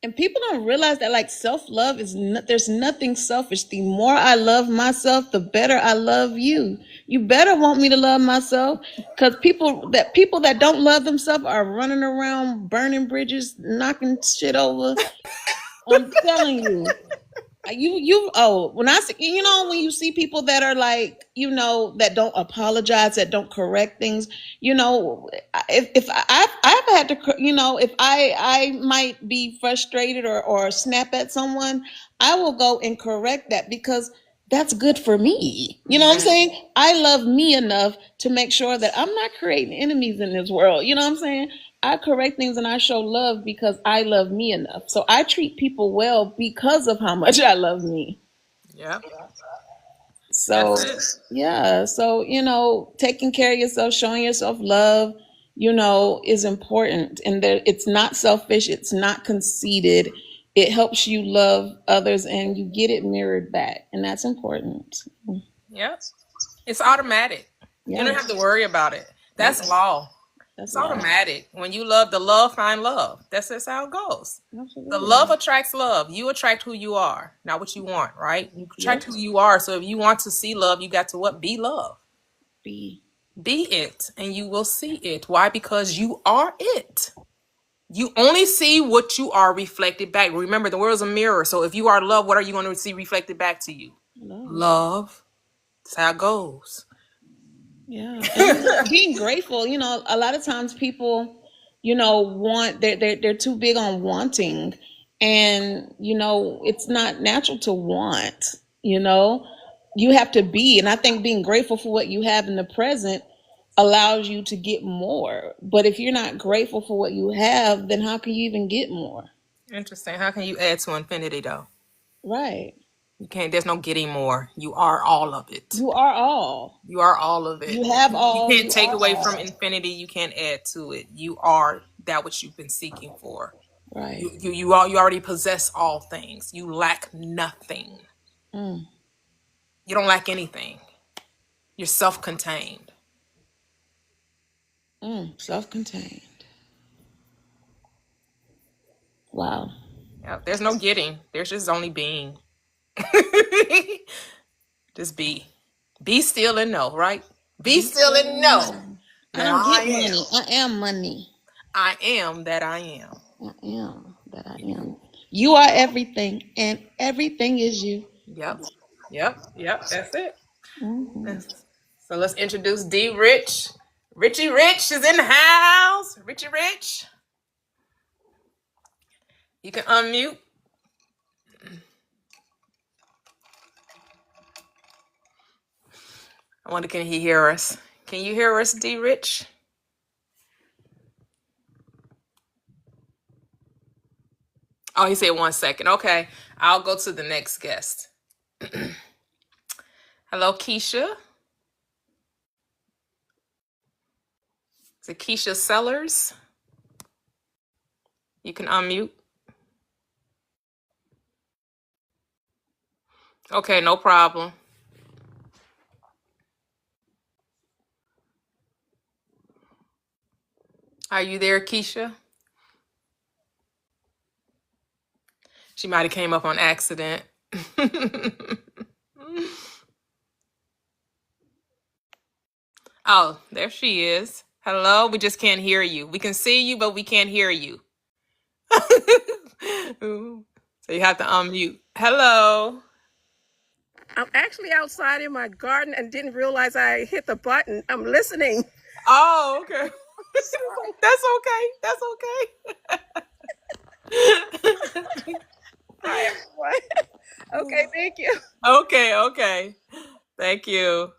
And people don't realize that like self-love there's nothing selfish. The more I love myself, the better I love you. You better want me to love myself because people that don't love themselves are running around burning bridges, knocking shit over. I'm telling you. When I see, you know, when you see people that are like, you know, that don't apologize, that don't correct things, you know, if I've had to, you know, if I might be frustrated or snap at someone, I will go and correct that because that's good for me. You know what I'm saying? I love me enough to make sure that I'm not creating enemies in this world. You know what I'm saying? I correct things and I show love because I love me enough. So I treat people well because of how much I love me. Yeah. So, yeah. So, you know, taking care of yourself, showing yourself love, you know, is important. And it's not selfish. It's not conceited. It helps you love others and you get it mirrored back. And that's important. Yep. It's automatic. Yes. You don't have to worry about it. That's law. It's automatic. When you love, the love find love. That's just how it goes. Absolutely. The love attracts love. You attract who you are, not what you want, right? You attract who you are. So if you want to see love, you got to what? Be love. Be it, and you will see it. Why? Because you are it. You only see what you are reflected back. Remember, the world's a mirror. So if you are love, what are you going to see reflected back to you? Love. That's how it goes. Yeah. And being grateful, you know, a lot of times people, you know, they're too big on wanting. And, it's not natural to want, you have to be. And I think being grateful for what you have in the present allows you to get more. But if you're not grateful for what you have, then how can you even get more? Interesting. How can you add to infinity though? Right. You can't. There's no getting more. You are all of it. You are all. You are all of it. You have You all. can't You take are away all. from infinity. You can't add to it. You are that which you've been seeking for. Right. You already possess all things. You lack nothing. Mm. You don't lack anything. You're self-contained. Self-contained. Wow. Yeah, there's no getting. There's just only being. Just be. Be still and know, right? Be still and know I that don't I get money. am. I am money. I am that I am. I am that I am. You are everything, and everything is you. Yep. That's it. Mm-hmm. So let's introduce D Rich. Richie Rich is in the house. Richie Rich. You can unmute. I wonder, can he hear us? Can you hear us, D Rich? Oh, he said 1 second. Okay. I'll go to the next guest. Hello, Keisha. Is it Keisha Sellers? You can unmute. Okay, no problem. Are you there, Keisha? She might have came up on accident. Oh, there she is. Hello, we just can't hear you. We can see you, but we can't hear you. So you have to unmute. Hello. I'm actually outside in my garden and didn't realize I hit the button. I'm listening. Oh, okay. That's okay. That's okay. Hi, everyone. Okay, thank you. Okay. Thank you.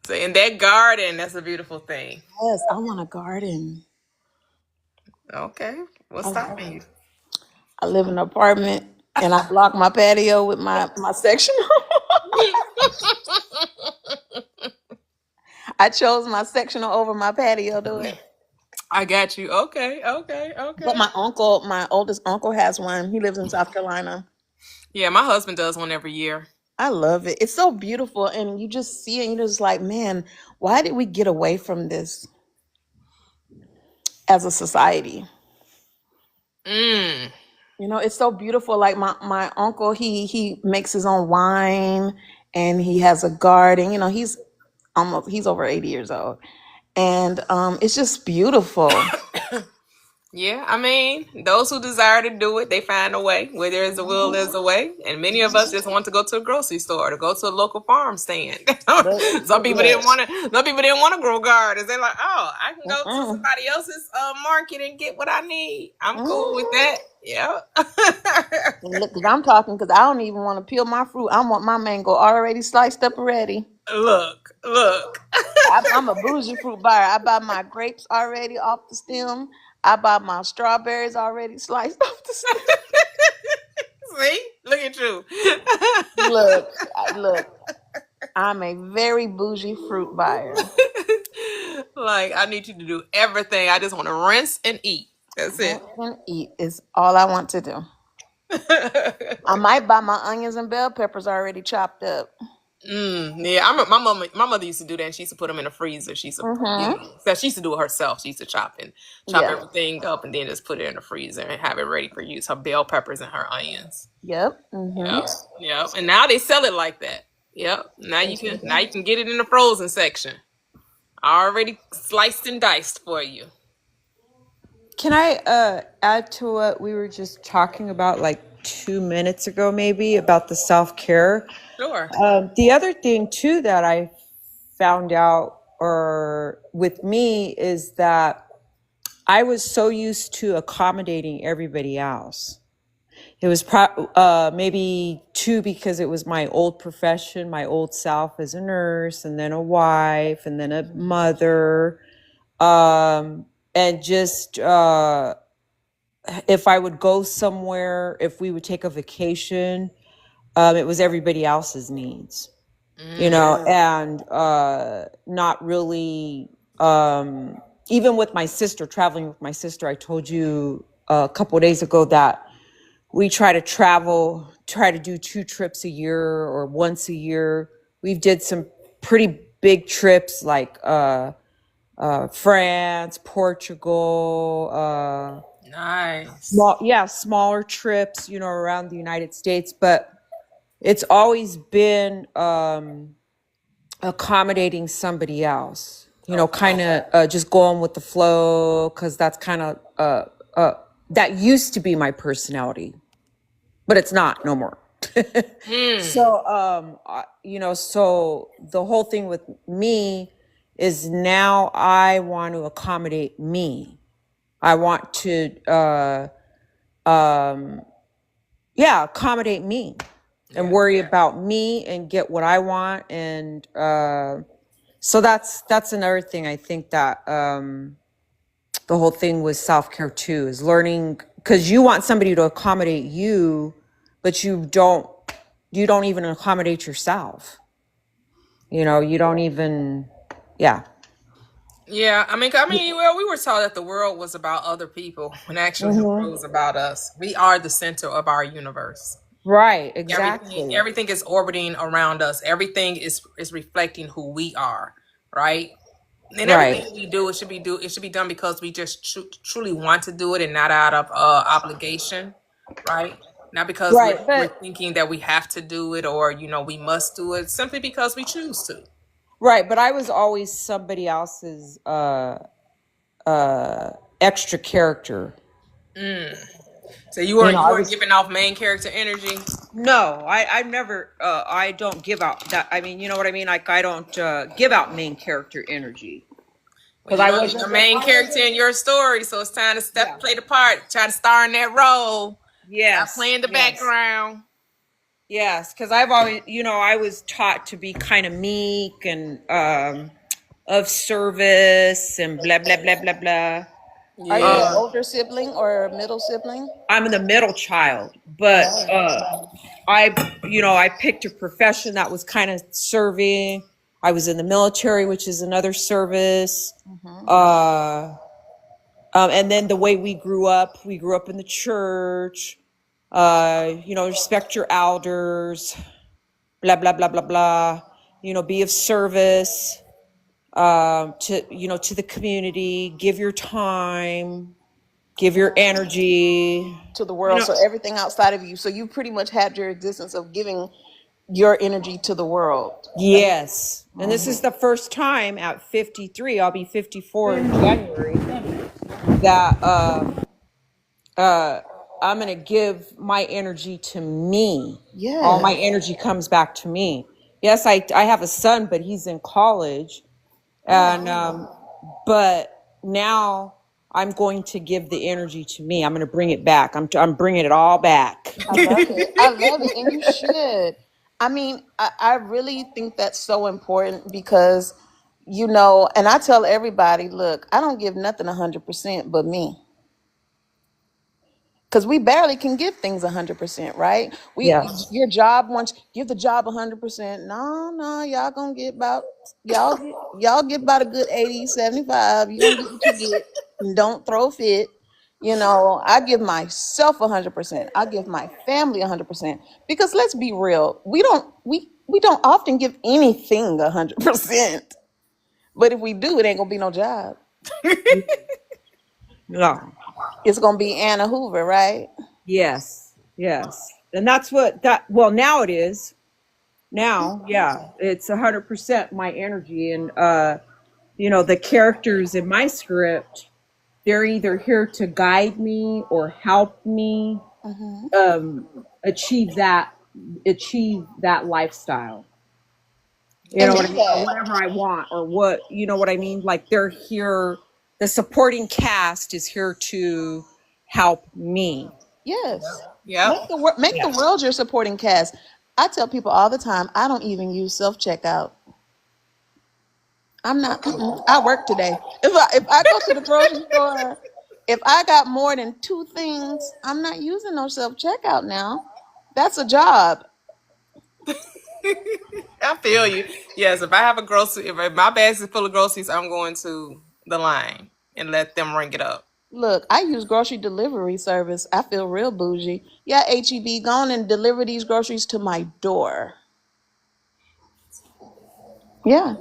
So in that garden, that's a beautiful thing. Yes, I want a garden. Okay. What's stopping you? I live in an apartment, and I block my patio with my sectional. I chose my sectional over my patio to it. I got you. Okay. But my oldest uncle has one. He lives in South Carolina. Yeah, my husband does one every year. I love it. It's so beautiful, and you just see it, and you're just like, man, why did we get away from this as a society? It's so beautiful. Like my uncle, he makes his own wine, and he has a garden. He's over 80 years old, and it's just beautiful. Yeah, I mean, those who desire to do it, they find a way. Where there is a will, there's a way. And many of us just want to go to a grocery store, to go to a local farm stand. Some people didn't want to grow gardens. They're like, oh, I can go to somebody else's market and get what I need. I'm cool with that. Yeah. Look, because I'm talking, because I don't even want to peel my fruit. I want my mango already sliced up already. Look. I'm a bougie fruit buyer. I buy my grapes already off the stem. I buy my strawberries already sliced off the stem. See? Look at you. Look. I'm a very bougie fruit buyer. Like, I need you to do everything. I just want to rinse and eat. That's it. Rinse and eat is all I want to do. I might buy my onions and bell peppers already chopped up. Yeah, my mother used to do that. And she used to put them in the freezer. She used to, she used to do it herself. She used to chop everything up and then just put it in the freezer and have it ready for use. Her bell peppers and her onions. Yep. Yep. And now they sell it like that. Yep. Now you can get it in the frozen section, already sliced and diced for you. Can I add to what we were just talking about like 2 minutes ago, maybe, about the self-care? Sure. The other thing too that I found out or with me is that I was so used to accommodating everybody else. It was maybe two, because it was my old profession, my old self as a nurse, and then a wife, and then a mother. And just if I would go somewhere, if we would take a vacation, it was everybody else's needs, and not really. Even with my sister, traveling with my sister, I told you a couple of days ago that we try to do 2 trips a year or once a year. We've did some pretty big trips like France, Portugal, Nice. smaller trips, around the United States. But it's always been accommodating somebody else, kind of just going with the flow, because that's kind of that used to be my personality, but it's not no more. So so the whole thing with me is now I want to accommodate me. I want to accommodate me and worry about me and get what I want. And so that's another thing. I think that the whole thing with self-care too is learning, because you want somebody to accommodate you, but you don't even accommodate yourself. You don't even, Yeah, I mean, well, we were taught that the world was about other people, when actually the world was about us. We are the center of our universe. Right, exactly. Everything is orbiting around us. Everything is reflecting who we are, right? And everything we do, it should be done because we just truly want to do it, and not out of obligation, right? Not because Right, we're but thinking that we have to do it, or we must do it, simply because we choose to. right, but I was always somebody else's extra character. So you weren't giving off main character energy. No, I never. I don't give out that. I mean, you know what I mean. Like, I don't give out main character energy, because I wasn't the main character in your story. So it's time to play the part. Try to star in that role. Yes, stop playing the background. Yes, because I've always, I was taught to be kind of meek and of service and blah blah blah blah blah. Are you an older sibling or a middle sibling? I'm the middle child, but I picked a profession that was kind of serving. I was in the military, which is another service. And then the way we grew up in the church. Respect your elders, blah blah blah blah blah. Be of service to the community. Give your time, give your energy to the world. So everything outside of you. So you pretty much had your existence of giving your energy to the world. Yes. And this is the first time at 53, I'll be 54 in January, that I'm going to give my energy to me. Yeah. All my energy comes back to me. Yes, I have a son, but he's in college. And but now I'm going to give the energy to me. I'm going to bring it back. I'm bringing it all back. I love it. I love it. And you should. I mean, I really think that's so important because, and I tell everybody, look, I don't give nothing 100% but me. Because we barely can give things 100%, right? Your job, once give the job 100%. No, y'all gonna get about y'all get about a good 80, 75. You gonna get what you get, and don't throw a fit. I give myself 100%. I give my family 100%. Because let's be real, we don't often give anything 100%. But if we do, it ain't gonna be no job. No. It's gonna be Anna Hoover, right? Yes. And that's now it is. Now, yeah, it's 100% my energy. And, the characters in my script, they're either here to guide me or help me achieve that lifestyle. You And know do what I mean? Or that. whatever I want, or what, you know what I mean? Like they're here, the supporting cast is here to help me. Yes. Yep. Make the world your supporting cast. I tell people all the time, I don't even use self checkout. I'm not. I work today. If I go to the grocery store, if I got more than 2 things, I'm not using no self checkout now. That's a job. I feel you. Yes, if I have a grocery, if my bag is full of groceries, I'm going to the line and let them ring it up. Look, I use grocery delivery service. I feel real bougie. Yeah, HEB, go on and deliver these groceries to my door. Yeah.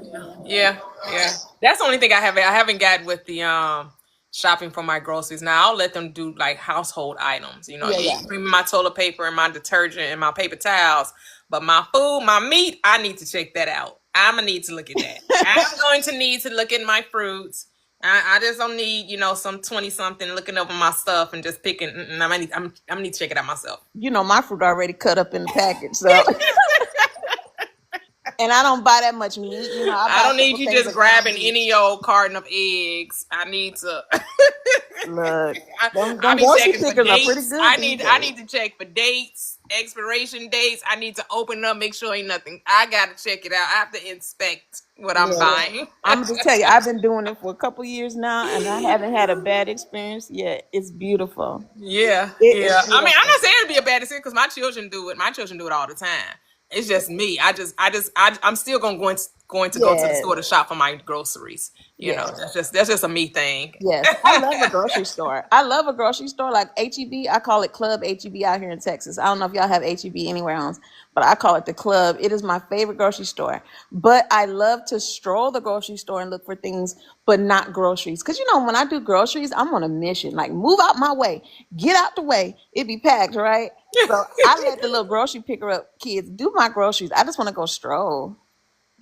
Yeah, yeah. That's the only thing I haven't got with the shopping for my groceries. Now I'll let them do like household items. Yeah, yeah. Bring me my toilet paper and my detergent and my paper towels. But my food, my meat, I need to check that out. I'm gonna need to look at that. I'm going to need to look at my fruits. I just don't need, some 20 something looking over my stuff and just picking. I'm gonna need to check it out myself. You know, my fruit already cut up in the package, so and I don't buy that much meat. You know, I I buy don't a need couple you things just of ground grabbing beef. any old carton of eggs. I need to. Look, I them be grocery checking for pickers are pretty dates. good I these need days. to check for dates, expiration dates. I need to open it up, make sure ain't nothing. I gotta check it out. I have to inspect what I'm Yeah, buying. I'm gonna just tell you, I've been doing it for a couple years now, and I haven't had a bad experience yet. It's beautiful. Yeah, It is yeah. I mean, I'm beautiful. not saying it'd be a bad decision because my children do it. My children do it all the time. It's just me. I'm still going to go to the Yes, store to shop for my groceries. yes. That's just a me thing. Yes, I love a grocery store. I love a grocery store like HEB. I call it Club HEB out here in Texas. I don't know if y'all have HEB anywhere else, but I call it the Club. It is my favorite grocery store. But I love to stroll the grocery store and look for things, but not groceries. Because, when I do groceries, I'm on a mission. Like, move out my way, get out the way. It be packed, right? So I let the little grocery picker up kids do my groceries. I just want to go stroll.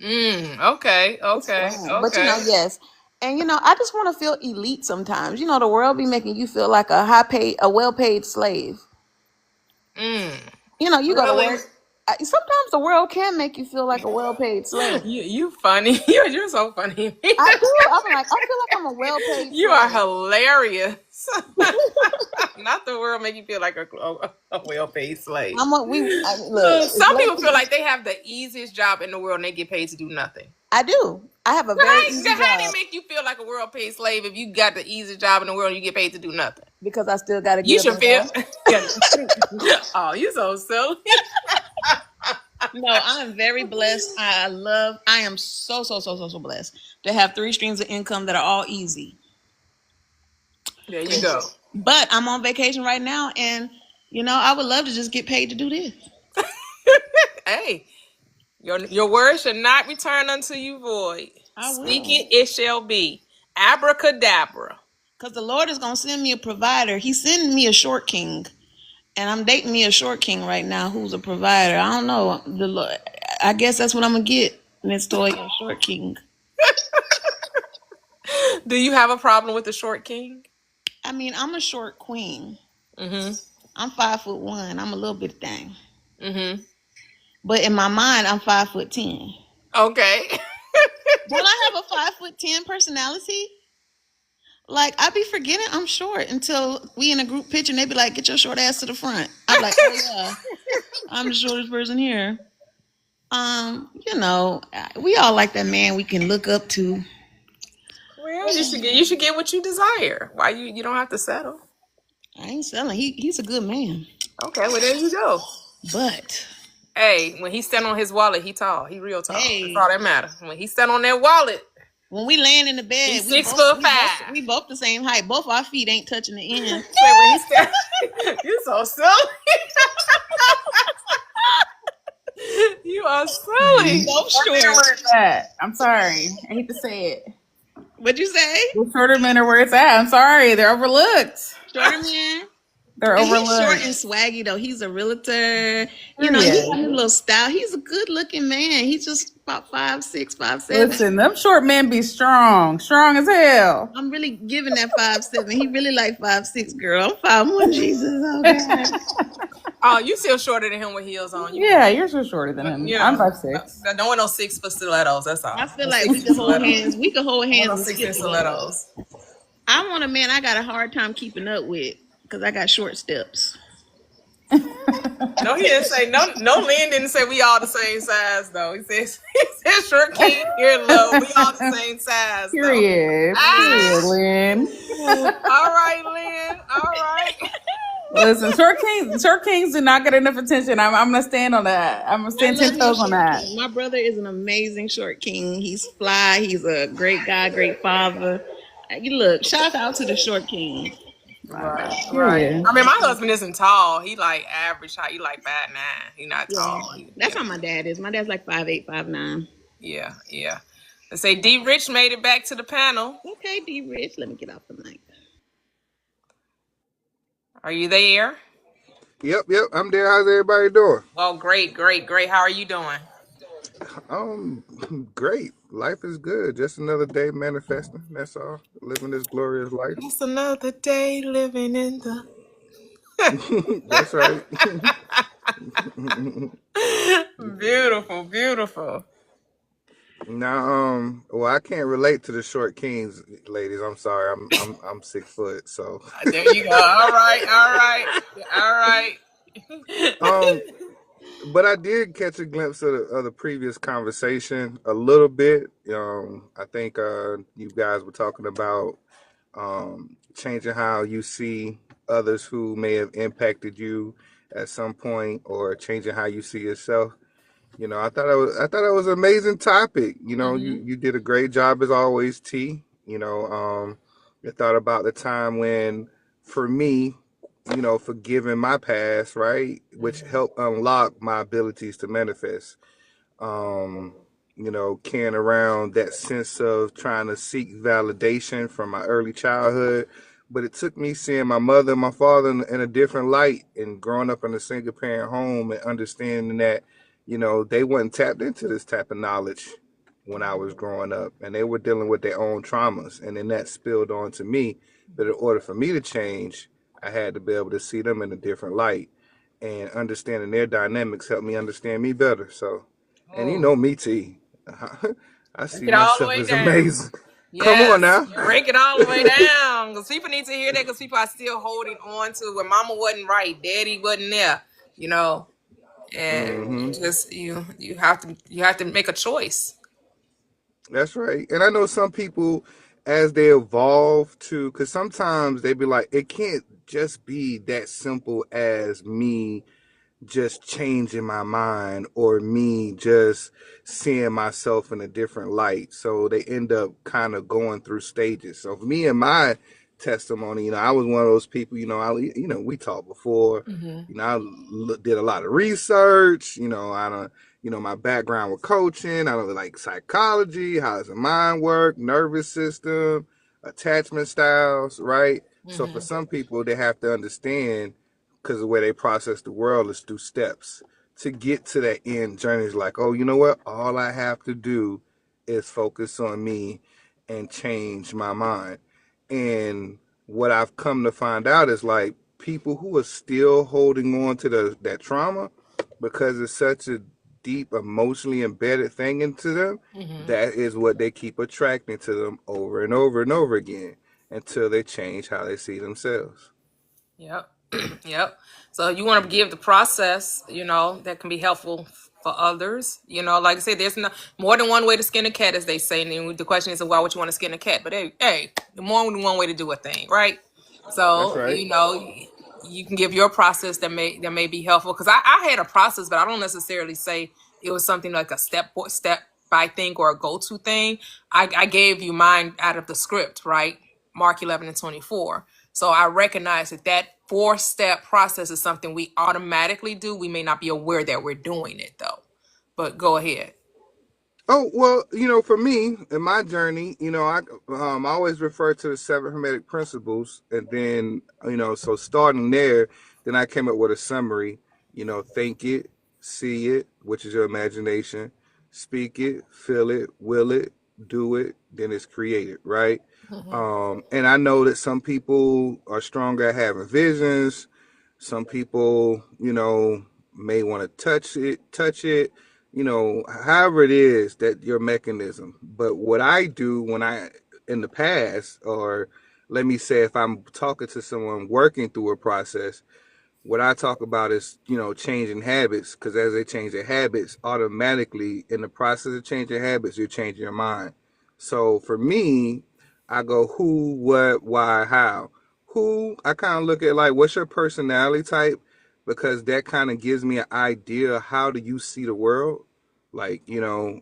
Okay, It's okay, fun. But okay. yes. And I just want to feel elite sometimes. The world be making you feel like a well paid slave. You go to Really? work. Sometimes the world can make you feel like a well paid slave. You funny. You're so funny. I do. I'm like, I feel like I'm a well paid You are slave. hilarious. Not the world make you feel like a well-paid slave. Look. It's Some people late. feel like they have the easiest job in the world and they get paid to do nothing. I do. I have a How, very easy how they job make you feel like a world-paid slave if you got the easiest job in the world and you get paid to do nothing? because I still got to You get up should and feel. go. Oh, you so silly. No, I'm very blessed. I am so, so, so, so, so blessed to have 3 streams of income that are all easy. There you go. But I'm on vacation right now, and I would love to just get paid to do this. Hey, your word should not return unto you void. I Speak will, it shall be. Abracadabra. because the Lord is gonna send me a provider. He's sending me a short king, and I'm dating me a short king right now who's a provider. I don't know the Lord. I guess that's what I'm gonna get, Miss Toyia, short king. Do you have a problem with the short king? I mean, I'm a short queen. Mm-hmm. I'm 5'1". I'm a little bit thing, Mm-hmm. but in my mind, I'm 5'10". Okay. Don't I have a 5'10" personality? Like, I be forgetting I'm short until we in a group picture and they be like, get your short ass to the front. I'm like, oh yeah, I'm the shortest person here. We all like that man we can look up to. Well, you should get what you desire. Why you don't have to settle. I ain't selling. He's a good man. Okay, well there you go. But Hey, when he stand on his wallet, he tall. He real tall. hey, That's all that matters. When he stand on that wallet, when we land in the bed, he's 6'5". we both the same height. Both our feet ain't touching the end. Say when he stand, you so silly. You are silly. Both Short men are short. where it's at. I'm sorry. I hate to say it. What'd you say? The shorter men are where it's at. I'm sorry. They're overlooked. Shorter man? They're And he's short overlooked. and swaggy though. He's a realtor. He got Period. a little style. He's a good looking man. He's just about 5'6", 5'7". Listen, them short men be strong. Strong as hell. I'm really giving that 5'7". He really like 5'6", girl. I'm 5'1", Jesus. Okay. Oh, you still shorter than him with heels on. You Yeah, good. you're so shorter than But him. I'm yeah, 5'6". don't want no 6 foot stilettos. That's all. I feel No like six we inch could hold stilettos. hands. We could hold I want hands no and 6 inch skip together. stilettos. I want a man I got a hard time keeping up with because I got short steps. No, he didn't say no. No, Lynn didn't say we all the same size though. He said short king here low. We all the same size though. Period. Ah, Period, Lynn. all right, Lynn. All right. Listen, short kings do not get enough attention. I'm gonna stand on that. I'm gonna I stand love 10 me a toes on short that. king. My brother is an amazing short king. He's fly. He's a great guy, great father. You look, shout out to the short king. Right, right. Period. I mean, my husband isn't tall. He like average height. He like 5'9". He not Yeah, tall. that's Yeah, how my dad is. My dad's like 5'8", 5'9". yeah, yeah. They say D Rich made it back to the panel. Okay, D Rich, let me get off the mic. Are you there? Yep, I'm there. How's everybody doing? Well, great, great, great. How are you doing? Um, great. Life is good. Just another day manifesting. That's all. Living this glorious life. It's another day living in the. That's right. Beautiful, beautiful. Now, well, I can't relate to the short kings, ladies. I'm sorry. I'm 6 foot, so. There you go. All right, all right, all right. um, but I did catch a glimpse of the previous conversation a little bit. I think you guys were talking about changing how you see others who may have impacted you at some point, or changing how you see yourself. I thought it was an amazing topic. You did a great job as always, T. I thought about the time when, for me, forgiving my past, right, which helped unlock my abilities to manifest. um, carrying around that sense of trying to seek validation from my early childhood. But it took me seeing my mother and my father in a different light, and growing up in a single parent home and understanding that, they wasn't tapped into this type of knowledge when I was growing up, and they were dealing with their own traumas. And then that spilled on to me. But in order for me to change, I had to be able to see them in a different light, and understanding their dynamics helped me understand me better. So, and you Oh, know me, T. I break see it all the myself way as down. amazing. Come on Yes, now. break it all the way down. Because people need to hear that. Because people are still holding on to when Mama wasn't right, Daddy wasn't there. You know, and Hmm. just you have to make a choice. That's right. And I know some people, as they evolve to, because sometimes they be like, it can't just be that simple as me just changing my mind, or me just seeing myself in a different light. So they end up kind of going through stages. So for me and my testimony, I was one of those people, we talked before, Mm-hmm. did a lot of research, I don't, my background with coaching, I don't like psychology, how does the mind work, nervous system, attachment styles, right? So for Mm-hmm. some people, they have to understand, because the way they process the world is through steps to get to that end journey. Is like, oh, you know what? All I have to do is focus on me and change my mind. And what I've come to find out is like people who are still holding on to that trauma because it's such a deep emotionally embedded thing into them, Mm-hmm. that is what they keep attracting to them over and over and over again until they change how they see themselves. Yep. Yep. So you want to give the process, that can be helpful for others. Like I said, there's more than one way to skin a cat, as they say. And the question is, why would you want to skin a cat? But hey, the more than one way to do a thing, right? That's So right. you can give your process that may be helpful. Because I had a process, but I don't necessarily say it was something like a step by thing or a go to thing. I gave you mine out of the script, right? Mark 11:24. So I recognize that 4-step process is something we automatically do. We may not be aware that we're doing it though. But go ahead. Oh, well, for me in my journey, I always refer to the 7 Hermetic principles, and then so starting there, then I came up with a summary. Think it, see it, which is your imagination, speak it, feel it, will it, do it, then it's created, right? Mhm. And I know that some people are stronger at having visions, Some people, may want to touch it, however it is that your mechanism. But what I do in the past, or let me say, if I'm talking to someone working through a process, what I talk about is, changing habits, because as they change their habits, automatically in the process of changing habits, you're changing your mind. So for me, I go who, what, why, how. Who, I kind of look at like, what's your personality type? Because that kind of gives me an idea of how do you see the world? Like,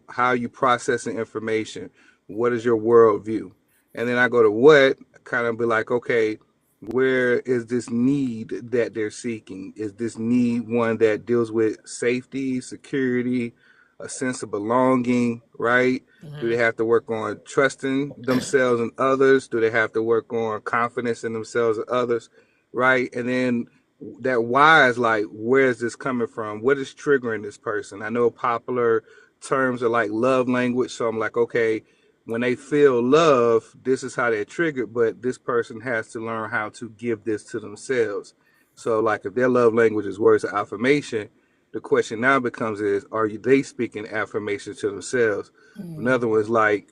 how you processing information. What is your worldview? And then I go to what, kind of be like, okay, where is this need that they're seeking? Is this need one that deals with safety, security, a sense of belonging, right? Do they have to work on trusting themselves and others? Do they have to work on confidence in themselves and others, right? And then that why is like, where is this coming from? What is triggering this person? I know popular terms are like love language. So I'm like, okay, when they feel love, this is how they're triggered, but this person has to learn how to give this to themselves. So like if their love language is words of affirmation, the question now becomes is, they speaking affirmation to themselves? Another one is like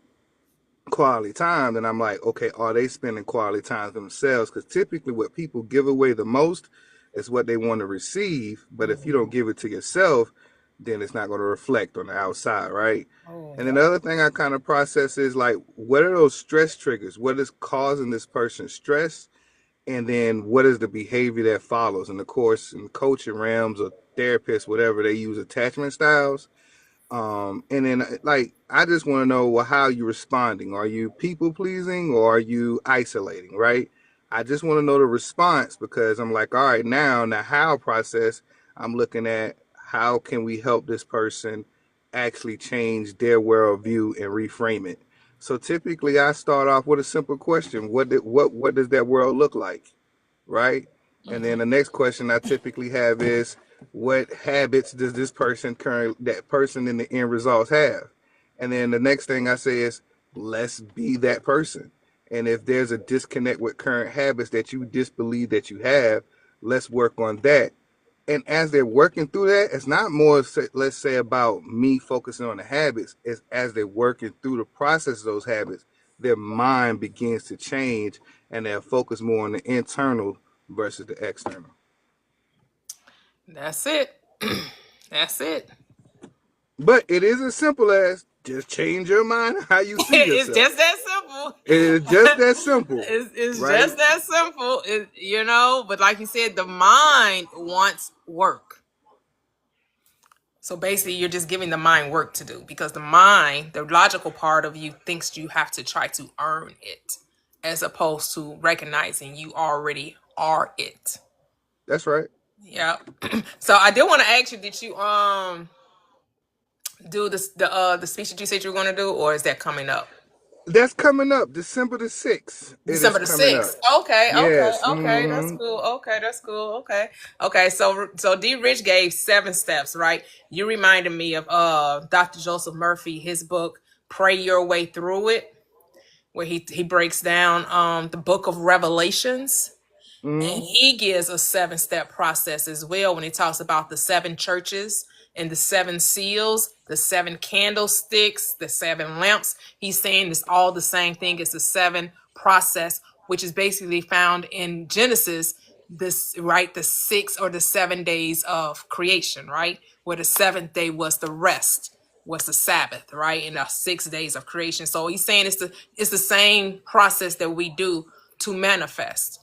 quality time, then I'm like, okay, are they spending quality time themselves? Because typically what people give away the most is what they want to receive. But if you don't give it to yourself, then it's not going to reflect on the outside, right? And then the other thing I kind of process is like, what are those stress triggers? What is causing this person stress? And then what is the behavior that follows? And of course, in coaching realms or therapists, whatever, they use attachment styles. And then like, I just want to know, well, how you responding? Are you people pleasing or are you isolating, right? I just want to know the response, because I'm like, all right, now how process, I'm looking at how can we help this person actually change their worldview and reframe it. So typically I start off with a simple question. What does that world look like? Right? And then the next question I typically have is, what habits does that person in the end results have? And then the next thing I say is, let's be that person. And if there's a disconnect with current habits that you disbelieve that you have, let's work on that. And as they're working through that, it's not more, let's say, about me focusing on the habits. It's as they're working through the process of those habits, their mind begins to change and they'll focus more on the internal versus the external. That's it. That's it. But it is as simple as just change your mind how you see It's yourself. just that simple. It is just that simple. It's right? just that simple. But like you said, the mind wants work. So basically, you're just giving the mind work to do, because the mind, the logical part of you, thinks you have to try to earn it, as opposed to recognizing you already are it. That's right. Yeah. So I did want to ask you, did you do the speech that you said you were going to do, or is that coming up? That's coming up December the 6th. It is December the coming up. 6th. Okay, Yes. okay, that's cool. Okay, that's cool. Okay. So D. Rich gave 7 steps, right? You reminded me of Dr. Joseph Murphy, his book "Pray Your Way Through It," where he breaks down the book of Revelations. And he gives a 7-step process as well when he talks about the 7 churches and the 7 seals, the 7 candlesticks, the 7 lamps. He's saying it's all the same thing as the 7 process, which is basically found in Genesis, the 6 or the 7 days of creation, right? Where the 7th day was the rest, was the Sabbath, right? And the 6 days of creation. So he's saying it's the same process that we do to manifest.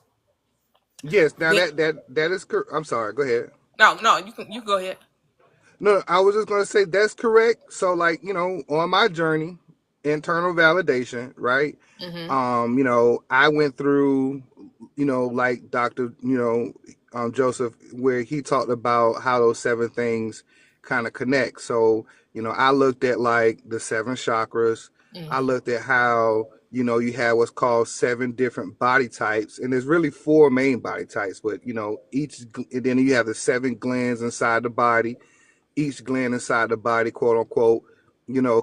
Yes. Now that is correct. I'm sorry. Go ahead. No, you can go ahead. No, I was just going to say that's correct. So, like, on my journey, internal validation, right? I went through, like Dr. Joseph, where he talked about how those 7 things kind of connect. So, I looked at like the 7 chakras. I looked at how, you have what's called 7 different body types, and there's really 4 main body types, but and then you have the 7 glands inside the body. Each gland inside the body, quote unquote,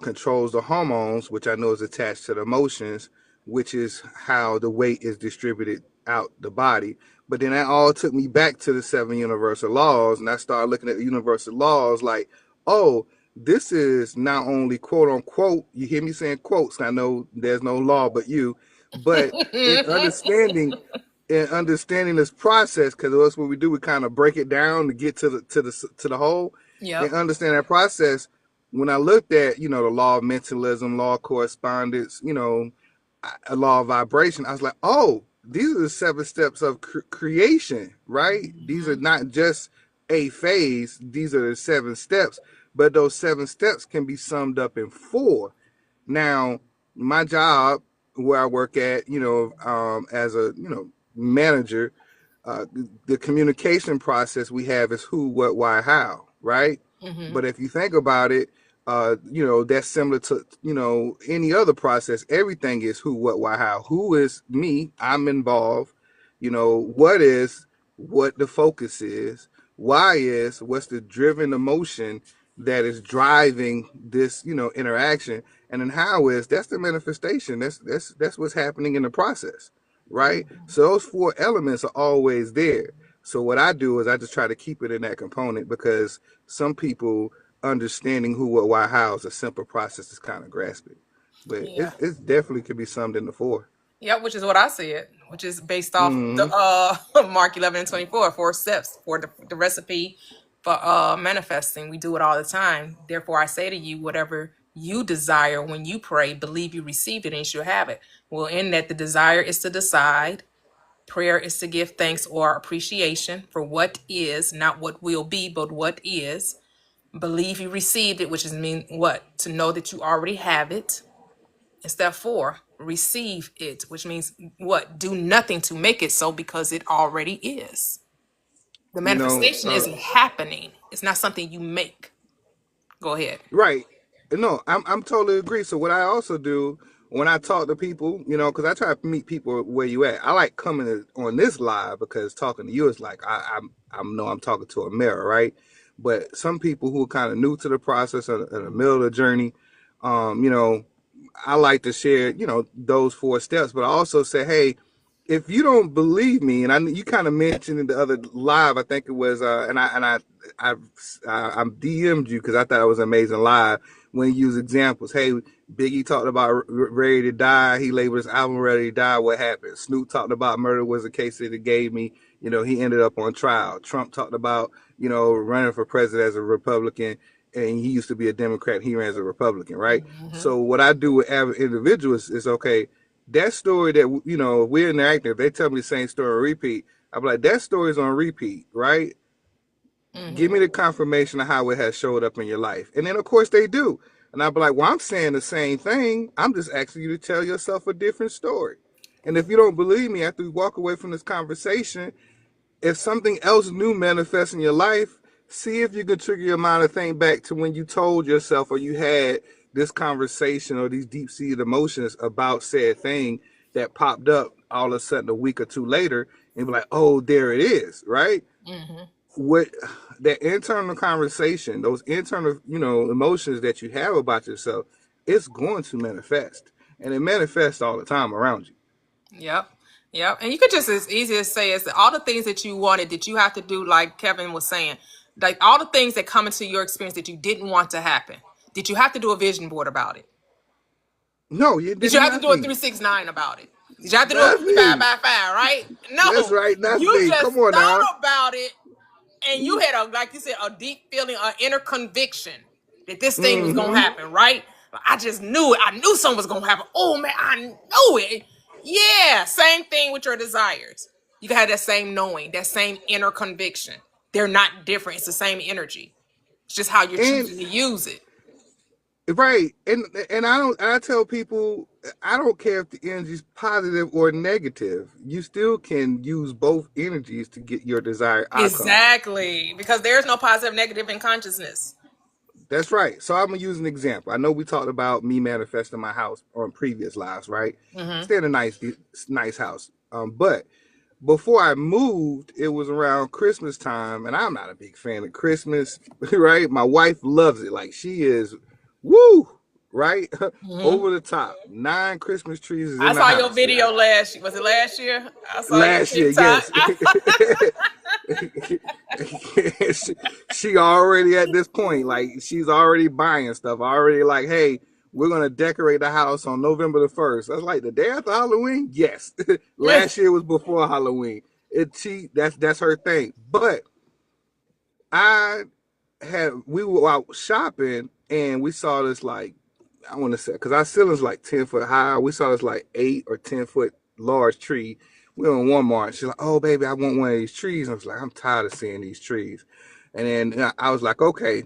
controls the hormones, which I know is attached to the emotions, which is how the weight is distributed out the body. But then that all took me back to the 7 universal laws, and I started looking at the universal laws like, oh, this is not only quote unquote, you hear me saying quotes, I know there's no law but you, but in understanding this process, because that's what we do, we kind of break it down to get to the whole, Yep. and understand that process. When I looked at, the law of mentalism, law of correspondence, a law of vibration, I was like, oh, these are the 7 steps of creation, right? These are not just a phase, these are the 7 steps, but those 7 steps can be summed up in 4. Now, my job where I work at, as a, manager, the communication process we have is who, what, why, how, right? But if you think about it, that's similar to, any other process. Everything is who, what, why, how. Who is me? I'm involved. What is what the focus is. Why is what's the driven emotion that is driving this, interaction. And then how is that's the manifestation. That's what's happening in the process, right? So those 4 elements are always there. So what I do is I just try to keep it in that component, because some people understanding who, what, why, how is a simple process is kind of grasping, but Yeah. it's definitely could be summed into 4. Yep, which is what I said, which is based off the Mm-hmm. Mark 11 and 24, 4 steps for the recipe for manifesting. We do it all the time. Therefore, I say to you, whatever you desire when you pray, believe you received it and you should have it. Well, in that, the desire is to decide. Prayer is to give thanks or appreciation for what is, not what will be, but what is. Believe you received it, which is mean what? To know that you already have it. And step 4, receive it, which means what? Do nothing to make it so, because it already is. The You know, manifestation isn't happening. It's not something you make. Go ahead. right. No, I'm totally agree. So what I also do when I talk to people, because I try to meet people where you at. I like coming on this live because talking to you is like I know I'm talking to a mirror, right? But some people who are kind of new to the process or in the middle of the journey, um, you know, I like to share, those 4 steps, but I also say, hey, if you don't believe me, and you kind of mentioned in the other live, I think it was, I DM'd you because I thought it was an amazing live when you use examples. Hey, Biggie talked about Ready to Die. He labeled his album Ready to Die. What happened? Snoop talked about murder was a case that it gave me. He ended up on trial. Trump talked about, running for president as a Republican, and he used to be a Democrat. He ran as a Republican, right? So what I do with average individuals is, okay, that story that, we're interactive, they tell me the same story on repeat. I'm like, that story's on repeat, right? Give me the confirmation of how it has showed up in your life. And then of course they do. And I'll be like, well, I'm saying the same thing. I'm just asking you to tell yourself a different story. And if you don't believe me, after we walk away from this conversation, if something else new manifests in your life, see if you can trigger your mind to think back to when you told yourself or you had this conversation or these deep-seated emotions about said thing that popped up all of a sudden a week or 2 later, and be like, oh, there it is, right? What that internal conversation, those internal, emotions that you have about yourself, it's going to manifest. And it manifests all the time around you. Yep. Yep. And you could just as easy as say as all the things that you wanted that you have to do, like Kevin was saying, like all the things that come into your experience that you didn't want to happen. Did you have to do a vision board about it? No, you Did did you have to do a nothing. 369 about it? Did you have to do a 5 Nothing. by 5, right? That's No. right, You nothing. just Come on now. thought about it and you had like you said, a deep feeling, an inner conviction that this thing was gonna Mm-hmm. happen, right? I just knew it. I knew something was gonna happen. Oh man, I knew it. Yeah, same thing with your desires. You can have that same knowing, that same inner conviction. They're not different. It's the same energy. It's just how you're And choosing to use it. right, and I tell people, I don't care if the energy is positive or negative. You still can use both energies to get your desired outcome. Exactly. Because there's no positive, negative in consciousness. That's right. So I'm gonna use an example. I know we talked about me manifesting my house on previous lives, right? Stay in a nice house. But before I moved, it was around Christmas time, and I'm not a big fan of Christmas, right? My wife loves it. Like she is, woo. right? Over the top. 9 Christmas trees is I in the saw your house. video last year. Was it last year? I saw your Last year, TikTok. yes. she already at this point, like she's already buying stuff. Already like, hey, we're gonna decorate the house on November the 1st. That's like the day after Halloween. Yes, last year was before Halloween. That's her thing. But I we were out shopping and we saw this like I want to say because our ceiling's like 10 foot high. We saw this like 8 or 10 foot large tree. We were in Walmart. She's like, "Oh baby, I want one of these trees." I was like, "I'm tired of seeing these trees," and then I was like, "Okay."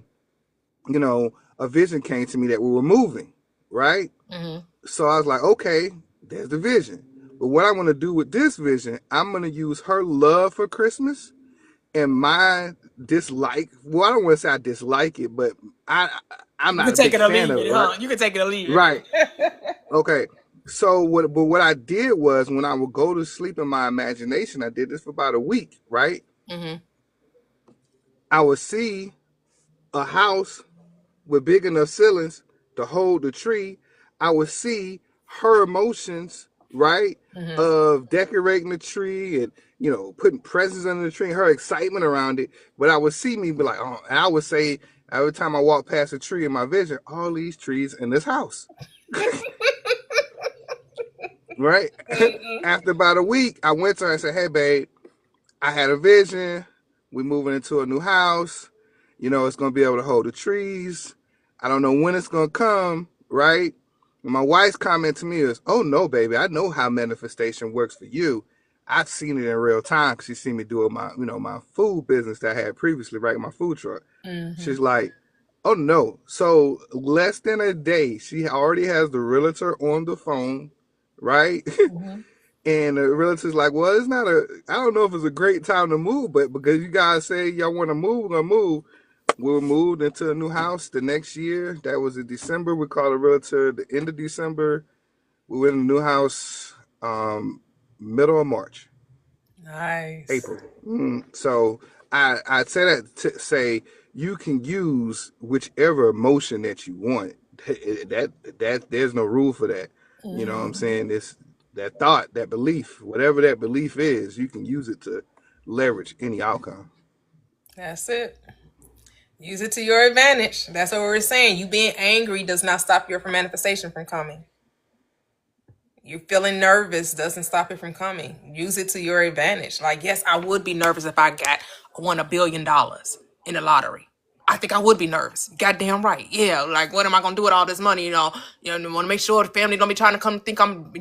A vision came to me that we were moving, right? So I was like, "Okay, there's the vision." But what I'm going to do with this vision, I'm going to use her love for Christmas and my dislike. Well, I don't want to say I dislike it, but I'm You not can a take big it or fan leave of it, it, right? huh? You can take it or leave it. Right. Okay. So what I did was when I would go to sleep in my imagination, I did this for about a week, right? I would see a house with big enough ceilings to hold the tree. I would see her emotions, right? Of decorating the tree and, putting presents under the tree, her excitement around it. But I would see me be like, oh, and I would say every time I walk past a tree in my vision, all these trees in this house. Right? After about a week, I went to her and said, hey, babe, I had a vision. We're moving into a new house. It's going to be able to hold the trees. I don't know when it's going to come, right? And my wife's comment to me is, oh, no, baby, I know how manifestation works for you. I've seen it in real time because she's seen me do my food business that I had previously, right? My food truck. She's like, oh, no. So less than a day, she already has the realtor on the phone, right? And the realtor's like, well, I don't know if it's a great time to move, but because you guys say y'all want to move, we're going to move. We were moved into a new house the next year. That was in December. We called a realtor the end of December. We went in a new house middle of March. Nice. April. So I'd say that to say you can use whichever emotion that you want. That there's no rule for that. You know what I'm saying? It's that thought, that belief, whatever that belief is, you can use it to leverage any outcome. That's it. Use it to your advantage. That's what we're saying. You being angry does not stop your manifestation from coming. You feeling nervous doesn't stop it from coming. Use it to your advantage. Like, yes, I would be nervous if I won $1 billion in the lottery. I think I would be nervous. Goddamn right. Yeah. Like, what am I gonna do with all this money? Want to make sure the family don't be trying to come think I'm,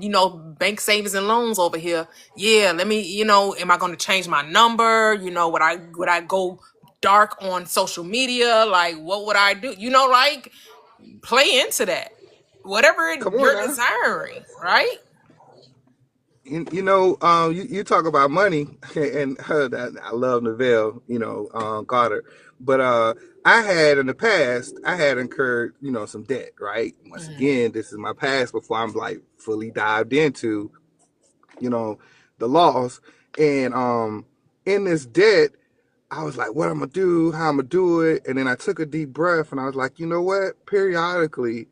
bank savings and loans over here. Yeah. Let me, am I gonna change my number? Would I go dark on social media? Like, what would I do? Like, play into that. Whatever Come on you're now. desiring, right? You talk about money, and I love Neville, Carter, but I had in the past, I had incurred, some debt, right? Once again, this is my past before I'm like fully dived into, the laws, and in this debt, I was like, what I'm gonna do, how I'm gonna do it, and then I took a deep breath, and I was like, you know what? Periodically,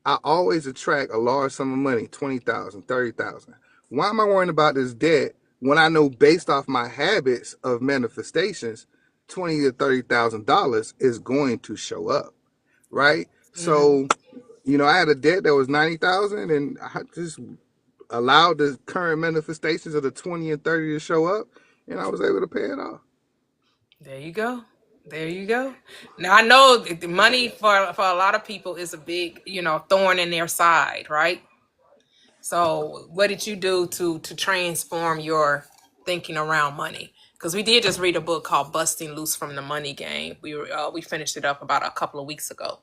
I always attract a large sum of money, 20,000, 30,000. Why am I worrying about this debt when I know based off my habits of manifestations, $20,000 to $30,000 is going to show up, right? So, I had a debt that was 90,000, and I just allowed the current manifestations of the 20 and 30 to show up, and I was able to pay it off. There you go. There you go. Now I know the money for a lot of people is a big, thorn in their side, right? So what did you do to transform your thinking around money? Because we did just read a book called Busting Loose from the Money Game. We finished it up about a couple of weeks ago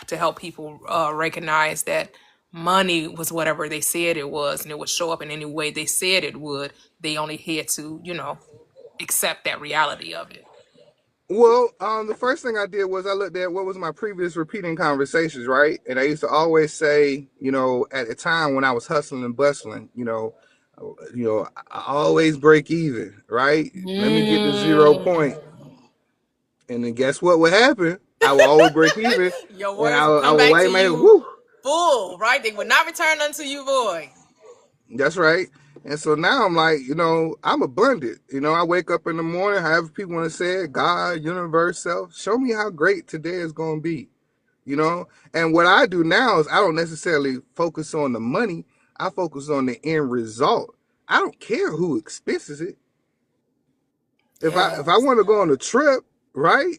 to help people recognize that money was whatever they said it was, and it would show up in any way they said it would. They only had to, accept that reality of it. Well, the first thing I did was I looked at what was my previous repeating conversations, right? And I used to always say, at the time when I was hustling and bustling, I always break even, right? Let me get to 0 point. And then guess what would happen? I would always break even. Your And words will I come would back wait, to man, you whoo. full, right? They would not return unto you void. That's right. And so now I'm like, I'm abundant. I wake up in the morning, however people want to say it, God, universe, self, show me how great today is going to be. And what I do now is I don't necessarily focus on the money. I focus on the end result. I don't care who expenses it. If I want to go on a trip, right?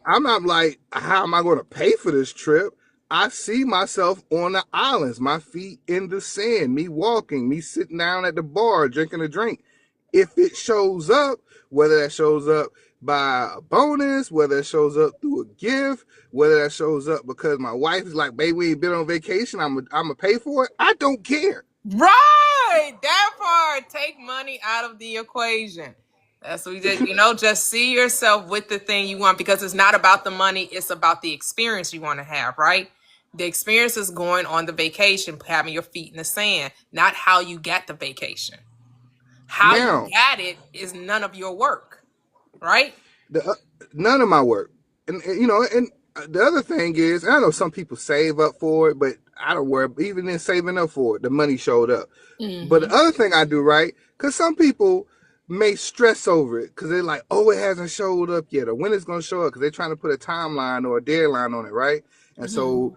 I'm not like, how am I going to pay for this trip? I see myself on the islands, my feet in the sand, me walking, me sitting down at the bar, drinking a drink. If it shows up, whether that shows up by a bonus, whether it shows up through a gift, whether that shows up because my wife is like, baby, we ain't been on vacation, I'm gonna pay for it. I don't care. Right. That part. Take money out of the equation. That's what we did. Just see yourself with the thing you want, because it's not about the money. It's about the experience you want to have, right? The experience is going on the vacation, having your feet in the sand, not how you got the vacation. How you got it is none of your work, right? None of my work. And the other thing is, I know some people save up for it, but I don't worry. Even in saving up for it, the money showed up. But the other thing I do, right, because some people may stress over it because they're like, oh, it hasn't showed up yet, or when it's going to show up, because they're trying to put a timeline or a deadline on it, right? And so,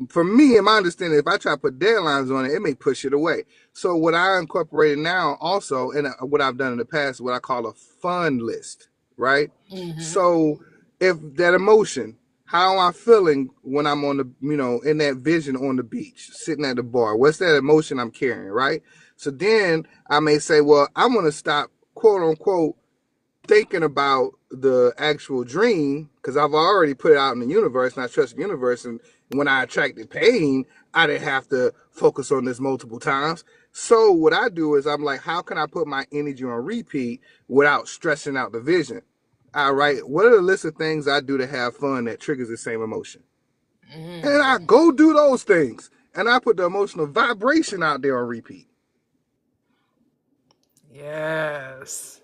for me, in my understanding, if I try to put deadlines on it, it may push it away. So what I incorporated now also, and what I've done in the past, is what I call a fun list, right? So if that emotion, how am I feeling when I'm on the, in that vision on the beach, sitting at the bar? What's that emotion I'm carrying, right? So then I may say, well, I'm going to stop, quote unquote, thinking about the actual dream, because I've already put it out in the universe and I trust the universe. And when I attracted pain, I didn't have to focus on this multiple times. So what I do is I'm like, how can I put my energy on repeat without stressing out the vision? All right, what are the list of things I do to have fun that triggers the same emotion? And I go do those things. And I put the emotional vibration out there on repeat. Yes.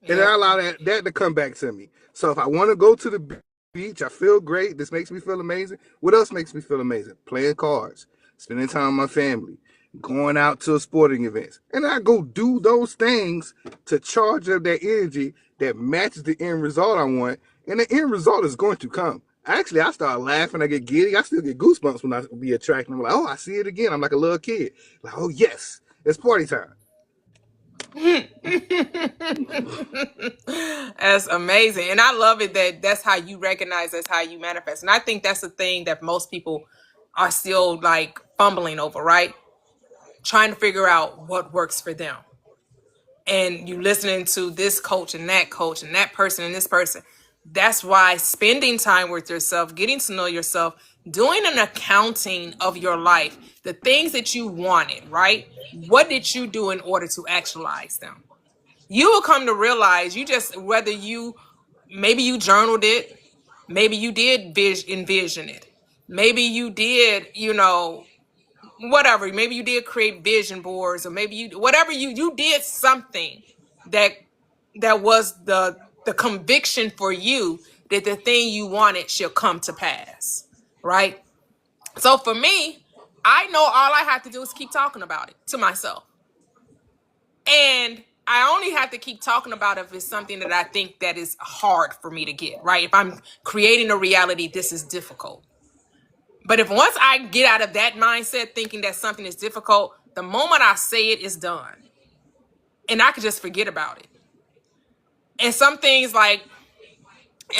And I allow that to come back to me. So if I want to go to the beach, I feel great. This makes me feel amazing. What else makes me feel amazing? Playing cards, spending time with my family, going out to sporting events. And I go do those things to charge up that energy that matches the end result I want. And the end result is going to come. Actually, I start laughing. I get giddy. I still get goosebumps when I be attracted. I'm like, oh, I see it again. I'm like a little kid. Like, oh, yes, it's party time. That's amazing. And I love it that that's how you recognize, that's how you manifest. And I think that's the thing that most people are still like fumbling over, right? Trying to figure out what works for them. And you listening to this coach and that person and this person. That's why spending time with yourself, getting to know yourself, doing an accounting of your life, the things that you wanted, right? What did you do in order to actualize them? You will come to realize maybe you journaled it, maybe you did envision it, maybe you did, whatever, maybe you did create vision boards, or maybe you did something that was the conviction for you that the thing you wanted shall come to pass, right? So for me, I know all I have to do is keep talking about it to myself. And I only have to keep talking about it if it's something that I think that is hard for me to get, right? If I'm creating a reality, this is difficult. But if once I get out of that mindset thinking that something is difficult, the moment I say it, it's done. And I could just forget about it. And some things, like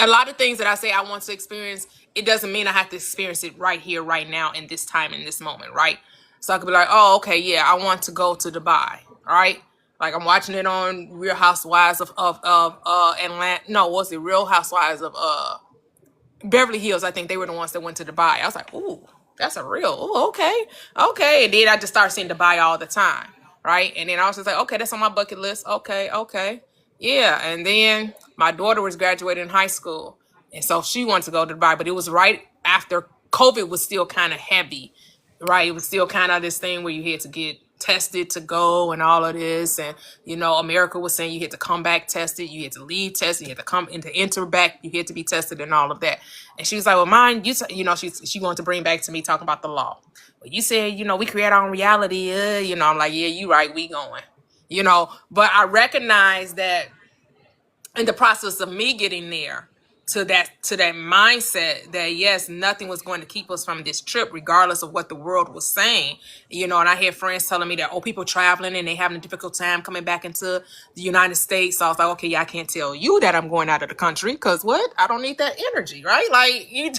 a lot of things that I say I want to experience, it doesn't mean I have to experience it right here, right now, in this time, in this moment, right? So I could be like, oh, okay, yeah, I want to go to Dubai, right? Like I'm watching it on Real Housewives of Atlanta. No, was it Real Housewives of Beverly Hills? I think they were the ones that went to Dubai. I was like, ooh, that's a real. Ooh, okay. And then I just started seeing Dubai all the time, right? And then I was just like, okay, that's on my bucket list. Okay, yeah. And then my daughter was graduating high school, and so she wanted to go to Dubai, but it was right after COVID was still kind of heavy, right? It was still kind of this thing where you had to get tested to go and all of this. And, America was saying you had to come back tested, you had to leave tested, you had to come in to enter back, you had to be tested and all of that. And she was like, well, mine, she wanted to bring back to me talking about the law. Well, you said, we create our own reality. I'm like, yeah, you right, we going. But I recognize that in the process of me getting there to that mindset that yes, nothing was going to keep us from this trip regardless of what the world was saying. And I had friends telling me that people traveling and they having a difficult time coming back into the United States. So I was like, okay, yeah, I can't tell you that I'm going out of the country because what, I don't need that energy, right? Like you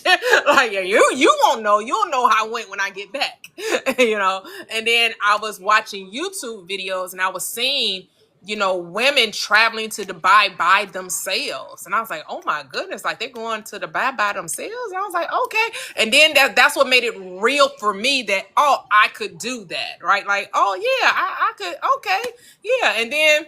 won't know. You'll know how I went when I get back. And then I was watching YouTube videos and I was seeing women traveling to Dubai by themselves. And I was like, oh my goodness, like they're going to Dubai by themselves. And I was like, okay. And then that's what made it real for me that, I could do that, right? Like, oh yeah, I could, okay. Yeah. And then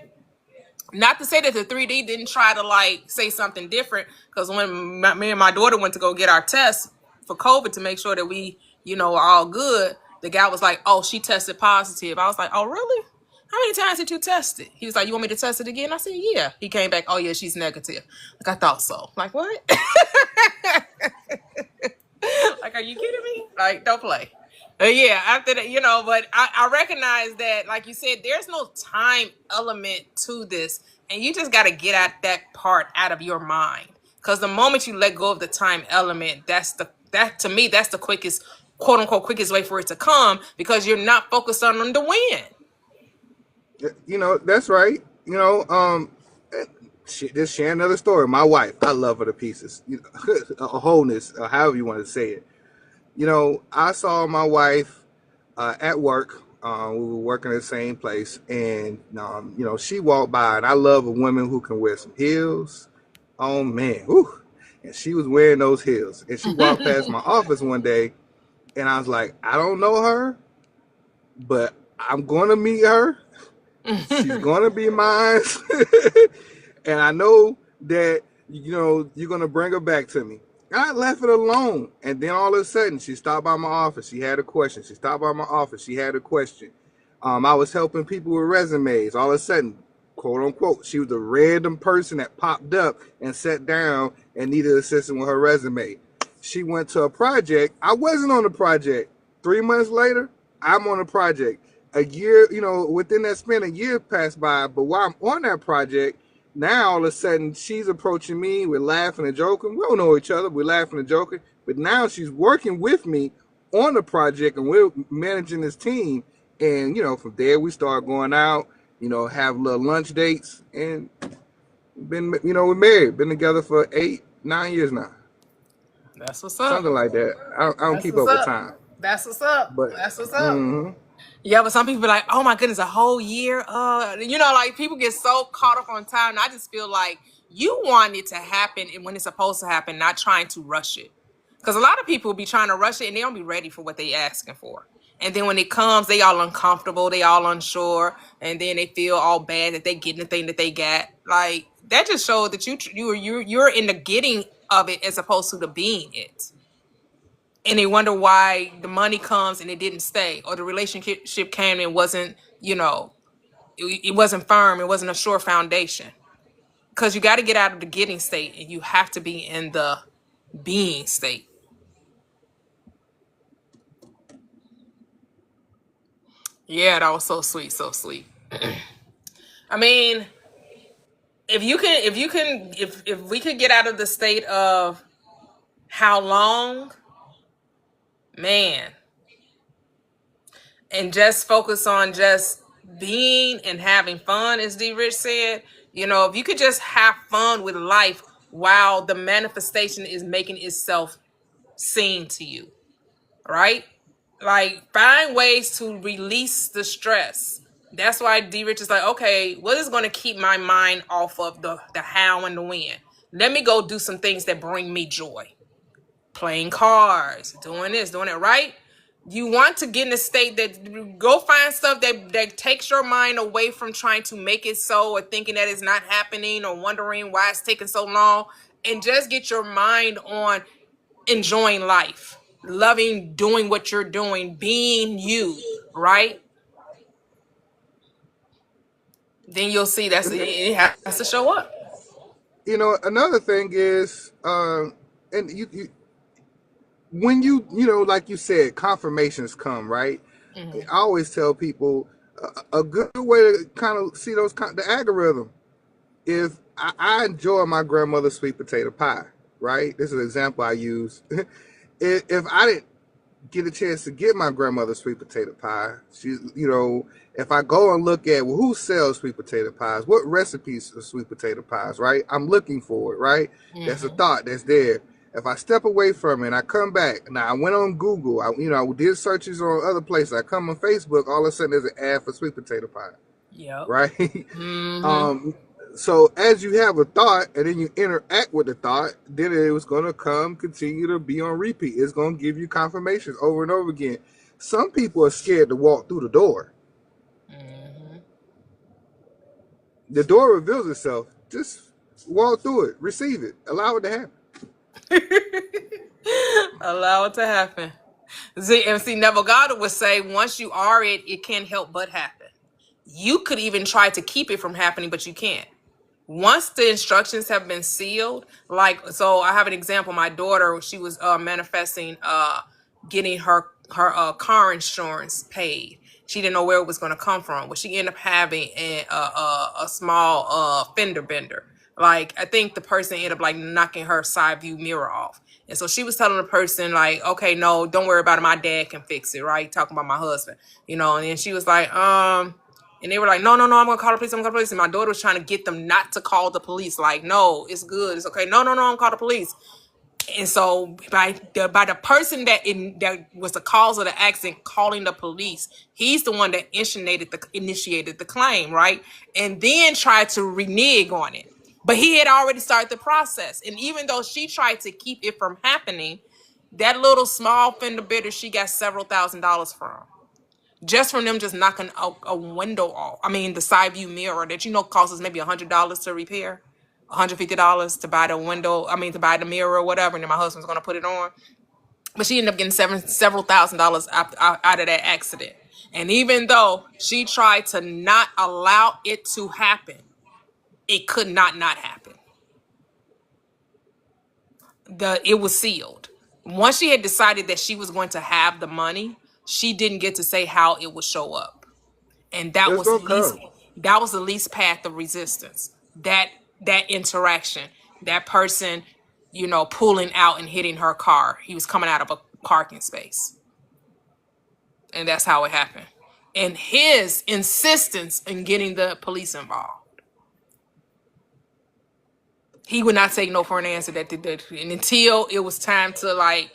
not to say that the 3D didn't try to like say something different, because when me and my daughter went to go get our tests for COVID to make sure that we, are all good, the guy was like, oh, she tested positive. I was like, oh, really? How many times did you test it? He was like, you want me to test it again? I said, yeah. He came back, oh, yeah, she's negative. Like, I thought so. Like, what? Like, are you kidding me? Like, don't play. Yeah, after that, but I recognize that, like you said, there's no time element to this. And you just got to get that part out of your mind. Because the moment you let go of the time element, to me, that's the quickest, quote unquote, quickest way for it to come, because you're not focused on the win. That's right. Just share another story. My wife, I love her to pieces. A wholeness, or however you want to say it. I saw my wife at work. We were working at the same place, and she walked by, and I love a woman who can wear some heels. Oh man, whew. And she was wearing those heels, and she walked past my office one day, and I was like, I don't know her, but I'm gonna meet her. She's gonna be mine. And I know that you're gonna bring her back to me. I left it alone, and then all of a sudden she stopped by my office. She had a question. She stopped by my office. She had a question. I was helping people with resumes. All of a sudden, quote unquote, she was a random person that popped up and sat down and needed assistance with her resume. She went to a project. I wasn't on the project. 3 months later, I'm on a project. A year, within that span, a year passed by. But while I'm on that project, now all of a sudden she's approaching me. We're laughing and joking. We don't know each other. We're laughing and joking. But now she's working with me on the project, and we're managing this team. And from there we start going out. Have little lunch dates, and we're married. Been together for 8-9 years now. That's what's up. Something like that. I don't keep up with time. That's what's up. But that's what's up. Mm-hmm. Yeah, but some people be like, oh my goodness, a whole year. Like people get so caught up on time. And I just feel like you want it to happen and when it's supposed to happen, not trying to rush it. Because a lot of people be trying to rush it and they don't be ready for what they asking for. And then when it comes, they all uncomfortable, they all unsure, and then they feel all bad that they getting the thing that they got. Like that just shows that you're in the getting of it as opposed to the being it. And they wonder why the money comes and it didn't stay, or the relationship came and wasn't, it wasn't firm. It wasn't a sure foundation. Because you got to get out of the getting state and you have to be in the being state. Yeah, that was so sweet, so sweet. I mean, if we could get out of the state of how long, man, and just focus on just being and having fun, as D Rich said, if you could just have fun with life while the manifestation is making itself seen to you, right? Like find ways to release the stress. That's why D Rich is like, okay, what is going to keep my mind off of the how and the when? Let me go do some things that bring me joy. Playing cards, doing this, doing it, right? You want to get in a state that go find stuff that takes your mind away from trying to make it so, or thinking that it's not happening, or wondering why it's taking so long, and just get your mind on enjoying life, loving doing what you're doing, being you, right? then you'll see it has to show up. You know, another thing is, and when you know, like you said, confirmations come, right? I always tell people a good way to kind of see the algorithm. If I enjoy my grandmother's sweet potato pie, right? This is an example I use. If I didn't get a chance to get my grandmother's sweet potato pie, if I go and look at, well, who sells sweet potato pies, what recipes of sweet potato pies, right? I'm looking for it, right? That's a thought that's there. If I step away from it and I come back, now I went on Google, I did searches on other places. I come on Facebook, all of a sudden there's an ad for sweet potato pie, Yep. right? So as you have a thought and then you interact with the thought, then it was going to continue to be on repeat. It's going to give you confirmations over and over again. Some people are scared to walk through the door. The door reveals itself. Just walk through it, receive it, allow it to happen. Allow it to happen. See, Neville Goddard would say, once you are it, it can't help but happen. You could even try to keep it from happening, but you can't. Once the instructions have been sealed, so I have an example. My daughter, she was manifesting getting her car insurance paid. She didn't know where it was going to come from, but she ended up having a small fender bender. Like, I think the person ended up knocking her side view mirror off. And so she was telling the person, like, okay, no, don't worry about it. My dad can fix it, right? Talking about my husband, and then she was like, and they were like, no, I'm going to call the police. I'm going to call the police. And my daughter was trying to get them not to call the police. Like, no, it's good. It's okay. No, I'm going to call the police. And so by the person that was the cause of the accident calling the police, he's the one that initiated the claim, right? And then tried to renege on it. But he had already started the process. And even though she tried to keep it from happening, that little small fender bender she got several $1,000s from. Just from them just knocking a window off. I mean, the side view mirror that costs us maybe $100 to repair, $150 to buy the window. I mean, to buy the mirror or whatever, and then my husband's gonna put it on. But she ended up getting several $1,000s out of that accident. And even though she tried to not allow it to happen, it could not happen. It was sealed. Once she had decided that she was going to have the money, she didn't get to say how it would show up. And that was the least path of resistance. That interaction, that person, pulling out and hitting her car. He was coming out of a parking space. And that's how it happened. And his insistence in getting the police involved. He would not take no for an answer and until it was time to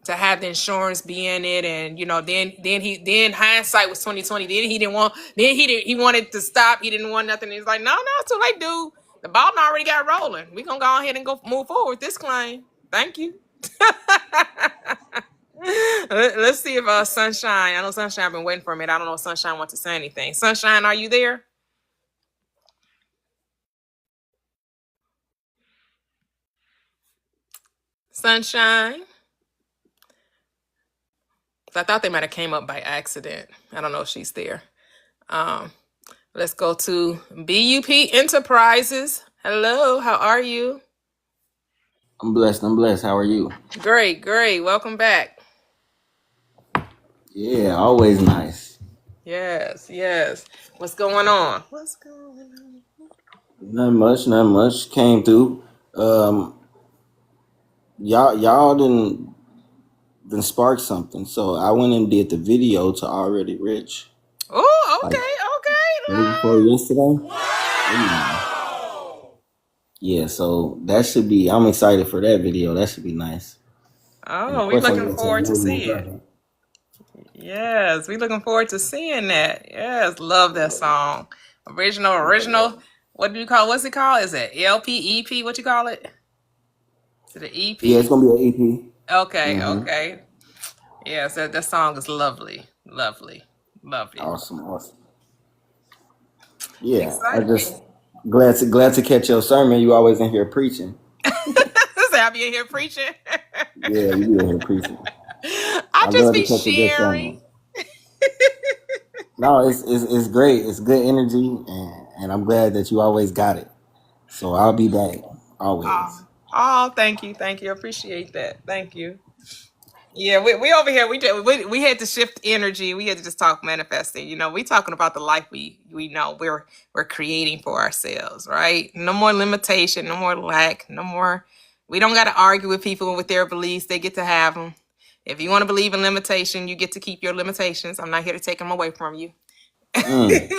to have the insurance be in it, and then hindsight was 2020. He wanted to stop. He didn't want nothing. He's like, no, it's too late, dude. The ball already got rolling. We gonna go ahead and move forward with this claim. Thank you. Let's see if Sunshine. I know Sunshine. I've been waiting for a minute. I don't know if Sunshine wants to say anything. Sunshine, are you there? Sunshine. I thought they might have came up by accident. I don't know if she's there. Let's go to BUP Enterprises. Hello, how are you? I'm blessed. How are you? Great. Welcome back. Yeah, always nice. Yes. What's going on? Not much. Came through. Y'all didn't spark something. So I went and did the video to Already Rich. Oh, okay. Before yesterday. Wow. Yeah, so that should be. I'm excited for that video. That should be nice. Oh, we're looking forward to seeing it. Yes, we're looking forward to seeing that. Yes, love that song. Original. What do you call? What's it called? Is it LP, EP? What you call it? Is it an EP? Yeah, it's gonna be an EP. Okay. Yes, that song is lovely. Awesome. Yeah, exciting. I just glad to catch your sermon. You always in here preaching. I'll be in here preaching. Yeah, you be in here preaching. I just be sharing. No, it's great. It's good energy, and I'm glad that you always got it. So I'll be back always. Oh, thank you, appreciate that, thank you. Yeah, we over here. We had to shift energy. We had to just talk manifesting. We talking about the life we know we're creating for ourselves, right? No more limitation, no more lack, no more. We don't got to argue with people with their beliefs. They get to have them. If you want to believe in limitation, you get to keep your limitations. I'm not here to take them away from you. Mm.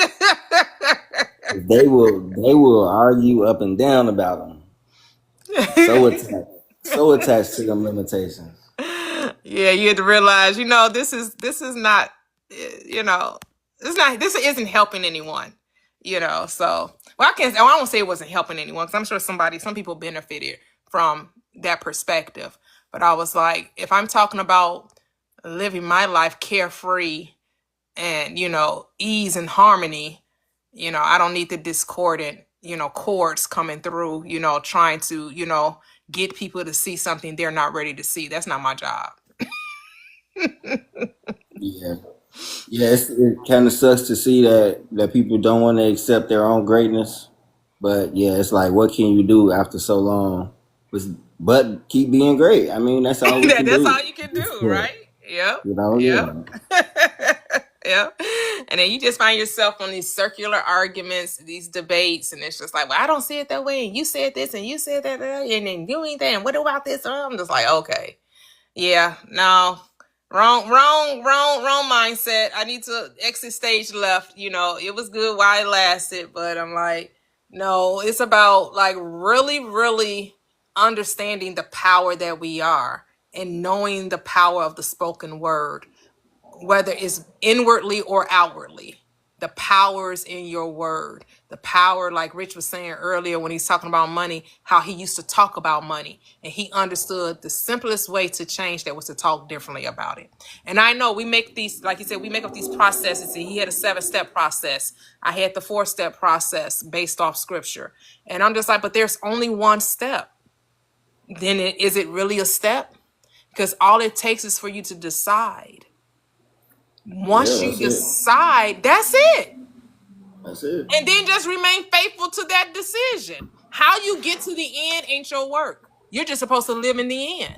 They will argue up and down about them. So attached to them limitations. Yeah, you had to realize, this is not, this isn't helping anyone, so, well, I won't say it wasn't helping anyone, because I'm sure some people benefited from that perspective, but I was like, if I'm talking about living my life carefree and, ease and harmony, I don't need the discordant, chords coming through, trying to, get people to see something they're not ready to see. That's not my job. Yeah, yeah. It kind of sucks to see that people don't want to accept their own greatness. But yeah, it's like, what can you do after so long? But keep being great. I mean, that's all we can That's do. all you can do, Yeah, right? Yep. Yep. yeah. Yep. And then you just find yourself on these circular arguments, these debates, and it's just like, well, I don't see it that way, and you said this, and you said that, and then you ain't that, and what about this? I'm just like, okay, yeah, no, wrong mindset. I need to exit stage left. It was good while it lasted, but I'm like, no, it's about like really, really understanding the power that we are and knowing the power of the spoken word, whether it's inwardly or outwardly. The power's in your word. The power, like Rich was saying earlier when he's talking about money, how he used to talk about money. And he understood the simplest way to change that was to talk differently about it. And I know we make these, like he said, we make up these processes. He had a 7-step process. I had the 4-step process based off scripture. And I'm just like, but there's only one step. Then is it really a step? Because all it takes is for you to decide. Yeah, Once you that's it. decide, that's it. That's it. And then just remain faithful to that decision. How you get to the end ain't your work. You're just supposed to live in the end.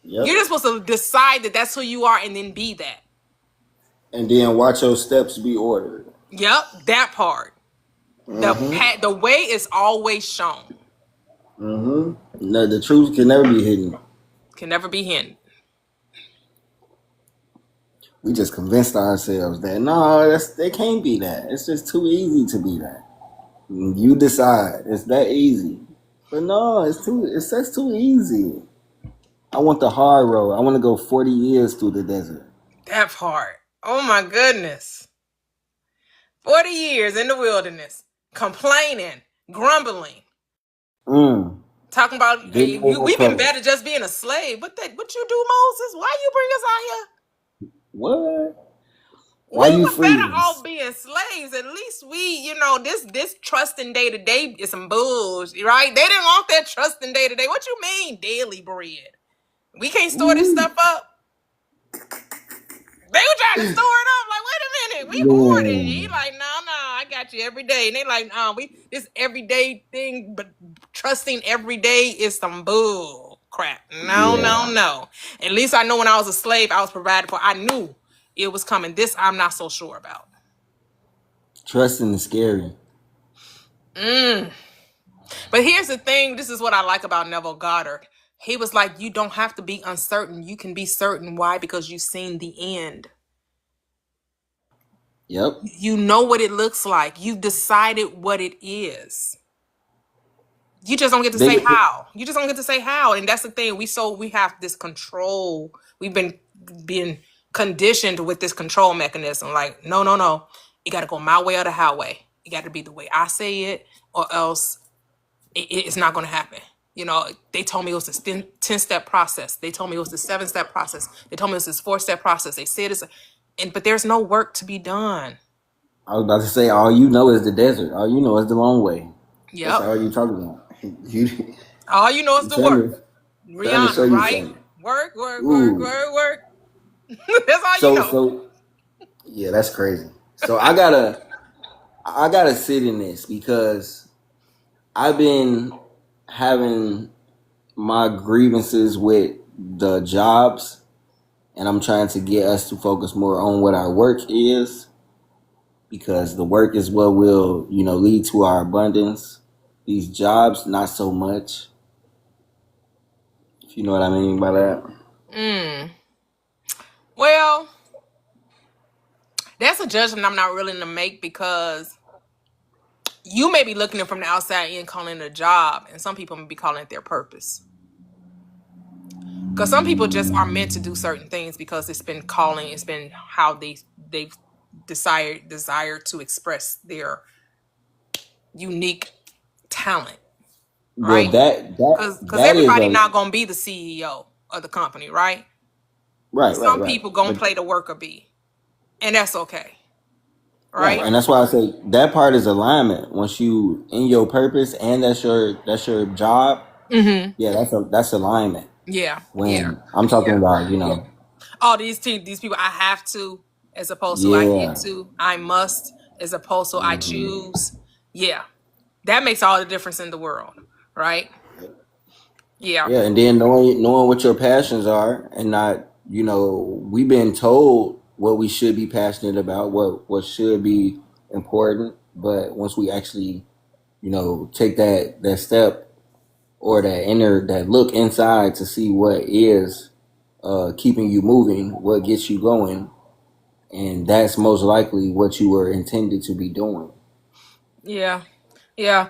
You're Yep. just supposed to decide that that's who you are and then be that. And then watch your steps be ordered. Yep, that part. Mm-hmm. The way is always shown. Mm-hmm. No, the truth can never be hidden. Can never be hidden. We just convinced ourselves that no, they can't be that. It's just too easy to be that. You decide. It's that easy. But no, that's too easy. I want the hard road. I want to go 40 years through the desert. That part. Oh my goodness. 40 years in the wilderness, complaining, grumbling. Talking about Getting over we've been trouble. better just being a slave. What you do, Moses? Why you bring us out here? What? Why We you were better freeze? off being slaves. At least we, this trusting day to day is some bullshit, right? They didn't want that trusting day to day. What you mean daily bread? We can't store this stuff up. They were trying to store it up. Like, wait a minute, we hoarded. He Man. like, no, I got you every day. And they like, this everyday thing, but trusting every day is some bull crap. Yeah. No. At least I know when I was a slave, I was provided for. I knew it was coming. This I'm not so sure about. Trusting is scary. But here's the thing. This is what I like about Neville Goddard. He was like, you don't have to be uncertain. You can be certain. Why? Because you've seen the end. Yep. You know what it looks like. You've decided what it is. You just don't get to say They, how. You just don't get to say how. And that's the thing. We have this control. We've been conditioned with this control mechanism. Like, no. You got to go my way or the highway. You got to be the way I say it, or else it's not going to happen. They told me it was this 10-step process. They told me it was the 7-step process. They told me it was this 4-step process. They said but there's no work to be done. I was about to say, all you know is the desert. All you know is the long way. That's Yep. all you talking about. All you know is the Trying work. to, trying to show Rihanna, you right? something. Work. Ooh. That's all you know. So Yeah, that's crazy. So I gotta sit in this because I've been having my grievances with the jobs, and I'm trying to get us to focus more on what our work is, because the work is what will, lead to our abundance. These jobs, not so much. If you know what I mean by that. Mm. Well, that's a judgment I'm not willing to make because you may be looking at it from the outside in calling it a job, and some people may be calling it their purpose. Because some people just are meant to do certain things because it's been how they've desire to express their unique talent, Well, right? that that Because that is everybody a not gonna be the CEO of the company, right? right, right, Some right. people gonna But play the worker bee, and that's okay, right, right? and that's why I say that part is alignment. Once you in your purpose and that's your job, Mm-hmm. yeah, that's alignment. Yeah, yeah, When I'm talking yeah, about, yeah. All these people, I have to, as opposed to I get yeah, to, I must, as opposed to I hmm choose. Yeah, that makes all the difference in the world, right? Yeah. yeah, and then knowing what your passions are, and not, we've been told what we should be passionate about, what should be important, but once we actually, take that step, or that look inside to see what is keeping you moving, what gets you going, and that's most likely what you were intended to be doing. Yeah, yeah.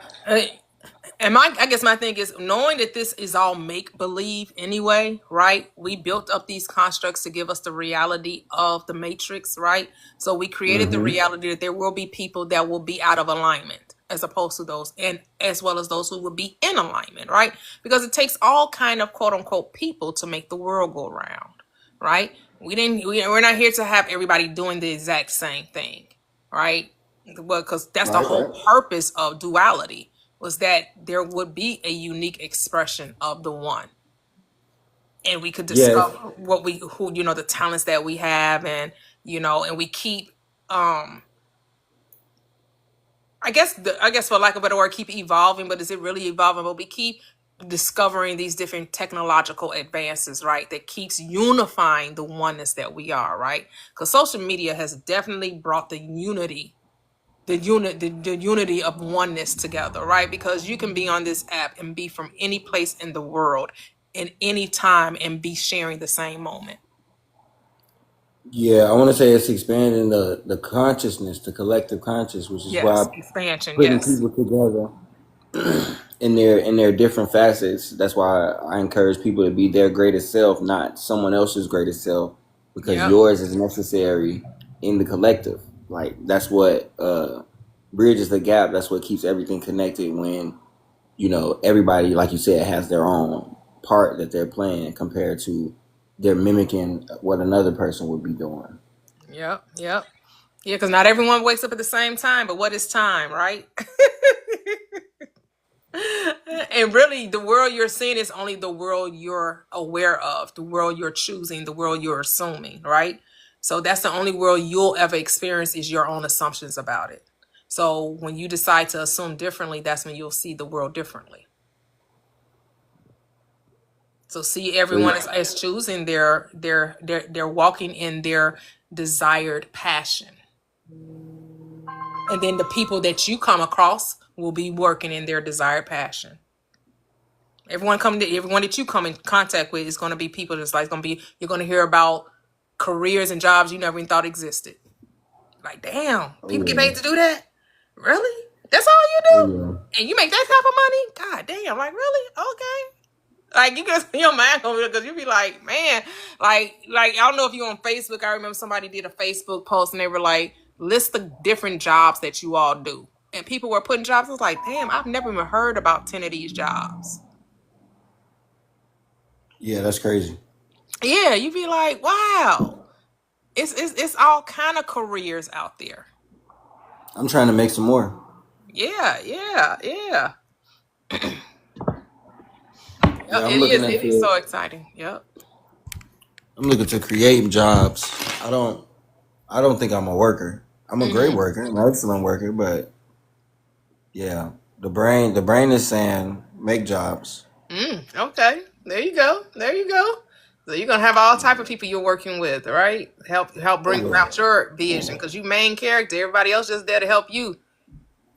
And I guess my thing is knowing that this is all make believe anyway, right? We built up these constructs to give us the reality of the matrix, right? So we created the Hmm. reality that there will be people that will be out of alignment as opposed to those, and as well as those who will be in alignment, right? Because it takes all kind of quote unquote people to make the world go round, right? We're not here to have everybody doing the exact same thing, right? Well, because that's the Right, whole right. purpose of duality, was that there would be a unique expression of the one, and we could Yes. discover who the talents that we have, and and we keep I guess for lack of a better word, keep evolving. But is it really evolving? But we keep discovering these different technological advances, right? That keeps unifying the oneness that we are, right? Because social media has definitely brought the unity, the unity of oneness together, right? Because you can be on this app and be from any place in the world in any time and be sharing the same moment. Yeah, I want to say it's expanding the consciousness, the collective conscious, which is why Yes, expansion. putting Yes. people together in their different facets. That's why I encourage people to be their greatest self, not someone else's greatest self, because Yep. yours is necessary in the collective. Like that's what bridges the gap. That's what keeps everything connected. When everybody, like you said, has their own part that they're playing compared to they're mimicking what another person would be doing. Yep. Yep. Yeah, because not everyone wakes up at the same time, but what is time, right? And really, the world you're seeing is only the world you're aware of, the world you're choosing, the world you're assuming, right? So that's the only world you'll ever experience, is your own assumptions about it. So when you decide to assume differently, that's when you'll see the world differently. So see So everyone as choosing they're walking in their desired passion. And then the people that you come across will be working in their desired passion. Everyone that you come in contact with is going to be people that's like going to be, you're going to hear about careers and jobs you never even thought existed. Like, damn, oh people get yeah, paid to do that? Really? That's all you oh do? yeah. And you make that type of money? God damn, like really? Okay. Like you get your mind over because you be like, man, like I don't know if you on Facebook. I remember somebody did a Facebook post and they were like, list the different jobs that you all do. And people were putting jobs. I was like, damn, I've never even heard about 10 of these jobs. Yeah, that's crazy. Yeah, you be like, wow. It's all kind of careers out there. I'm trying to make some more. Yeah, yeah, yeah. Yeah, Yep, I'm looking at it is so the. exciting. Yep. I'm looking to create jobs. I don't. I don't think I'm a worker. I'm a great worker, an excellent worker, but yeah, the brain is saying make jobs. Okay, there you go. There you go. So you're gonna have all type of people you're working with, right? Help Oh bring yeah, about your vision, because you main character. Everybody else just there to help you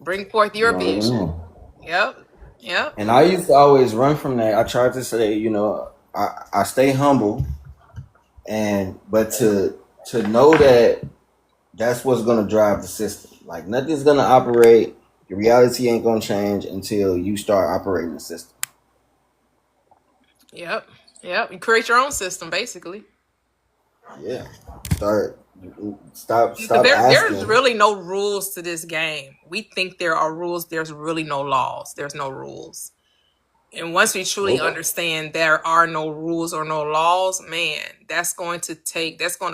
bring forth you your already vision. know. Yep. Yep. And I used to always run from that. I tried to say, I stay humble, and but to know that that's what's gonna drive the system. Like nothing's gonna operate. Your reality ain't gonna change until you start operating the system. Yep. Yep. You create your own system, basically. Yeah. Start. Stop. Because Stop there's asking. really no rules to this game. We think there are rules. There's really no laws. There's no rules. And once we truly Nope. understand there are no rules or no laws, man, that's going to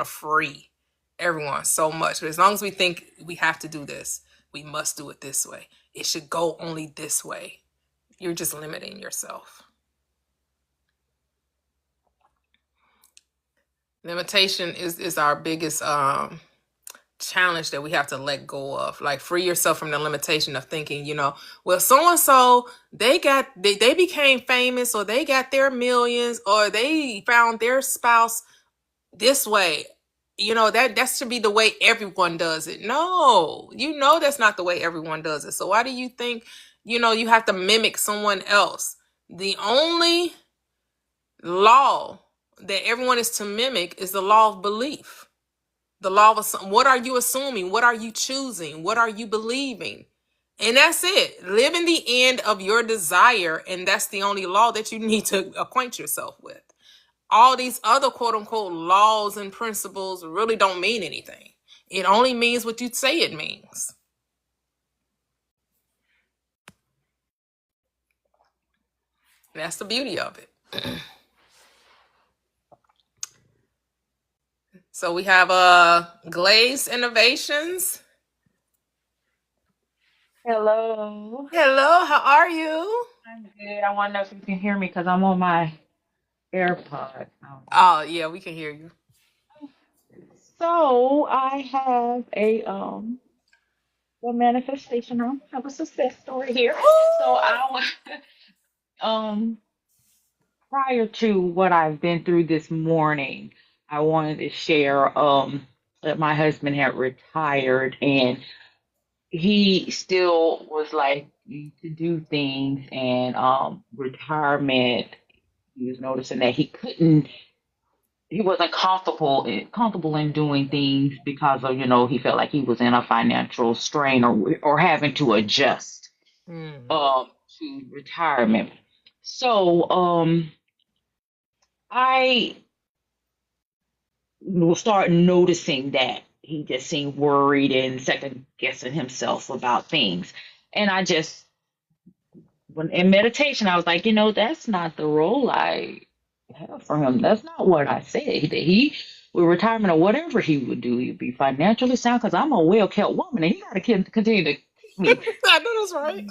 free everyone so much. But as long as we think we have to do this, we must do it this way. It should go only this way. You're just limiting yourself. Limitation is our biggest challenge that we have to let go of. Like, free yourself from the limitation of thinking, well, so and so, they became famous, or they got their millions, or they found their spouse this way. That should be the way everyone does it. No, that's not the way everyone does it. So why do you think you have to mimic someone else? The only law that everyone is to mimic is the law of belief. The law of what are you assuming? What are you choosing? What are you believing? And that's it. Live in the end of your desire, and that's the only law that you need to acquaint yourself with. All these other quote unquote laws and principles really don't mean anything. It only means what you say it means. That's the beauty of it. So we have Glaze Innovations. Hello. Hello, how are you? I'm good. I want to know if you can hear me because I'm on my AirPods. Oh yeah, we can hear you. So I have a manifestation. I have a success story here. So I was um prior to what I've been through this morning, I wanted to share that my husband had retired and he still was like need to do things and retirement. He was noticing that he wasn't comfortable in doing things because of he felt like he was in a financial strain or having to adjust to retirement. So I will start noticing that he just seemed worried and second guessing himself about things, and I just when in meditation, I was like, that's not the role I have for him. That's not what I said. That he, with retirement or whatever he would do, he'd be financially sound because I'm a well kept woman and he got to continue to keep me. I know that's right.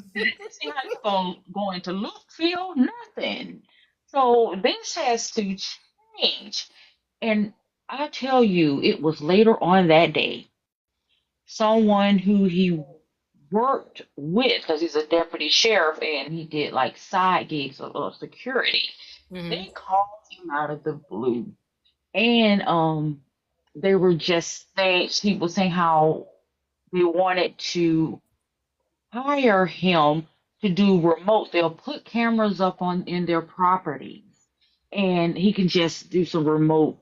See how it's going to look, feel, nothing. So this has to change. And I tell you, it was later on that day, someone who he worked with because he's a deputy sheriff and he did like side gigs of security. Mm-hmm. They called him out of the blue and they were just saying he was saying how they wanted to hire him to do remote. They'll put cameras up on in their properties and he can just do some remote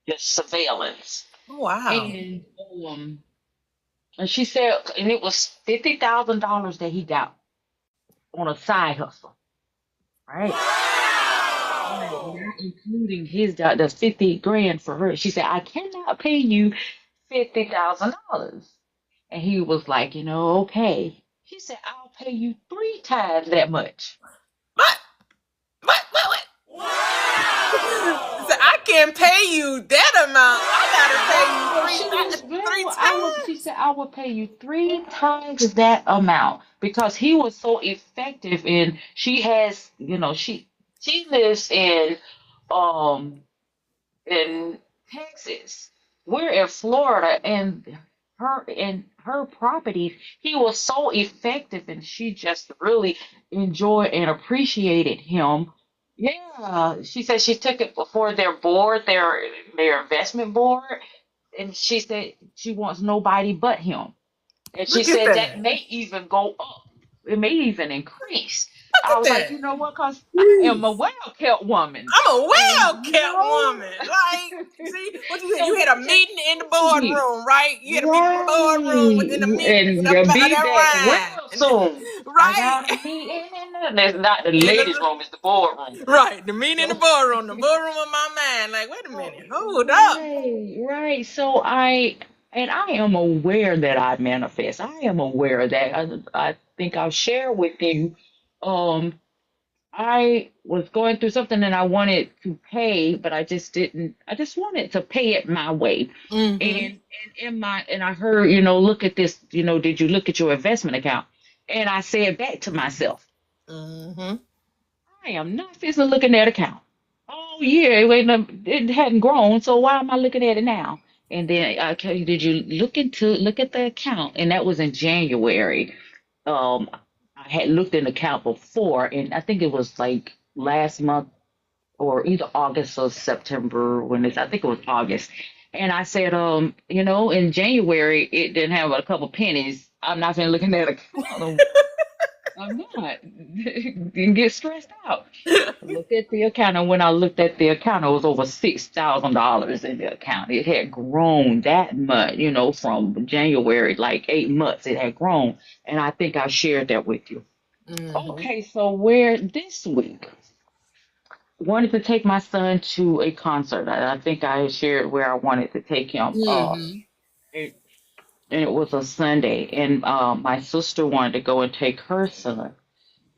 just surveillance. Wow. And she said, and it was $50,000 that he got on a side hustle, right? Right, not including his job. That's 50 grand for her. She said, I cannot pay you $50,000. And he was like, okay. She said, I'll pay you 3 times that much. What? What? So I can't pay you that amount. I gotta pay you three times. She said, I would pay you 3 times that amount because he was so effective and she has, she lives um in Texas. we're in Florida, and her properties, he was so effective, and she just really enjoyed and appreciated him. Yeah, she said she took it before their board, their investment board, and she said she wants nobody but him. And she Look at said that that. may even go up. It may even increase. Look I at was like, that. you know what? Because I am a well-kept woman. I'm a And, well kept woman. Like, see what you said? so You had that a just meeting in the tells me, boardroom, right? You had a meeting in the boardroom within a right, meeting and of you'll be back that real wine. soon. I Right? got a meeting in that's not the In ladies' the, room, it's the boardroom. right. The meeting in So, the boardroom of my mind. Like, wait a so minute. Hold up. right, right. So I am aware that I manifest. I am aware that I think I'll share with you. Um, I was going through something and I wanted to pay, but I just didn't. I just wanted to pay it my way. Mm-hmm. And I heard, look at this, did you look at your investment account? And I said back to myself, Mm-hmm. I am not physically looking at account. Oh yeah, it hadn't grown, so why am I looking at it now? And then okay, did you look at the account? And that was in January. Um, I had looked in the account before, and I think it was like last month or either August or September I think it was August. And I said, in January it didn't have but a couple pennies. I'm not gonna looking at account. I'm not. You get stressed out. Look at the account, and when I looked at the account, it was over $6,000 in the account. It had grown that much, from January, like 8 months, it had grown. And I think I shared that with you. Mm-hmm. Okay, so where this week, wanted to take my son to a concert. I think I shared where I wanted to take him. Mm-hmm. It, and it was a Sunday, and my sister wanted to go and take her son.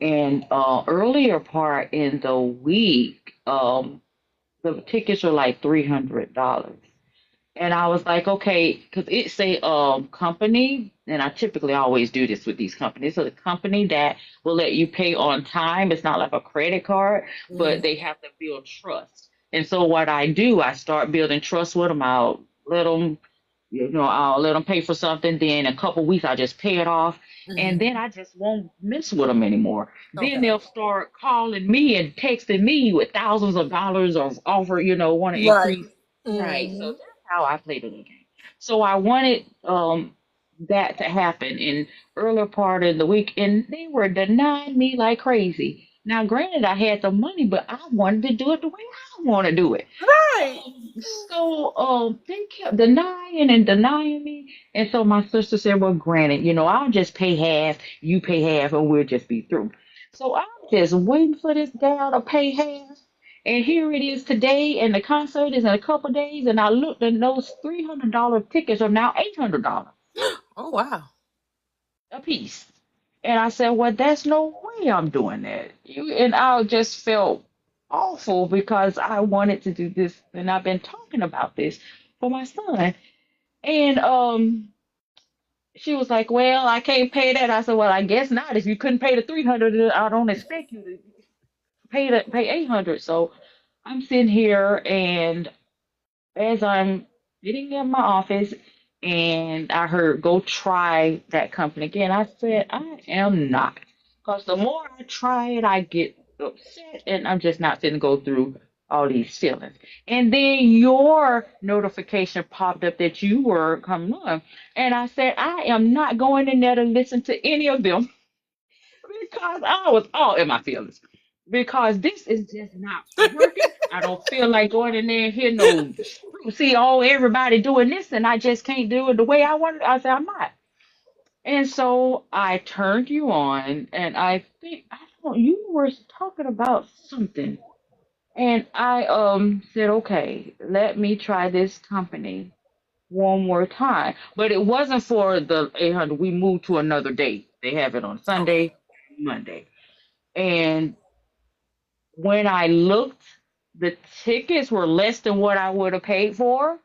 And earlier part in the week, the tickets were like $300. And I was like, okay, because it's a company, and I typically always do this with these companies. So the company that will let you pay on time, it's not like a credit card, but they have to build trust. And so what I do, I start building trust with them. I'll let them pay for something. Then in a couple weeks, I just pay it off. And Mm-hmm. then I just won't mess with them anymore. Then Okay. they'll start calling me and texting me with thousands of dollars of offer, want to Right. increase. Right. So Mm-hmm. that's how I play the little game. So I wanted that to happen in earlier part of the week, and they were denying me like crazy. Now, granted, I had the money, but I wanted to do it the way I want to do it. Right. They kept denying and denying me. And so my sister said, well, granted, I'll just pay half, you pay half, and we'll just be through. So I'm just waiting for this gal to pay half. And here it is today, and the concert is in a couple days, and I looked and those $300 tickets are now $800 Oh wow. a piece. And I said, well, there's no way I'm doing that. And I just felt awful because I wanted to do this, and I've been talking about this for my son. And she was like, well, I can't pay that. I said, well, I guess not. If you couldn't pay the 300, I don't expect you to pay 800. So I'm sitting here, and as I'm sitting in my office, and I heard go try that company again. I said, I am not. Because the more I try it, I get upset, and I'm just not going to go through all these feelings. And then your notification popped up that you were coming on. And I said, I am not going in there to listen to any of them because I was all in my feelings. Because this is just not working. I don't feel like going in there and hear no see everybody doing this, and I just can't do it the way I want it. I said I'm not. And so I turned you on, and I think I don't you were talking about something. And I said, okay, let me try this company one more time. But it wasn't for the 800. We moved to another date. They have it on Okay. Sunday, Monday. And when I looked, the tickets were less than what I would have paid for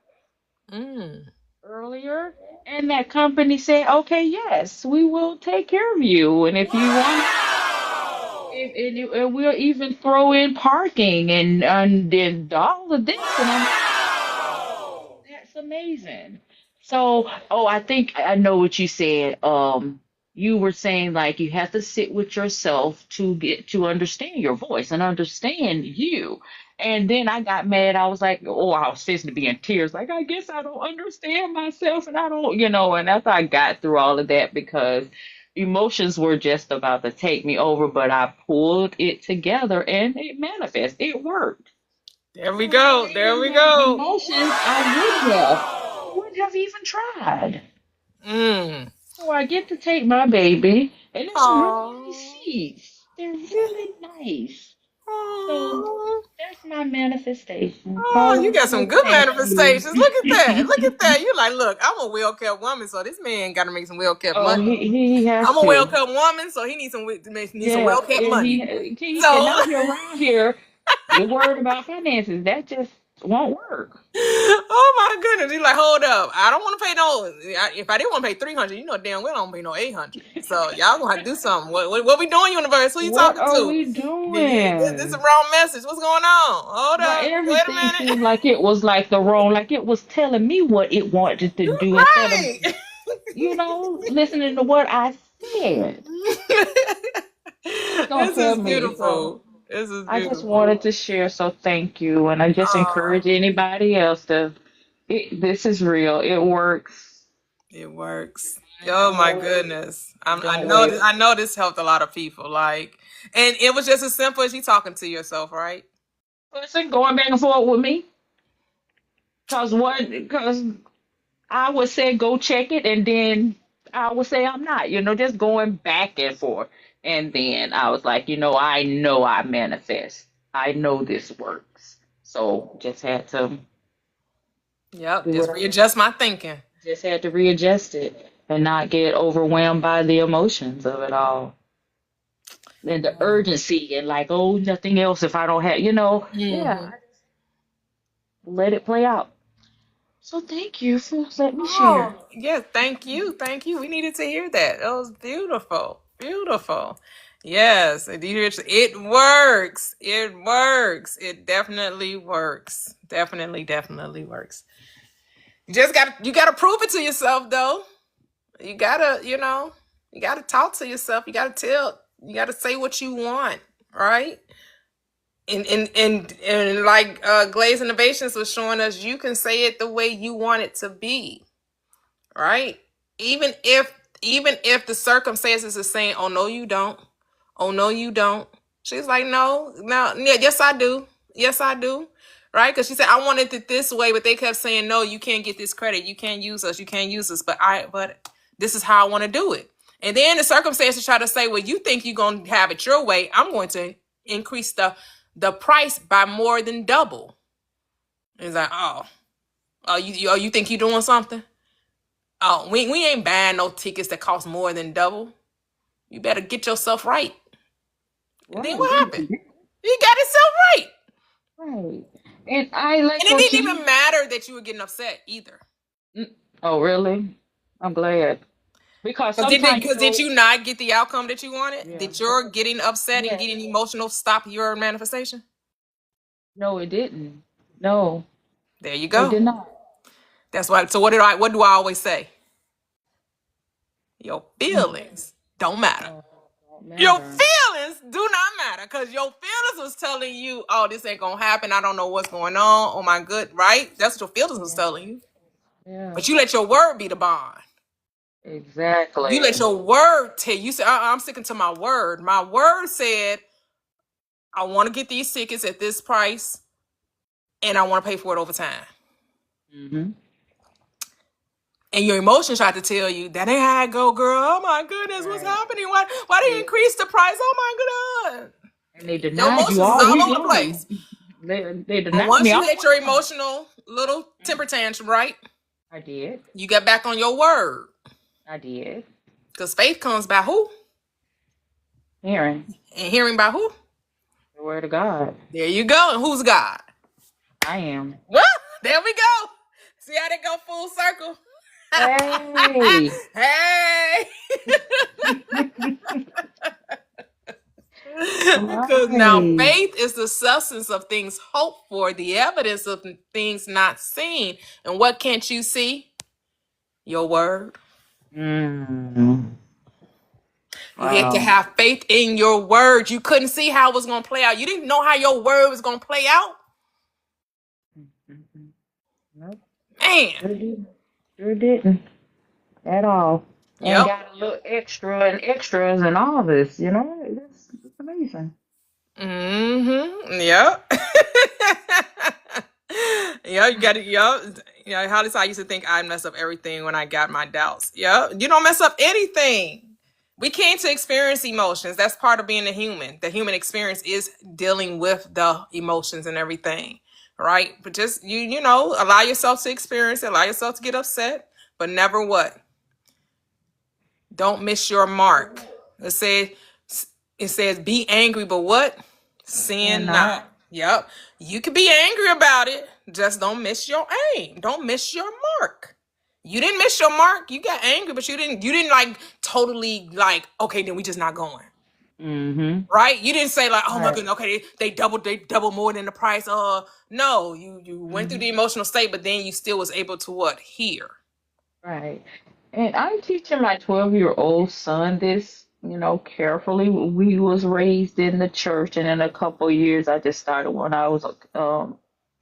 Mm. earlier. And that company said, okay, yes, we will take care of you. And if you want, and we'll even throw in parking and then all of this. And I'm that's amazing. So, I think I know what you said. You were saying like you have to sit with yourself to get to understand your voice and understand you. And then I got mad. I was like, oh, I was fixing to be in tears. Like, I guess I don't understand myself, and I don't, And after I got through all of that, because emotions were just about to take me over, but I pulled it together and it manifested. It worked. There we So if I go. There didn't we have go. emotions, I wouldn't have even tried. Mm. So I get to take my baby, and there's some really nice Aww. seats. They're really nice. So Aww. that's my manifestation. Oh, Call you it got some forth. good Thank you. manifestations. Look at that. Look at that. You like, look, I'm a well-kept woman, so this man got to make some well-kept Oh, money. he has I'm a to. well-kept woman, so he needs some Yeah, well-kept and money. he So, cannot be around here. You're worried about finances. That just won't work. oh my goodness, he's like, hold up, I don't want to pay no. If I didn't want to pay 300, you know damn well I don't pay no 800. So y'all gonna have to do something. What we doing, universe? Who you What talking are to? we This is the doing? wrong message. What's going on? Hold But up, wait a everything minute. seemed like it was like the wrong, like it was telling me what it wanted to do instead of, Right. listening to what I said. It's gonna This tell is me. So beautiful. This is I just wanted beautiful. to share. So thank you, and I just Oh, encourage anybody else to. This is real. It works. it works. Mind Oh your my word. goodness. It I don't know this, waver. I know this helped a lot of people. Like, and it was just as simple as you talking to yourself, right? Person going back and forth with me, cause what? Cause I would say go check it, and then I would say I'm not. Just going back and forth. And then I was like, I know I manifest. I know this works. So Yep, do just what I readjust my thinking. just had to readjust it and not get overwhelmed by the emotions of it all. And the urgency and like, oh, nothing else if I don't have, yeah, Hmm. let it play out. So thank you for letting me share. Oh, yeah, thank you. Thank you. We needed to hear that. That was beautiful. Beautiful. Yes, it works. It works. It definitely works. Definitely works. You gotta prove it to yourself though. You gotta talk to yourself. You gotta say what you want, right? And like Glaze Innovations was showing us, you can say it the way you want it to be, right? Even if the circumstances are saying, "Oh no, you don't. Oh no, you don't." She's like, "No, no, yeah, yes I do. Yes I do." Right? Because she said, "I wanted it this way," but they kept saying, "No, you can't get this credit. You can't use us. You can't use us." But this is how I want to do it. And then the circumstances try to say, "Well, you think you're gonna have it your way? I'm going to increase the price by more than double." It's like, you think you're doing something? Oh, we ain't buying no tickets that cost more than double. You better get yourself right. And then Right, what happened? You got yourself right. right. And I like And it what didn't you. even matter that you were getting upset either. Oh, really? I'm glad. Because Because did, sometimes, cause did you not get the outcome that you wanted? yeah, Did your getting upset and yeah, getting emotional stop your manifestation? no, it didn't. No, There you it go. did not. That's why. So what do I always say? Your Mm. feelings don't matter. Oh, don't Your matter. feelings do not matter because your feelings was telling you, oh, this ain't gonna happen. I don't know what's going on. Oh my good, right? That's what your feelings was Yeah, telling you. yeah, But you let your word be the bond. You let exactly. your word tell you. Say, I'm sticking to my word. My word said, I want to get these tickets at this price, and I want to pay for it over time. Hmm. And your emotions tried to tell you that ain't how I go, girl. Oh my goodness, what's Right. happening? Why they They increase the price? Oh my god. and they Your denied you emotions is all all week over the long. place. They But denied once me you all hit your week long. emotional little temper tantrum, right? I did. You get back on your word. I did. Because faith comes by who? Hearing And hearing by who? the word of God. There you go. And who's God? I am. Well, there we go. See how they go full circle? Hey. Hey. Because now Right. faith is the substance of things hoped for, the evidence of things not seen. And what can't you see? Your word. Mm. You had to Wow. have faith in your word. You couldn't see how it was going to play out. You didn't know how your word was going to play out. Mm-mm. Nope. Man. Sure didn't. Sure didn't at all. And Yep. got a little extra and extras and all this. It's amazing. Mm-hmm. Yep. Yeah, you got it. Yep. Yeah, how this I used to think I'd mess up everything when I got my doubts. Yep. You don't mess up anything. We came to experience emotions. That's part of being a human. The human experience is dealing with the emotions and everything. Right? But just you allow yourself to experience it, allow yourself to get upset, but never what? Don't miss your mark. It says it says be angry, but what? And Sin not. not. Yep. You could be angry about it. Just don't miss your aim. Don't miss your mark. You didn't miss your mark. You got angry, but you didn't like totally like, okay, then we just not going. Mm-hmm. Right? You didn't say like, oh my Right. goodness, okay, they double more than the price. No, you went through Mm-hmm. the emotional state, but then you still was able to what? Hear. Right. And I'm teaching my 12-year-old son this, carefully. We was raised in the church, and in a couple of years, I just started when I was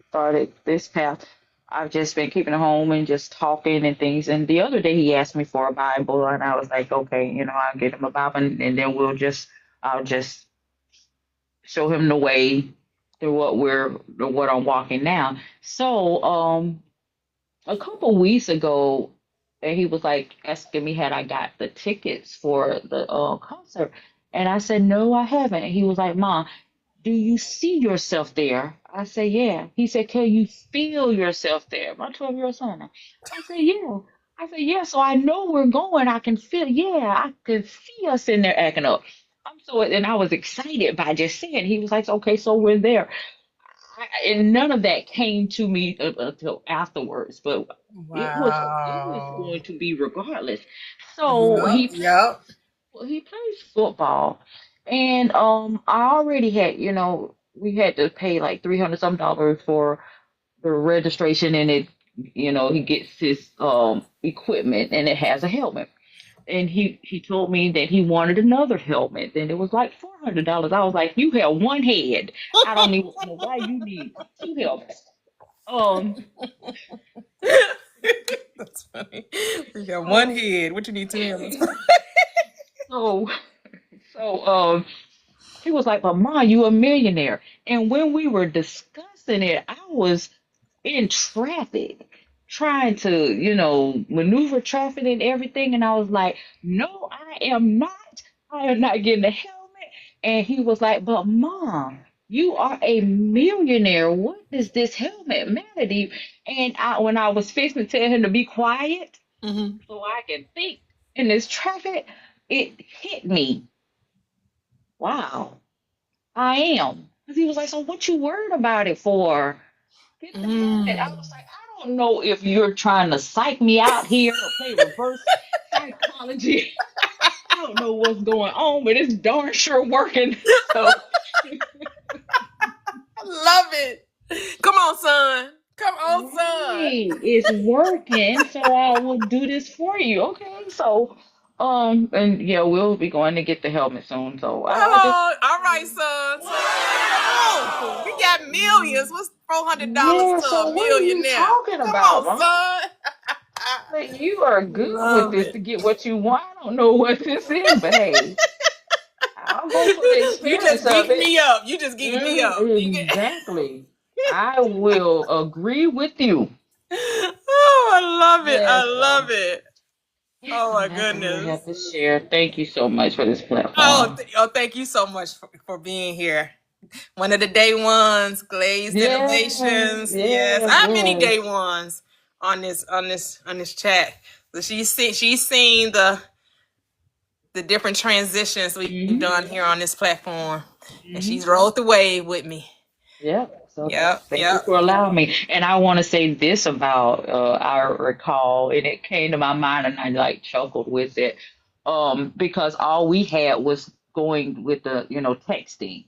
started this path. I've just been keeping it home and just talking and things. And the other day, he asked me for a Bible, and I was like, okay, I'll get him a Bible, and then I'll just show him the way through what I'm walking now. So, a couple weeks ago, and he was like asking me had I got the tickets for the concert, and I said no, I haven't. And he was like, "Mom, do you see yourself there?" I said, "Yeah." He said, "Can you feel yourself there?" My 12-year-old son. I said, "Yeah." I said, "Yeah." So I know we're going. I can feel. Yeah, I can see us in there acting up. And I was excited by just saying. He was like, "Okay, so we're there." And none of that came to me until afterwards, but it was Wow. going to be regardless. So Yep. Yep. he plays football, and I already had we had to pay like $300 some for the registration, and he gets his equipment, and it has a helmet. And he told me that he wanted another helmet, and it was like $400. I was like, you have one head. I don't even know why you need two helmets. Um, That's funny. You got one so head. What you need two hands? so so he was like, but Ma, you a millionaire. And when we were discussing it, I was in traffic trying to, maneuver traffic and everything. And I was like, no, I am not. I am not getting a helmet. And he was like, but Mom, you are a millionaire. What does this helmet matter to you? And when I was fixing to tell him to be quiet Mm-hmm. so I can think in this traffic, it hit me. Wow, I am. Because he was like, so what you worried about it for? Get the helmet. I was like, I don't know if you're trying to psych me out here or play reverse psychology. I don't know what's going on, but it's darn sure working. So, I love it. Come on, son. Come on, son. right, it's working. So I will do this for you. Okay. So, and yeah, we'll be going to get the helmet soon. So I just, Oh, all right, son. Come on. We got millions. What's $400 yeah. to So a what are you millionaire? talking Come about, on, Mom? son. Like, you are good with Love this it. to get what you want. I don't know what this is, but hey, I'll go for the You experience just of geeked it. me up. You just geeked me up. Exactly. I will agree with you. Oh, I love it. I Yes, love so it. yes, Oh so my that's all I goodness. have to share. Thank you so much for this Oh, platform. thank you so much for being here. One of the day ones, Glazed Yes, Innovations. Yes, I yes, have many day yes. ones on this chat. So she's seen the different transitions we've Mm-hmm. done here on this platform, and Mm-hmm. she's rolled the wave with me. Yep. So Yep, thank you yep. for allowing me. And I want to say this about I recall, and it came to my mind, and I like chuckled with it, because all we had was going with the, texting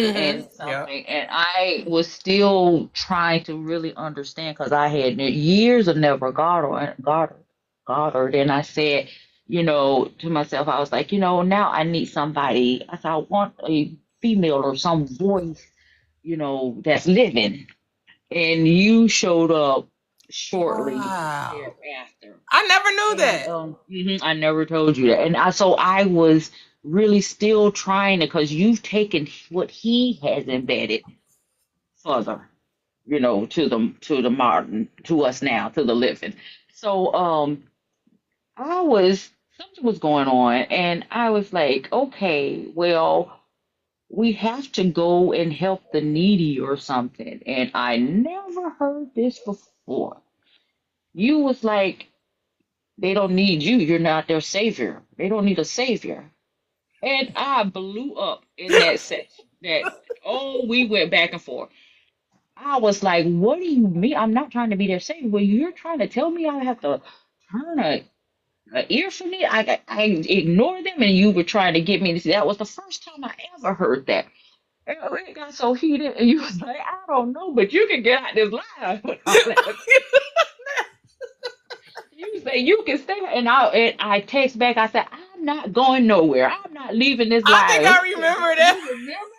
and Yeah. something, and I was still trying to really understand because I had years of never Goddard, and I said, to myself, I was like, now I need somebody. I said, I want a female or some voice, that's living, and you showed up shortly Wow. thereafter. I never knew And that. I never told you that. And so I was really still trying to, because you've taken what he has embedded further, to the modern, to us now, to the living. So I was something was going on, and I was like, okay, well, we have to go and help the needy or something. And I never heard this before. You was like, they don't need you. You're not their savior. They don't need a savior. And I blew up in that session. We went back and forth. I was like, what do you mean? I'm not trying to be their savior. Well, you're trying to tell me I have to turn a ear for me? I ignore them, and you were trying to get me to see. That was the first time I ever heard that. And it got so heated, and you was like, I don't know, but you can get out this line with all that. You say you can stay, and I text back. I said, I'm not going nowhere. I'm not leaving this I think live. I remember You that. remember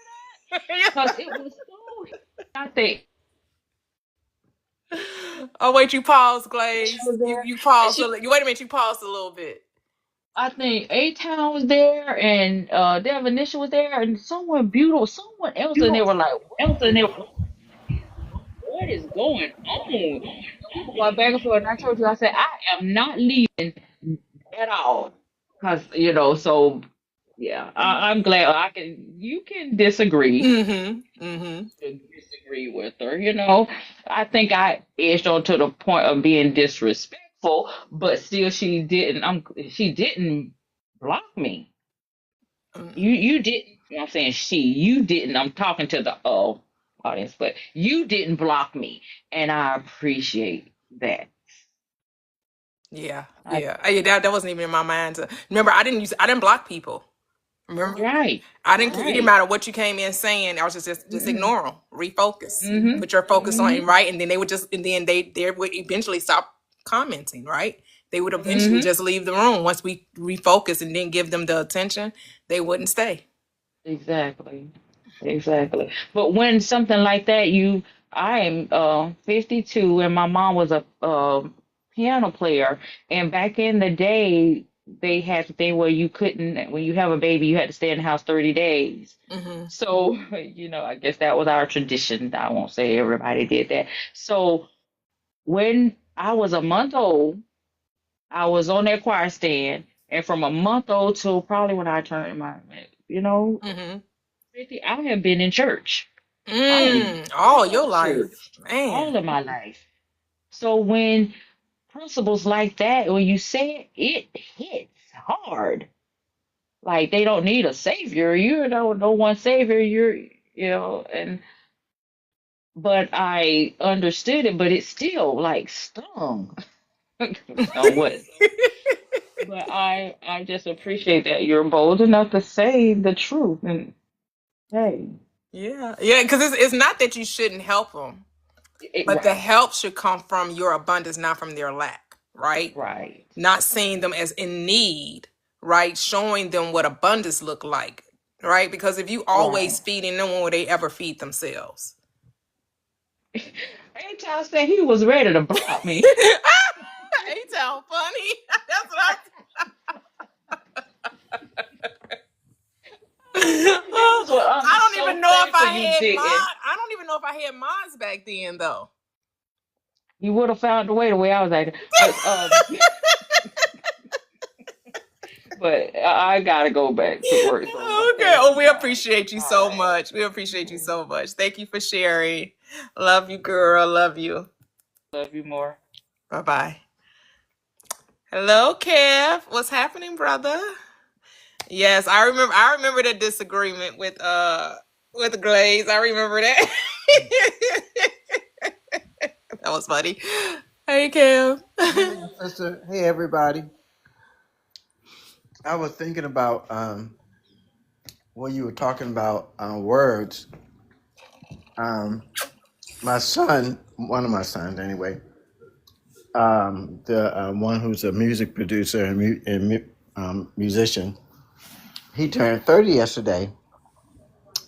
that? Because it was so. I think Oh wait, you paused, she Glaze. was You there, you and paused. she. You wait a minute. You paused a little bit. I think A Town was there, and Devin was there, and someone beautiful, someone else, and they were like, "What is going on?" We were going back and forth, and I told you, I said, "I am not leaving at all," because so. Yeah, I'm glad you can disagree Mm-hmm. Mm-hmm. to disagree with her. I think I edged on to the point of being disrespectful, but still she didn't block me. You didn't. I'm saying you didn't. I'm talking to the audience, but you didn't block me, and I appreciate that. Yeah. I Yeah. That wasn't even in my mind. Remember, I didn't block people. Remember, right, I didn't. It didn't right. matter what you came in saying. I was just Mm-mm. ignore them, refocus, Mhm. put your focus on Mhm. it, right, and then they would eventually stop commenting, right. They would eventually Mhm. just leave the room once we refocus and then give them the attention. They wouldn't stay. Exactly. Exactly. But when something like that, I am 52, and my mom was a piano player, and back in the day, they had the thing where you couldn't, when you have a baby, you had to stay in the house 30 days. Hmm. So, I guess that was our tradition. I won't say everybody did that. So, when I was a month old, I was on that choir stand, and from a month old till probably when I turned you know, Hmm. 50, I have been in church. I am All going your to life, church man. all of my life. So when principles like that, when you say it, it hits hard. Like they don't need a savior. You're no one savior. And but I understood it, but it still like stung somewhat. But I just appreciate that you're bold enough to say the truth. And hey, Yeah, yeah, because it's not that you shouldn't help them, but the right, help should come from your abundance, not from their lack, right? right, Not seeing them as in need, right? Showing them what abundance look like, right? Because if you right. always feeding them, when will they ever feed themselves? Anytime said he was ready to block me. Ain't that funny? That's what That was what I'm I don't so even know if thankful I you had didn't. I don't even know if I had mines back then though. You would have found a way the way I was acting. But I gotta go back to work. So, but Okay. thank Oh, you we guys. appreciate you All so right. much. We appreciate you so much. Thank you for sharing. Love you, girl. Love you. Love you more. Bye bye. Hello, Kev. What's happening, brother? Yes, I remember the disagreement with Glaze. I remember that. That was funny. Hey, Kev. Hey, sister. Hey, everybody. I was thinking about when you were talking about words, my son, one of my sons anyway, the one who's a music producer and musician, he turned 30 yesterday,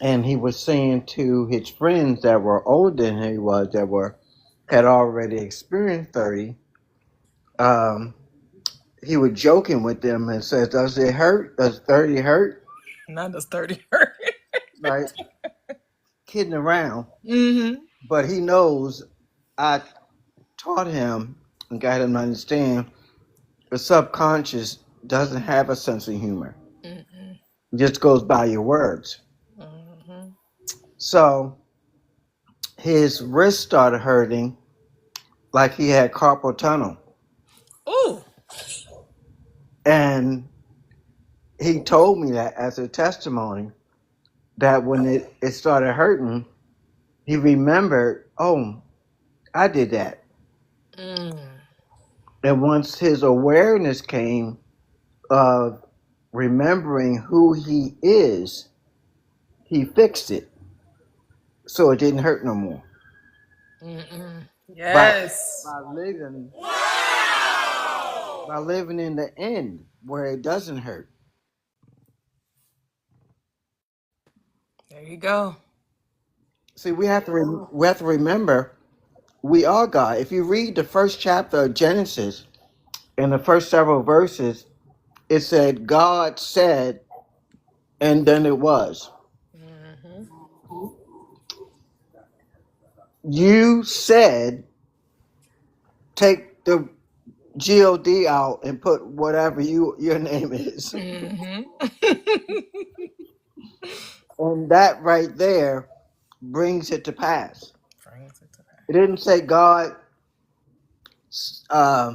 and he was saying to his friends that were older than he was, that were had already experienced 30. He was joking with them and says, "Does it hurt? Does 30 hurt?" Not just 30 hurt. Like kidding around, Mm-hmm. but he knows I taught him and got him to understand the subconscious doesn't have a sense of humor. Mm-mm. It just goes by your words. Mm-hmm. So his wrist started hurting like he had carpal tunnel. Ooh. And he told me that as a testimony that when it started hurting, he remembered, oh, I did that. Mm. And once his awareness came of remembering who he is, he fixed it. So it didn't hurt no more. Mm-mm. By Yes. by living by living in the end where it doesn't hurt. There you go. See, we have to remember we are God. If you read the first chapter of Genesis, in the first several verses, it said God said, and then it was. Mm-hmm. You said, take the God out and put whatever your name is. Mm-hmm. And that right there brings it to pass. Brings it to that. It didn't say God uh,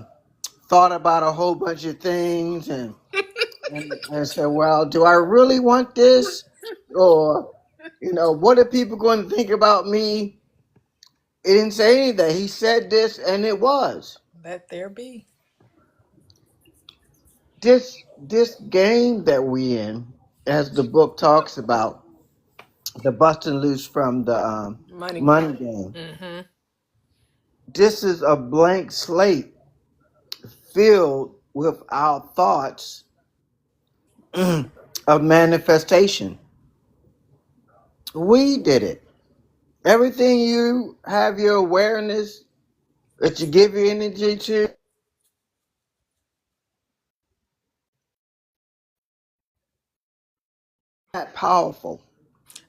thought about a whole bunch of things and said, well, do I really want this? Or, what are people going to think about me? It didn't say any of that. He said this and it was. Let there be. This game that we in, as the book talks about, the busting loose from the Money game. money game. Mm-hmm. This is a blank slate filled with our thoughts of manifestation. We did it. Everything you have your awareness that you give your energy to, that powerful.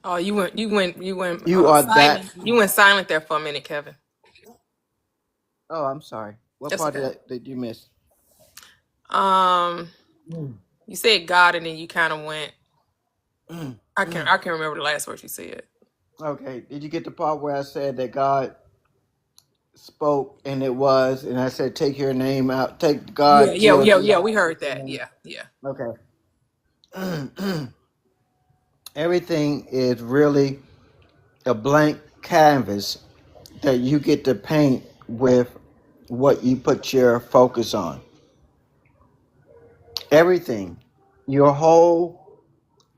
Oh, you went You are that. silent. You went silent there for a minute, Kevin. Oh, I'm sorry. What That's part okay. did you miss? Um, Mm, you said God, and then you kind of went. mm, I can mm. I can remember the last word you said. Okay. Did you get the part where I said that God spoke and it was, and I said, take your name out, take Yeah, God, yeah, yeah, GOD yeah. out, We put heard your that. name. Yeah, yeah. Okay. Everything is really a blank canvas that you get to paint with what you put your focus on. Everything, your whole,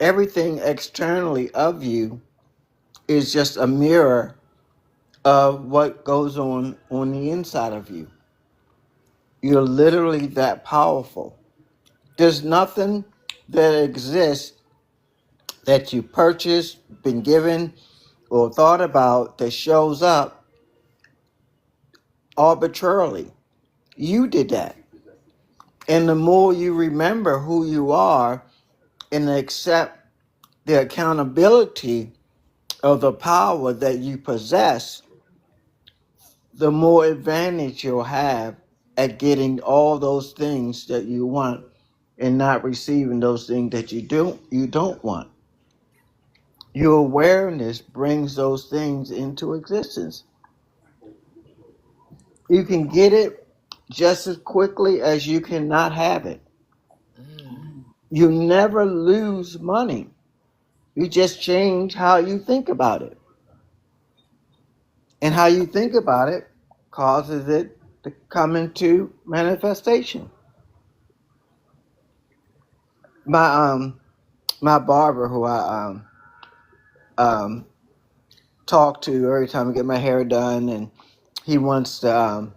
everything externally of you is just a mirror of what goes on the inside of you. You're literally that powerful. There's nothing that exists that you purchased, been given, or thought about that shows up arbitrarily. You did that. And the more you remember who you are and accept the accountability of the power that you possess, the more advantage you'll have at getting all those things that you want and not receiving those things that you don't want. Your awareness brings those things into existence. You can get it just as quickly as you cannot have it. Mm. You never lose money. You just change how you think about it. And how you think about it causes it to come into manifestation. My my barber, who I um, talk to every time I get my hair done, and he wants to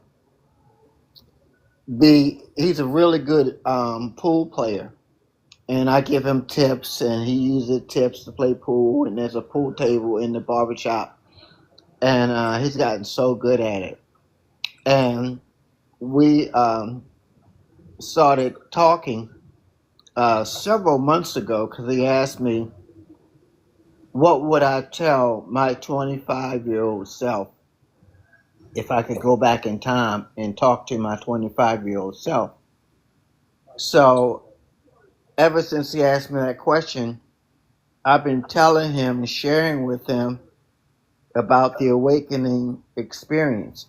be. He's a really good pool player, and I give him tips, and he uses tips to play pool. And there's a pool table in the barber shop, and he's gotten so good at it. And we started talking several months ago because he asked me, what would I tell my 25-year-old self if I could go back in time and talk to my 25-year-old self? So ever since he asked me that question, I've been telling him and sharing with him about the awakening experience.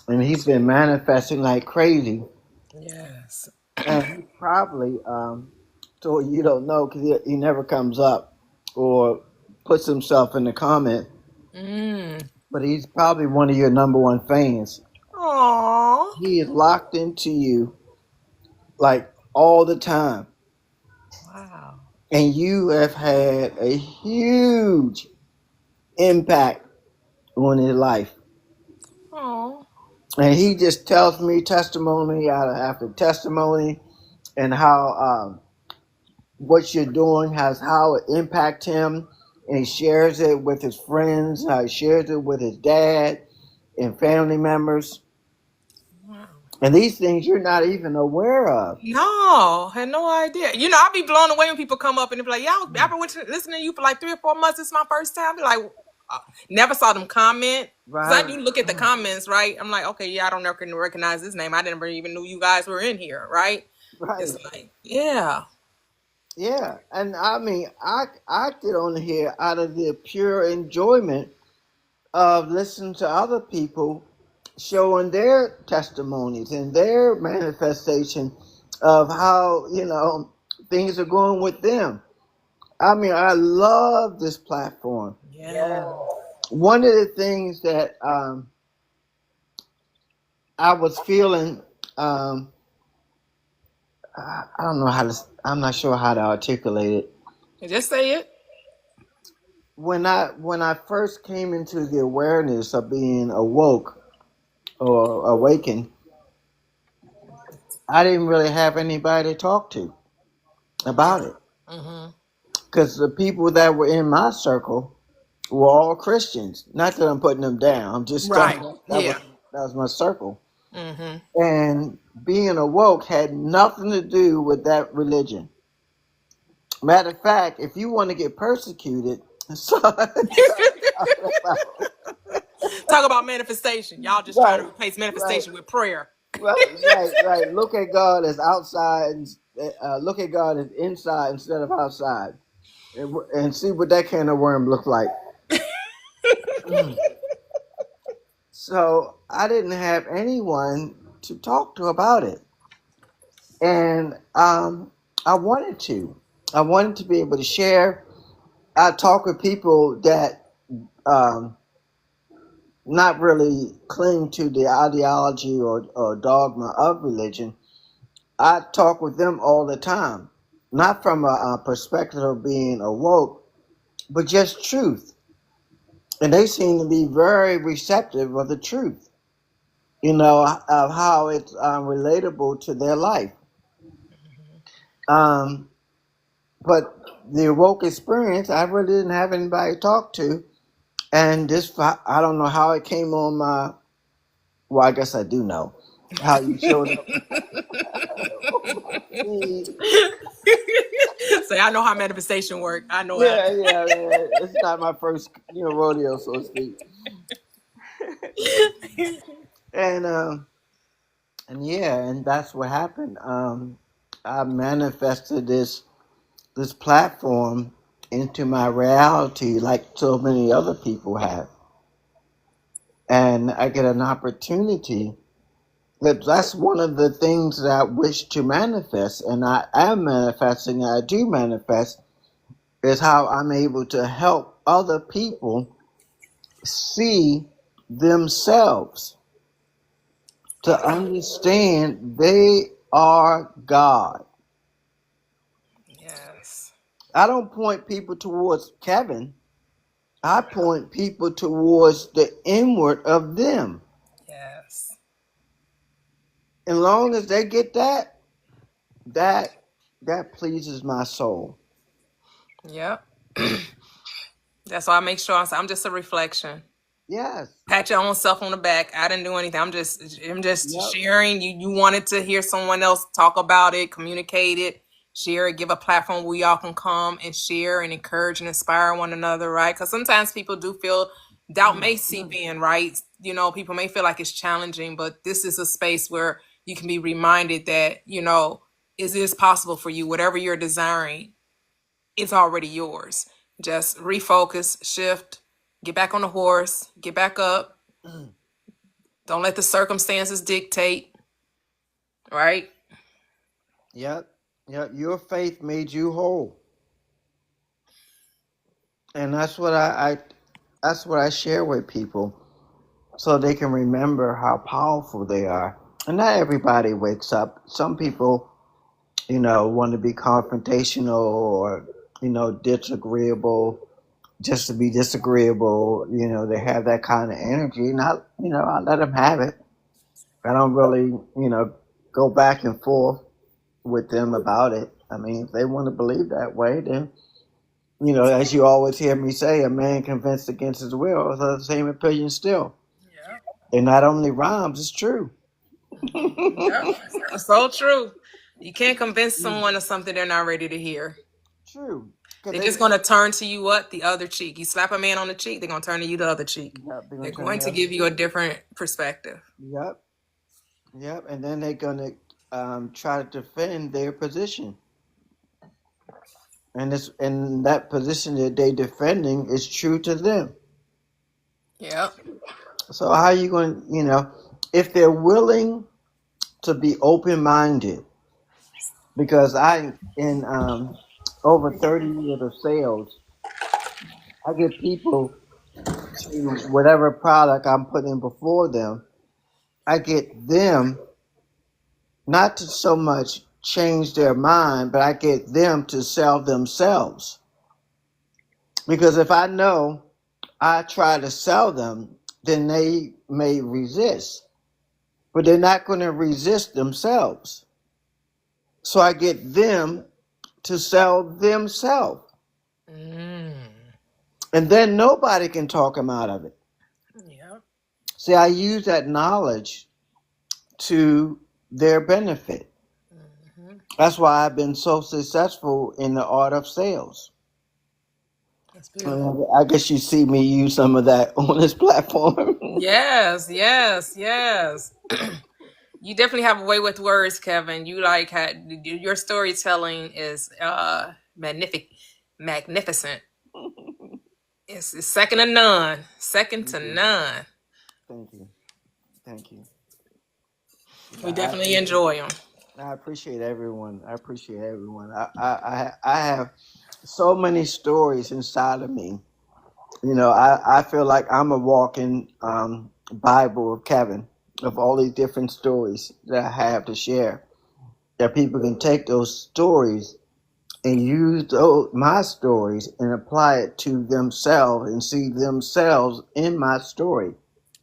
And he's been manifesting like crazy. Yes. And he probably, so you don't know because he never comes up or puts himself in the comment, but he's probably one of your number one fans. Aww. He is locked into you like all the time. Wow. And you have had a huge impact on his life. Aww. And he just tells me testimony after testimony and how what you're doing has how it impacts him. And he shares it with his friends, how he shares it with his dad and family members. Wow. And these things you're not even aware of. No, had no idea. You know, I'll be blown away when people come up and they be like, "Yeah, I've been listening to you for like 3 or 4 months. This is my first time." I be like, never saw them comment. Because I Right. do look at the comments, right? I'm like, okay, yeah, I don't recognize this name. I never even knew you guys were in here, right? Right. It's like, yeah. Yeah. And I mean, I get on here out of the pure enjoyment of listening to other people showing their testimonies and their manifestation of how, things are going with them. I mean, I love this platform. Yeah. One of the things that I was feeling, I don't know I'm not sure how to articulate it. Just say it. When I first came into the awareness of being awoke or awakened, I didn't really have anybody to talk to about it. Because the people that were in my circle were all Christians. Not that I'm putting them down. I'm just Right. talking. Yeah. That was my circle. And being awoke had nothing to do with that religion. Matter of fact, if you want to get persecuted, so Talk about manifestation. Y'all just trying to replace right, manifestation with prayer. right. Look at God as outside, look at God as inside instead of outside, and see what that can of worm look like. So I didn't have anyone to talk to about it, and I wanted to. I wanted to be able to share. I talk with people that um, not really cling to the ideology or dogma of religion. I talk with them all the time, not from a perspective of being awoke, but just truth. And they seem to be very receptive of the truth, of how it's relatable to their life. Um, but the awoke experience, I really didn't have anybody to talk to. And I don't know how it came on well, I guess I do know how you showed up on my feed. Say, I know how manifestation work. I know how. Yeah. It's not my first, rodeo, so to speak. And and that's what happened. I manifested this platform into my reality, like so many other people have, and I get an opportunity. That's one of the things that I wish to manifest, and I am manifesting. I do manifest is how I'm able to help other people see themselves, to understand they are God. Yes. I don't point people towards Kevin. I point people towards the inward of them. Yes. As long as they get that, that pleases my soul. Yep. That's why I make sure I'm just a reflection. Yes. Pat your own self on the back. I didn't do anything. I'm just Yep. sharing. You wanted to hear someone else talk about it, communicate it, share it, give a platform where y'all can come and share and encourage and inspire one another, right? Because sometimes people do feel doubt may seep in, right? People may feel like it's challenging, but this is a space where you can be reminded that, is this possible for you? Whatever you're desiring, it's already yours. Just refocus, shift, get back on the horse, get back up. Don't let the circumstances dictate, right? Yep. Yep. Your faith made you whole. And that's what I share with people so they can remember how powerful they are. And not everybody wakes up. Some people, want to be confrontational or, disagreeable just to be disagreeable. They have that kind of energy. And I let them have it. I don't really, go back and forth with them about it. I mean, if they want to believe that way, then, as you always hear me say, a man convinced against his will is of the same opinion still. Yeah. And not only rhymes, it's true. Yeah. It's so true. You can't convince someone of something they're not ready to hear. True. They're just going to turn to you the other cheek. You slap a man on the cheek, they're going to turn to you the other cheek. Yep, They're going to give you a different perspective. Yep. Yep. And then they're going to try to defend their position. And that position that they're defending is true to them. Yep. So how are you going to, if they're willing to be open-minded, because in over 30 years of sales, I get people to whatever product I'm putting before them, I get them not to so much change their mind, but I get them to sell themselves. Because if I know I try to sell them, then they may resist, but they're not going to resist themselves. So I get them to sell themselves. And then nobody can talk them out of it. Yep. See, I use that knowledge to their benefit. That's why I've been so successful in the art of sales. That's beautiful. I guess you see me use some of that on this platform. Yes. You definitely have a way with words, Kevin. You your storytelling is magnificent. It's second to none. Second to none. Thank you. Thank you. We definitely enjoy them. I appreciate everyone. I have so many stories inside of me. I feel like I'm a walking Bible of Kevin, of all these different stories that I have to share. That people can take those stories and use my stories and apply it to themselves and see themselves in my story.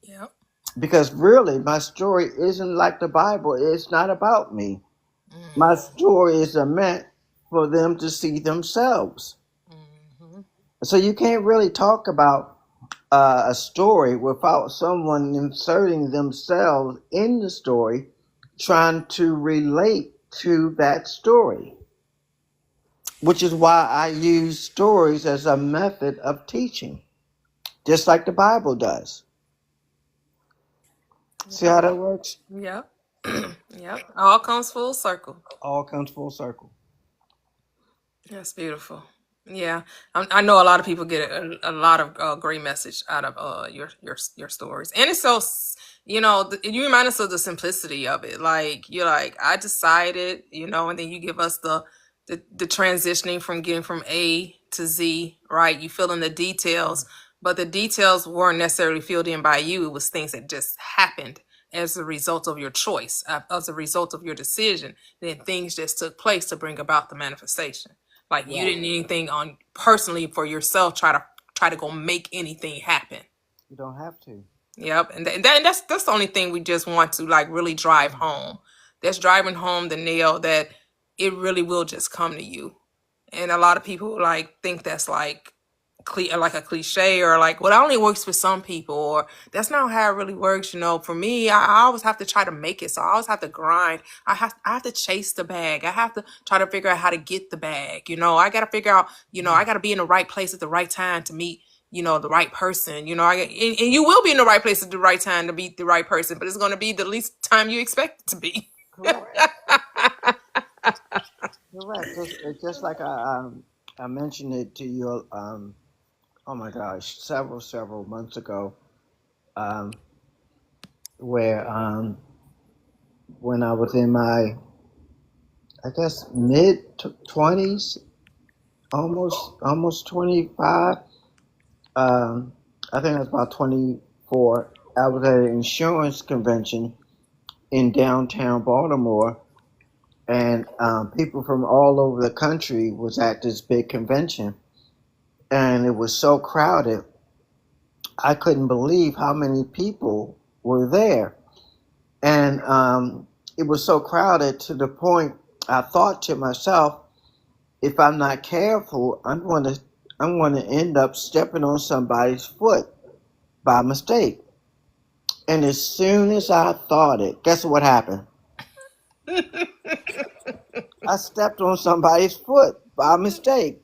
Yep. Because really, my story isn't like the Bible. It's not about me. My story is meant for them to see themselves. So you can't really talk about a story without someone inserting themselves in the story, trying to relate to that story. Which is why I use stories as a method of teaching, just like the Bible does. See how that works? Yep. Yep. All comes full circle. All comes full circle. That's beautiful. Yeah, I know a lot of people get a lot of great message out of your stories, and it's so you remind us of the simplicity of it. Like you're like I decided, and then you give us the transitioning from getting from A to Z, right? You fill in the details, but the details weren't necessarily filled in by you. It was things that just happened as a result of your choice, as a result of your decision. Then things just took place to bring about the manifestation. Like you Right. didn't need anything on personally for yourself. Try to go make anything happen. You don't have to. Yep, and that's the only thing we just want to like really drive home. That's driving home the nail that it really will just come to you. And a lot of people like think that's like like a cliche or like well, it only works for some people or that's not how it really works. For me, I always have to try to make it. So I always have to grind. I have to chase the bag. I have to try to figure out how to get the bag. I got to figure out. I got to be in the right place at the right time to meet the right person. And you will be in the right place at the right time to meet the right person, but it's going to be the least time you expect it to be. Correct. Correct. Just like I mentioned it to you. Oh my gosh, several months ago. Um, where when I was in my, I guess, mid 20s, almost 25. I think I was about 24. I was at an insurance convention in downtown Baltimore, and people from all over the country was at this big convention, and it was so crowded. I couldn't believe how many people were there, and it was so crowded to the point I thought to myself, if I'm not careful, I'm going to end up stepping on somebody's foot by mistake. And as soon as I thought it, guess what happened? I stepped on somebody's foot by mistake.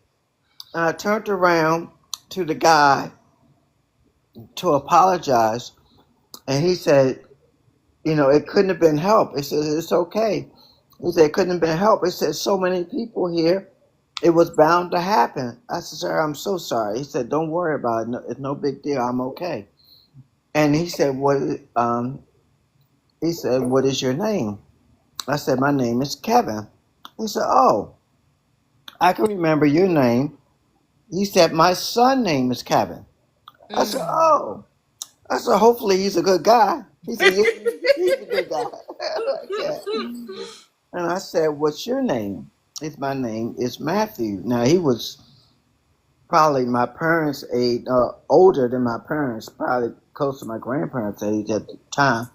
And I turned around to the guy to apologize. And he said, it couldn't have been helped. He said, it's okay. He said, it couldn't have been helped. He said, so many people here. It was bound to happen. I said, sir, I'm so sorry. He said, don't worry about it. No, it's no big deal. I'm okay. And he said, what is your name? I said, my name is Kevin. He said, oh, I can remember your name. He said, my son's name is Kevin. I said, oh. I said, hopefully he's a good guy. He said, yeah, he's a good guy. Like that. And I said, what's your name? My name is Matthew. Now, he was probably my parents' age, older than my parents, probably close to my grandparents' age at the time.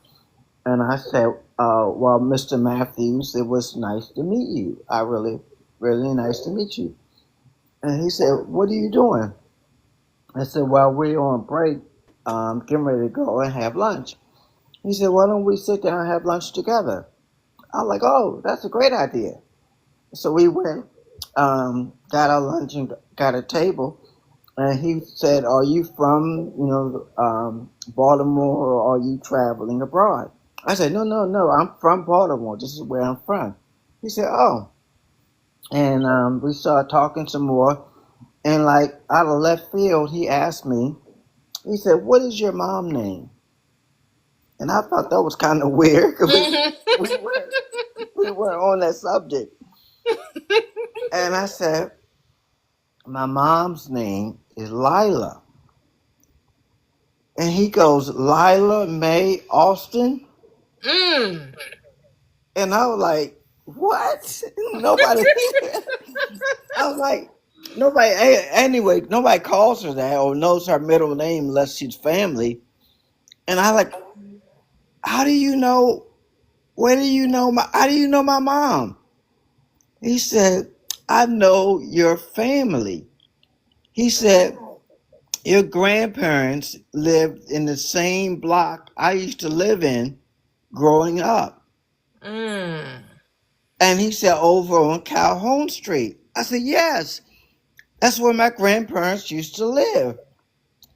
And I said, well, Mr. Matthews, it was nice to meet you. I really, really nice to meet you. And he said, what are you doing? I said, well, we're on break, getting ready to go and have lunch. He said, why don't we sit down and have lunch together? I'm like, oh, that's a great idea. So we went, got our lunch and got a table. And he said, are you from, Baltimore, or are you traveling abroad? I said, no, I'm from Baltimore. This is where I'm from. He said, oh. And we started talking some more. And like out of left field, he asked me, he said, what is your mom's name? And I thought that was kind of weird because we weren't on that subject. And I said, my mom's name is Lila. And he goes, Lila Mae Austin? And I was like, what? Nobody. I was like, nobody calls her that or knows her middle name unless she's family. And I like, how do you know? How do you know my mom? He said, I know your family. He said, your grandparents lived in the same block I used to live in growing up. And he said, over on Calhoun Street. I said, yes, that's where my grandparents used to live.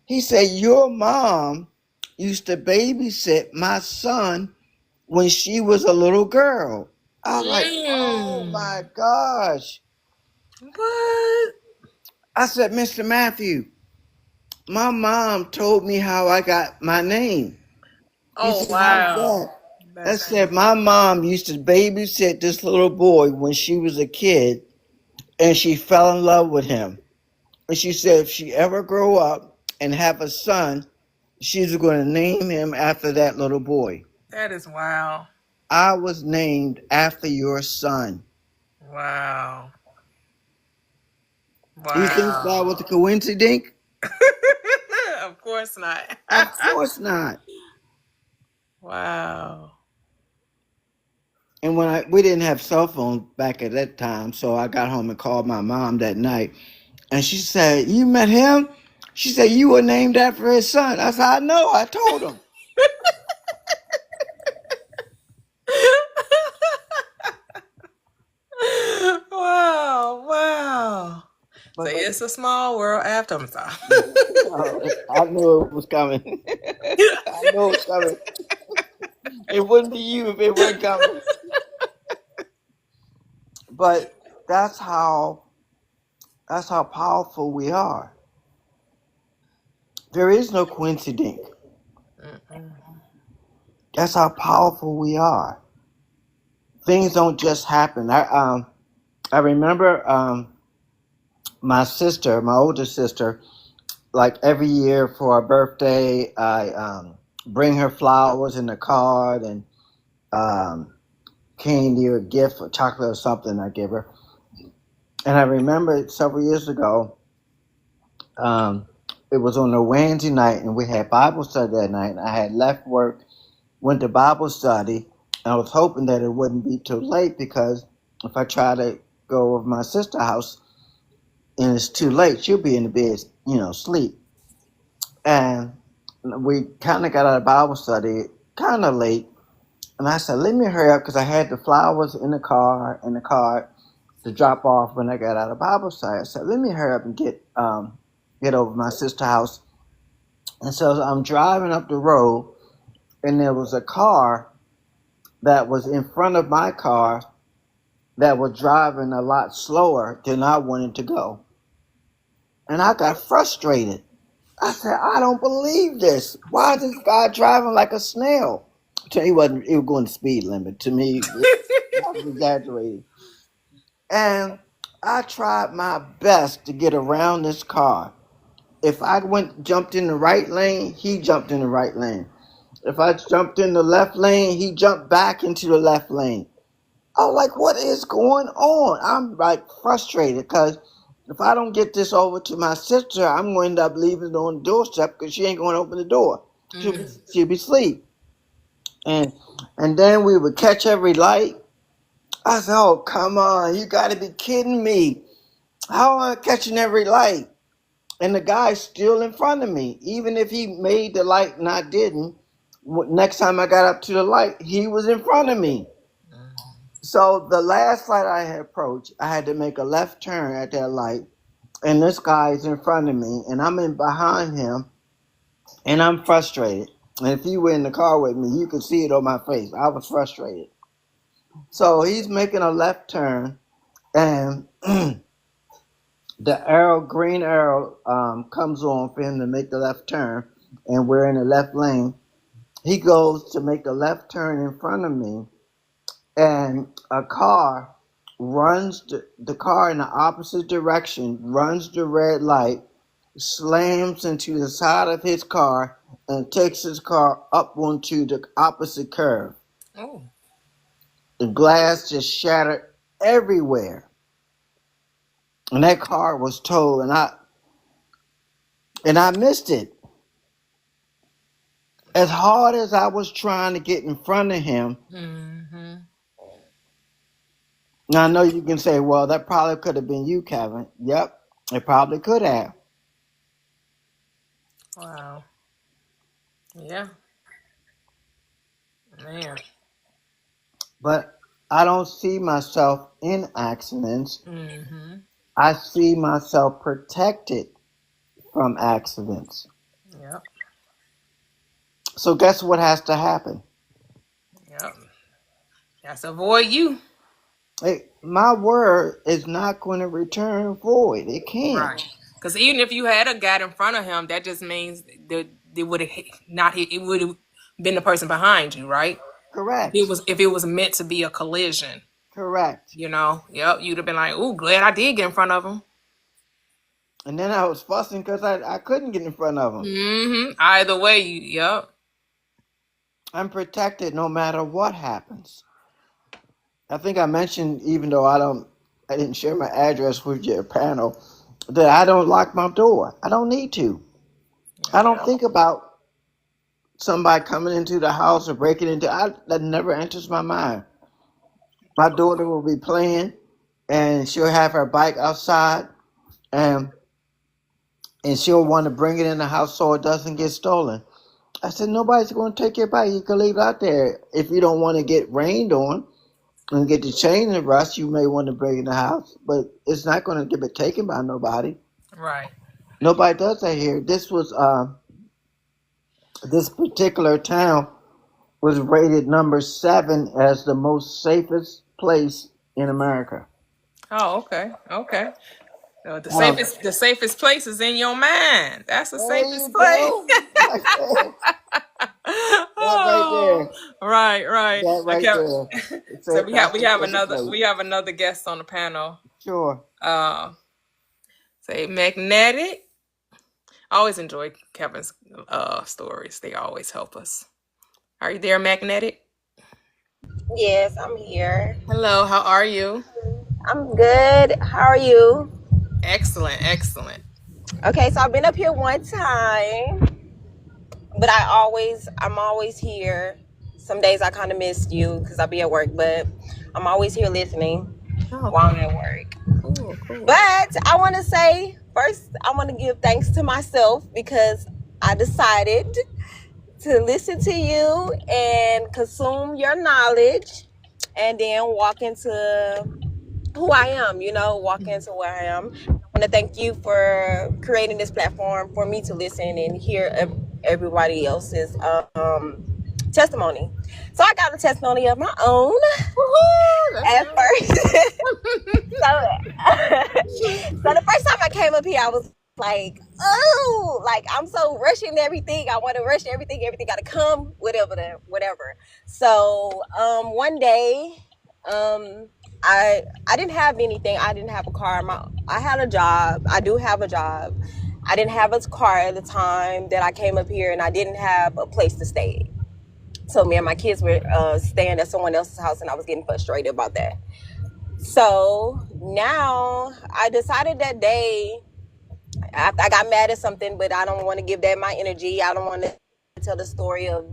He said, your mom used to babysit my son when she was a little girl. I was like, oh my gosh. What? I said, Mr. Matthew, my mom told me how I got my name. He Oh, said, how's wow. that? I said, my mom used to babysit this little boy when she was a kid, and she fell in love with him. And she said if she ever grow up and have a son, she's going to name him after that little boy. That is wow. I was named after your son. Wow. You think that Wow. was a coincidence? Of course not. Of course not. Wow. And we didn't have cell phones back at that time, so I got home and called my mom that night, and she said, "You met him?" She said, "You were named after his son." I said, "I know. I told him." Wow. Wow. So But it's a small world after I'm sorry. I knew it was coming. I knew it was coming. It wouldn't be you if it wasn't coming. But that's how powerful we are. There is no coincidence. That's how powerful we are. Things don't just happen. I remember my sister, my older sister, like every year for her birthday, I bring her flowers in a card and um, candy or gift or chocolate or something I give her. And I remember several years ago, um, it was on a Wednesday night and we had Bible study that night. And I had left work, went to Bible study. And I was hoping that it wouldn't be too late because if I try to go over my sister's house and it's too late, she'll be in the bed, sleep. And we kind of got out of Bible study kind of late. And I said, let me hurry up because I had the flowers in the car and the card to drop off when I got out of Bible study. I said, let me hurry up and get over to my sister's house. And so I'm driving up the road, and there was a car that was in front of my car that was driving a lot slower than I wanted to go. And I got frustrated. I said, I don't believe this. Why is this guy driving like a snail? He was going the speed limit. To me, that was exaggerated. And I tried my best to get around this car. If I jumped in the right lane, he jumped in the right lane. If I jumped in the left lane, he jumped back into the left lane. I was like, what is going on? I'm like frustrated because if I don't get this over to my sister, I'm going to end up leaving it on the doorstep because she ain't going to open the door. She'll be asleep. And then we would catch every light. I said, oh, come on. You got to be kidding me. How am I catching every light? And the guy's still in front of me. Even if he made the light and I didn't, next time I got up to the light, he was in front of me. So the last light I had approached, I had to make a left turn at that light. And this guy's in front of me, and I'm in behind him, and I'm frustrated. And if you were in the car with me, you could see it on my face. I was frustrated. So he's making a left turn, and the green arrow comes on for him to make the left turn, and we're in the left lane. He goes to make a left turn in front of me, and a car runs the car in the opposite direction, runs the red light, slams into the side of his car, and takes his car up onto the opposite curve. Oh. The glass just shattered everywhere. And that car was towed, and I missed it. As hard as I was trying to get in front of him, now I know you can say, well, that probably could have been you, Kevin. Yep, it probably could have. Wow. Yeah. Man. But I don't see myself in accidents. I see myself protected from accidents. Yep. So guess what has to happen? Yep. That's avoid you. Hey, my word is not going to return void. It can't. Right. Because even if you had a guy in front of him, that just means that it would have not hit. It would have been the person behind you, right? Correct. If it was meant to be a collision, Correct. Yep, you'd have been like, "Ooh, glad I did get in front of him." And then I was fussing because I couldn't get in front of him. Either way, yep. I'm protected no matter what happens. I think I mentioned, even though I didn't share my address with your panel, that I don't lock my door. I don't need to. I don't think about somebody coming into the house or breaking into. That never enters my mind. My daughter will be playing, and she'll have her bike outside, and she'll want to bring it in the house so it doesn't get stolen. I said, nobody's going to take your bike. You can leave it out there. If you don't want to get rained on and get the chain and rust, you may want to bring it in the house, but it's not going to get it taken by nobody. Right. Nobody does that here. This particular town was rated number 7 as the most safest place in America. Oh, okay. Okay. So Um, the safest place is in your mind. That's the there safest you place. go. Like that. That right Oh, there. right, right. That right Okay. there. So That's we the have safest place. another guest on the panel. Sure. Say magnetic. I always enjoy Kevin's stories. They always help us. Are you there, magnetic? Yes, I'm here. Hello, how are you? I'm good. How are you? Excellent, excellent. Okay, so I've been up here one time, but I'm always here. Some days I kind of missed you because I'll be at work, but I'm always here listening while I'm at work. Cool, cool. But I want to say first, I want to give thanks to myself because I decided to listen to you and consume your knowledge and then walk into who I am, walk into who I am. I want to thank you for creating this platform for me to listen and hear everybody else's testimony. So I got a testimony of my own. At first. So the first time I came up here, I was like, oh, like I'm so rushing everything. I want to rush everything. Everything got to come, whatever. So one day, I didn't have anything. I didn't have a car. I had a job. I do have a job. I didn't have a car at the time that I came up here, and I didn't have a place to stay. So me and my kids were staying at someone else's house, and I was getting frustrated about that. So now I decided that day, I got mad at something, but I don't want to give that my energy. I don't want to tell the story of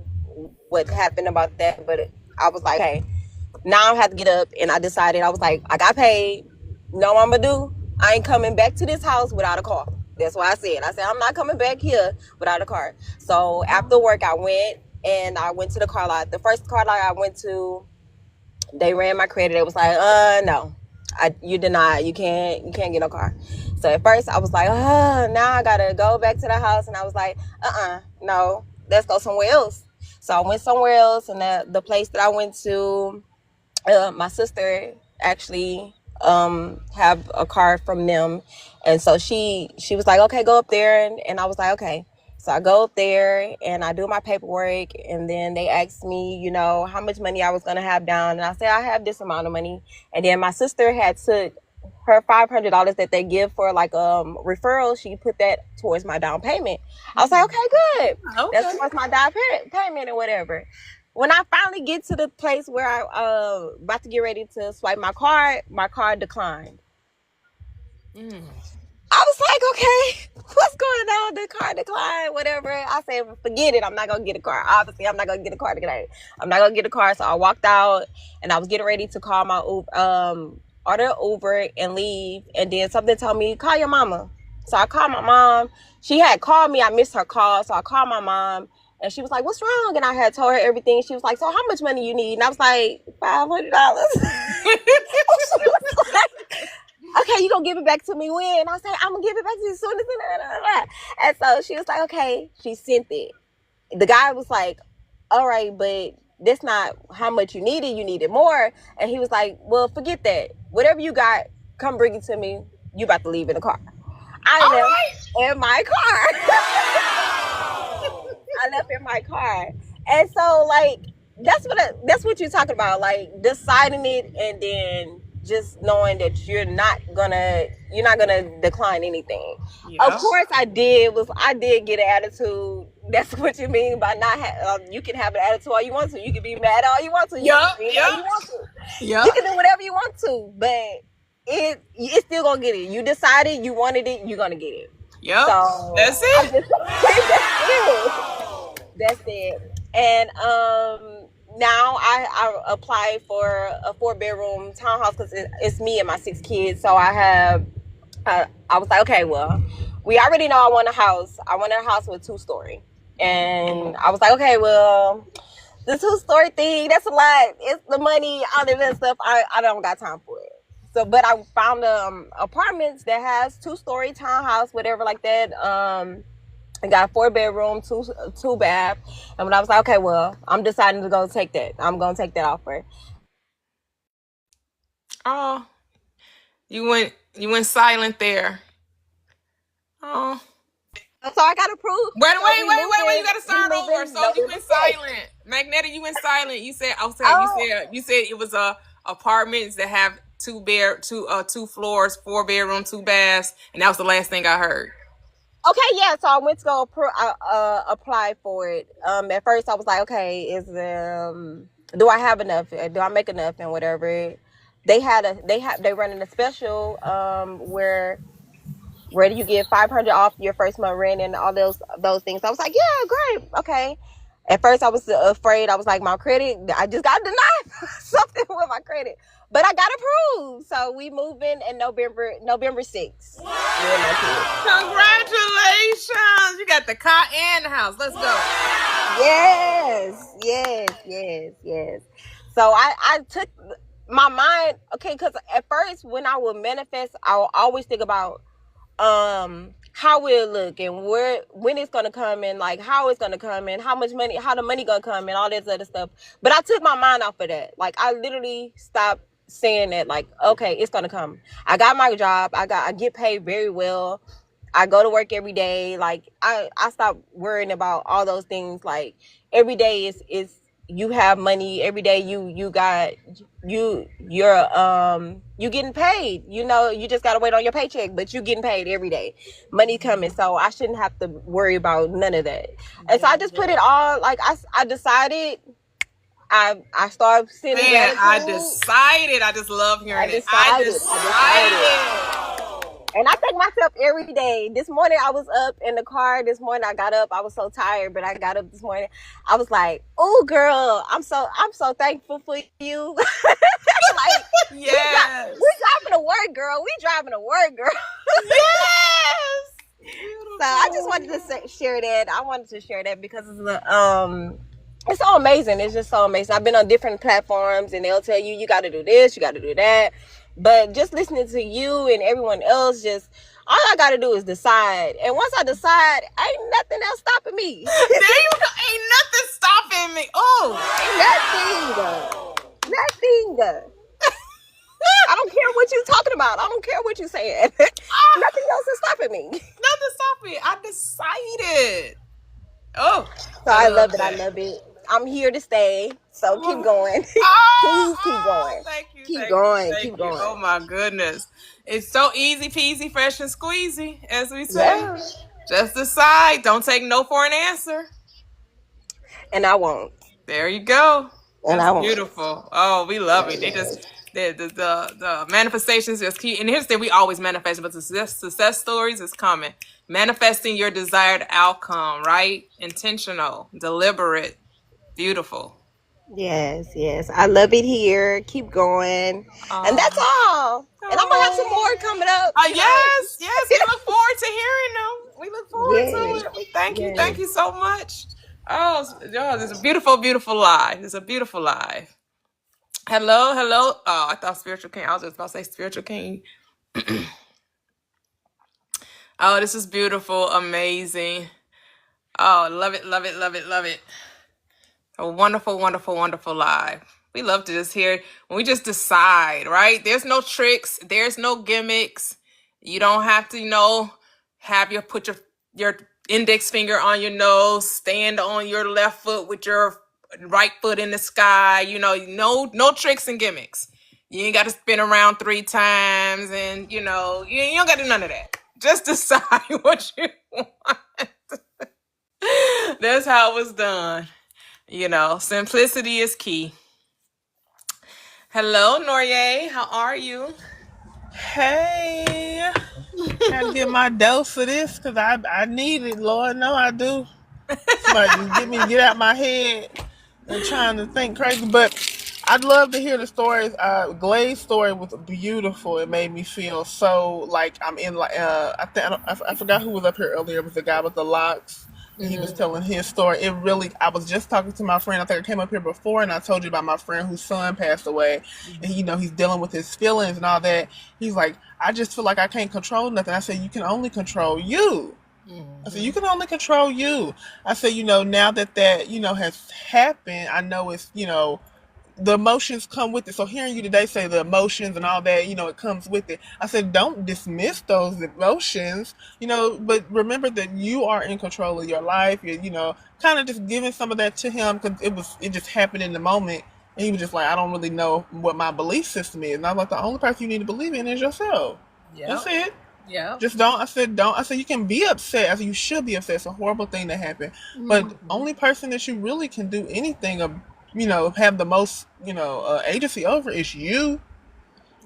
what happened about that. But I was like, okay, now I have to get up. And I decided, I was like, I got paid. Know what I'm going to do? I ain't coming back to this house without a car. That's what I said. I'm not coming back here without a car. So after work, I went to the car lot. The first car lot I went to, they ran my credit. It was like, no, you denied. You can't get no car. So at first I was like, now I gotta go back to the house. And I was like, no, let's go somewhere else. So I went somewhere else, and the place that I went to, my sister actually have a car from them, and so she was like, okay, go up there, and I was like, okay. So I go up there and I do my paperwork, and then they asked me, how much money I was going to have down. And I said, I have this amount of money. And then my sister had took her $500 that they give for like referral. She put that towards my down payment. I was like, okay, good. Okay. That's towards my down payment or whatever. When I finally get to the place where I about to get ready to swipe my card declined. I was like, okay, what's going on? The car declined, whatever. I said, forget it. I'm not going to get a car. Obviously, I'm not going to get a car today. I'm not going to get a car. So I walked out, and I was getting ready to call my order Uber and leave. And then something told me, call your mama. So I called my mom. She had called me. I missed her call. So I called my mom, and she was like, what's wrong? And I had told her everything. She was like, so how much money you need? And I was like, $500. She was like, okay, you gonna give it back to me when? I said, I'm gonna give it back to you as soon as. And so she was like, okay. She sent it. The guy was like, all right, but that's not how much you needed. You needed more. And he was like, well, forget that. Whatever you got, come bring it to me. You about to leave in the car. I left in my car. I left in my car. And so, like, that's what you're talking about. Like, deciding it and then just knowing that you're not gonna decline anything. Yeah. Of course I did get an attitude. That's what you mean by not you can have an attitude all you want to. You can be mad all you want to. You can do whatever you want to. But it's still gonna get it. You decided you wanted it, you're gonna get it. Yep. So That's I'm it. just that's it. And now I applied for a 4-bedroom townhouse because it's me and my 6 kids. So I was like, okay, well, we already know I want a house. I wanted a house with 2-story. And I was like, okay, well, the 2-story thing, that's a lot. It's the money, all of that stuff. I don't got time for it. So, but I found apartments that has 2-story townhouse, whatever like that. I got 4-bedroom, two bath. And when I was like, okay, well, I'm deciding to go take that. I'm gonna take that offer. Oh, you went silent there. Oh. So I got approved. Wait. So we You gotta we start over. moving So you November went 6th. silent. Magnetic, you went silent. You said Oh, you said it was apartments that have two floors, 4-bedroom, 2 baths, and that was the last thing I heard. okay, yeah. So I went to go apply for it. At first I was like, okay, do I have enough? Do I make enough and whatever? They running a special where you get 500 off your first month rent and all those things. So I was like, yeah, great, okay. At first I was afraid. I was like, my credit, I just got denied something with my credit, but I got approved. So we moving in November 6th. Congratulations! You got the car and the house. Let's go. Yes. So I took my mind, okay, because at first when I would manifest, I would always think about how will it look and when it's gonna come in, like how it's gonna come in, how the money gonna come in, all this other stuff. But I took my mind off of that. Like I literally stopped saying that, like, okay, it's gonna come. I got my job, I get paid very well. I go to work every day. Like I stopped worrying about all those things. Like every day is you have money. Every day you're getting paid. You know, you just gotta wait on your paycheck, but you getting paid every day. Money coming. So I shouldn't have to worry about none of that. And so I just put it all, like I decided. I started sending Man, gratitude. I just love hearing it. I decided. And I thank myself every day. This morning I was up in the car. This morning I got up. I was so tired, but I got up this morning. I was like, "Oh, girl, I'm so thankful for you." Like, Yes. we driving to work, girl. We driving to work, girl. Yes. So I just wanted to share that. I wanted to share that because it's so amazing. It's just so amazing. I've been on different platforms and they'll tell you, you got to do this, you got to do that. But just listening to you and everyone else, just all I got to do is decide. And once I decide, ain't nothing else stopping me. There you go. Ain't nothing stopping me. Oh. Nothing. I don't care what you're talking about. I don't care what you're saying. Nothing else is stopping me. Nothing stopping me. I decided. Oh. So I love it. I love it. I'm here to stay. So keep going. Please keep going. Thank you. Keep going. Oh my goodness. It's so easy peasy, fresh and squeezy, as we say. Yeah. Just decide. Don't take no for an answer. And I won't. There you go. And that's I won't. Beautiful. Oh, we love it. They just the manifestations just keep, and here's the thing, we always manifest, but the success stories is coming. Manifesting your desired outcome, right? Intentional, deliberate, beautiful. Yes. I love it here. Keep going. And that's all. And I'm gonna have some more coming up. Yes. We look forward to hearing them. We look forward to it. Thank you so much. Oh, it's a beautiful, beautiful life. It's a beautiful life. Hello. Oh, I thought Spiritual King. I was just about to say Spiritual King. Oh, this is beautiful, amazing. Oh, love it. A wonderful, wonderful, wonderful life. We love to just hear it when we just decide, right? There's no tricks. There's no gimmicks. You don't have to, put your index finger on your nose, stand on your left foot with your right foot in the sky. No tricks and gimmicks. You ain't got to spin around 3 times and, you don't got to do none of that. Just decide what you want. That's how it was done. Simplicity is key. Hello, Toyia. How are you? Hey, had to get my dose of this because I need it. Lord, no, I do. Somebody get out my head and trying to think crazy. But I'd love to hear the stories. Glade's story was beautiful. It made me feel so like I'm in like I forgot who was up here earlier. It was the guy with the locks. And he was telling his story. It really, I was just talking to my friend. I think I came up here before and I told you about my friend whose son passed away. And, he's dealing with his feelings and all that. He's like, I just feel like I can't control nothing. I said, you can only control you. I said, you can only control you. I said, now that has happened, I know it's, the emotions come with it. So hearing you today say the emotions and all that, it comes with it. I said, don't dismiss those emotions, but remember that you are in control of your life. You're, kind of just giving some of that to him because it just happened in the moment. And he was just like, I don't really know what my belief system is. And I was like, the only person you need to believe in is yourself. Yep. That's it. Yeah. Just don't. I said, you can be upset. I said, you should be upset. It's a horrible thing that happened. But only person that you really can do anything have the most, agency over is you.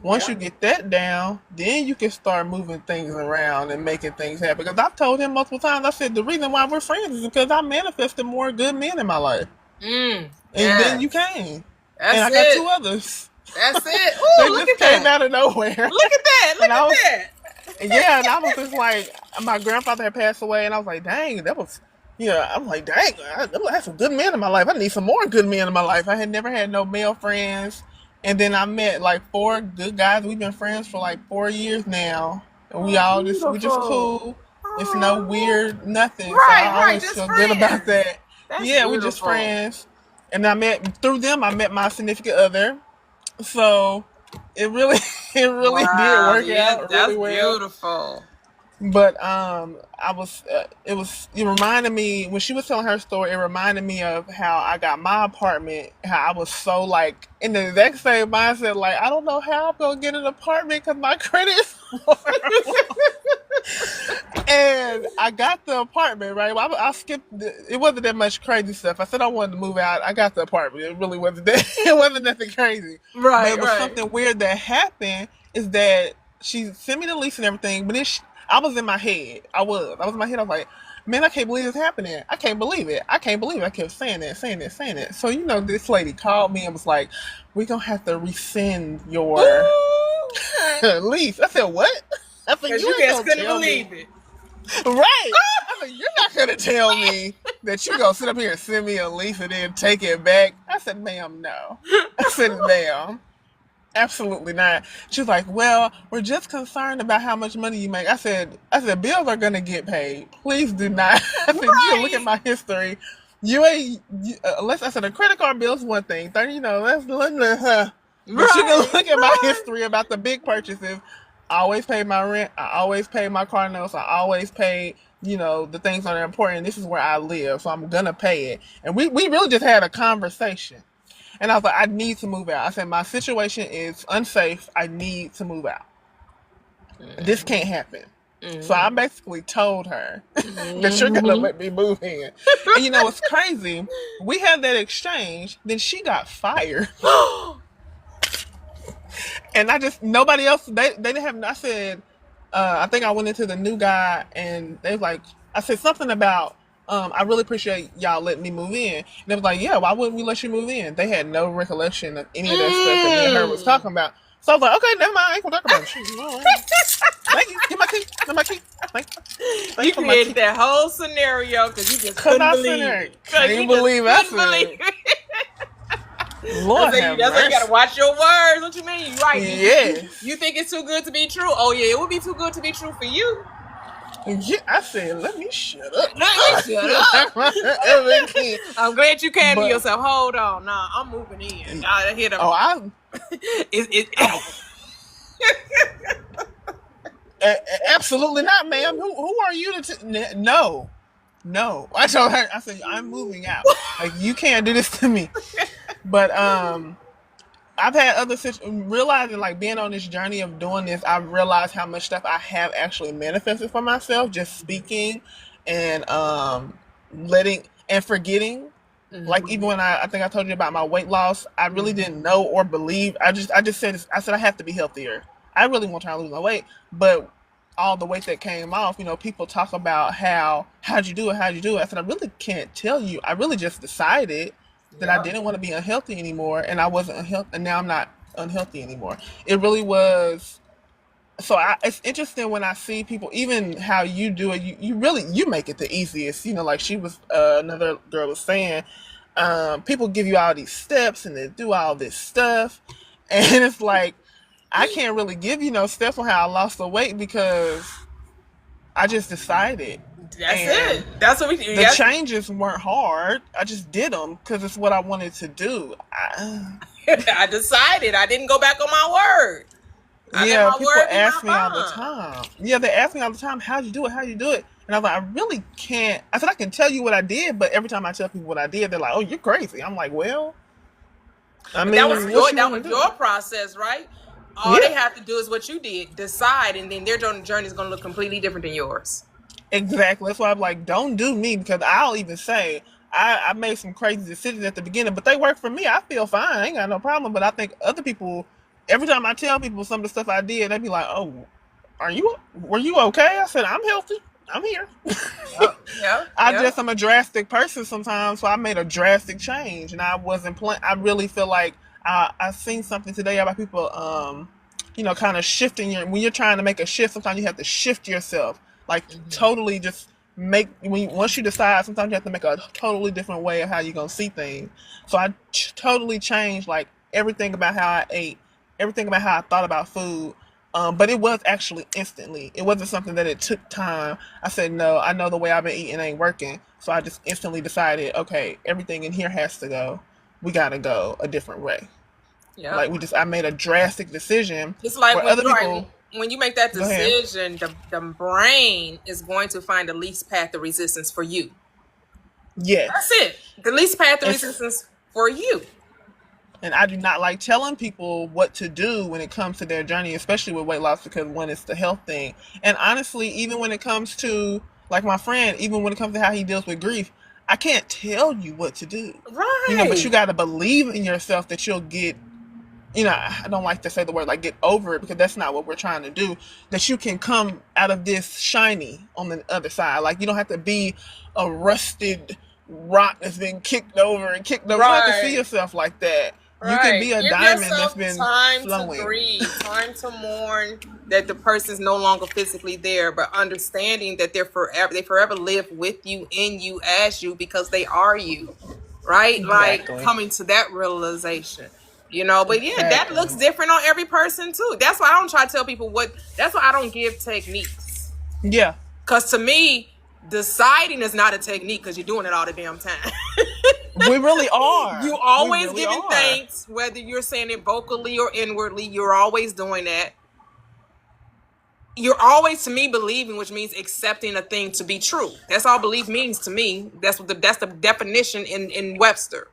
Once you get that down, then you can start moving things around and making things happen. Because I've told him multiple times, I said, the reason why we're friends is because I manifested more good men in my life. And then you came. And I got 2 others. That's it. Ooh, they just came out of nowhere. Look at that. Look at that. Yeah, and I was just like, my grandfather had passed away, and I was like, dang, that was... Yeah, I'm like, dang, I have some good men in my life. I need some more good men in my life. I had never had no male friends. And then I met like 4 good guys. We've been friends for like 4 years now. And we just cool. It's no weird nothing. Right, so I always just feel friends. good about that. That's beautiful. We just friends. And through them, I met my significant other. So it really did work out really well. That's beautiful. But it reminded me, when she was telling her story, it reminded me of how I got my apartment, how I was so like in the exact same mindset, like I don't know how I'm gonna get an apartment because my credit is and I got the apartment, right? Well, I skipped it wasn't that much crazy stuff. I said I wanted to move out. I got the apartment. It really wasn't that it wasn't nothing crazy. Right. But it was something weird that happened is that she sent me the lease and everything, but then I was in my head. I was in my head. I was like, man, I can't believe it's happening. I can't believe it. I can't believe it. I kept saying that. So, this lady called me and was like, we're going to have to rescind your lease. I said, what? I said, you guys couldn't believe it. Right. I said, you're not going to tell me that you're going to sit up here and send me a lease and then take it back. I said, ma'am, no. I said, ma'am. Absolutely not. She was like, well, we're just concerned about how much money you make. I said, bills are going to get paid. Please do not. I said, you can look at my history. Unless I said a credit card bill is one thing. 30, that's but you can look at my history about the big purchases. I always paid my rent. I always paid my car notes. I always paid, the things that are important. This is where I live, so I'm going to pay it. And we really just had a conversation. And I was like, I need to move out. I said, my situation is unsafe. I need to move out. This can't happen. So I basically told her that you're going to let me move in. And it's crazy. We had that exchange. Then she got fired. And nobody else, they didn't have, I said, I think I went into the new guy and they was like, I said something about, I really appreciate y'all letting me move in. And they was like, yeah, why wouldn't we let you move in? They had no recollection of any of that stuff that me and her was talking about. So I was like, okay, never mind. I ain't gonna talk about it. Thank you. Give my key. Thank you created that whole scenario because you just couldn't believe it. Couldn't believe it. Lord that's why you gotta watch your words. What you mean? You right. Yes. You think it's too good to be true? Oh yeah, it would be too good to be true for you. Yeah, I said, let me shut up. I'm glad you came to yourself. Hold on. Nah, I'm moving in. I hit him. Absolutely not, ma'am. Who are you to no. I told her, I said, I'm moving out. Like, you can't do this to me. But I've had other realizing, like, being on this journey of doing this, I've realized how much stuff I have actually manifested for myself, just speaking and letting and forgetting. Like, even when I think I told you about my weight loss, I really didn't know or believe. I just said, I have to be healthier. I really want to try to lose my weight, but all the weight that came off, people talk about how'd you do it? How'd you do it? I said, I really can't tell you. I really just decided that I Yep. didn't want to be unhealthy anymore, and I wasn't unhealthy, and now I'm not unhealthy anymore. It really was. So it's interesting when I see people, even how you do it. You really make it the easiest. Like she was another girl was saying, people give you all these steps and they do all this stuff, and it's like I can't really give you no steps on how I lost the weight because I just decided. That's And it. That's what we do. the Yes. changes weren't hard. I just did them because it's what I wanted to do. I decided. I didn't go back on my word. I let Yeah, my people word be my ask me all the bond. time. Yeah, they ask me all the time, how'd you do it? How'd you do it? And I was like, I really can't. I said, I can tell you what I did, but every time I tell people what I did, they're like, oh, you're crazy. I'm like, well, I But that was mean, what you that want was to do? your process, right? All they Yeah, have to do is what you did, decide, and then their journey is going to look completely different than yours. exactly. That's why I'm like, don't do me because I'll even say, I made some crazy decisions at the beginning, but they work for me. I feel fine. I ain't got no problem. But I think other people, every time I tell people some of the stuff I did, they be like, oh, were you okay? I said, I'm healthy. I'm here. Yep. Yeah. Yeah. I'm a drastic person sometimes, so I made a drastic change, and I wasn't playing. I really feel like I seen something today about people, kind of shifting when you're trying to make a shift. Sometimes you have to shift yourself, like totally just once you decide. Sometimes you have to make a totally different way of how you're gonna see things. So I totally changed like everything about how I ate, everything about how I thought about food. But it was actually instantly. It wasn't something that it took time. I said, no, I know the way I've been eating ain't working. So I just instantly decided, okay, everything in here has to go. We got to go a different way. Yep. I made a drastic decision It's like where when other people, when you make that go ahead. decision, the brain is going to find the least path of resistance for you. That's Yes. it. The least path of It's, resistance for you. and I do not like telling people what to do when it comes to their journey, especially with weight loss, because one, it's the health thing. And honestly, even when it comes to, like my friend, even when it comes to how he deals with grief, I can't tell you what to do. But you Right. got to believe in yourself that you'll get, I don't like to say the word like get over it because that's not what we're trying to do. That you can come out of this shiny on the other side. Like you don't have to be a rusted rock that's been kicked over and kicked over. You don't have to see Right. yourself like that. You can Right. be a Give diamond that's yourself been time to flowing. grieve, time to mourn that the person's no longer physically there, but understanding that they forever live with you, in you, as you, because they are you. Right? Like Exactly. coming to that realization. But yeah, that looks Exactly. different on every person too. That's why I don't try to tell people that's why I don't give techniques. Yeah. Because to me, deciding is not a technique because you're doing it all the damn time. We really are. You We always really giving are. thanks, whether you're saying it vocally or inwardly, you're always doing that. You're always, to me, believing, which means accepting a thing to be true. That's all belief means to me. That's the definition in Webster.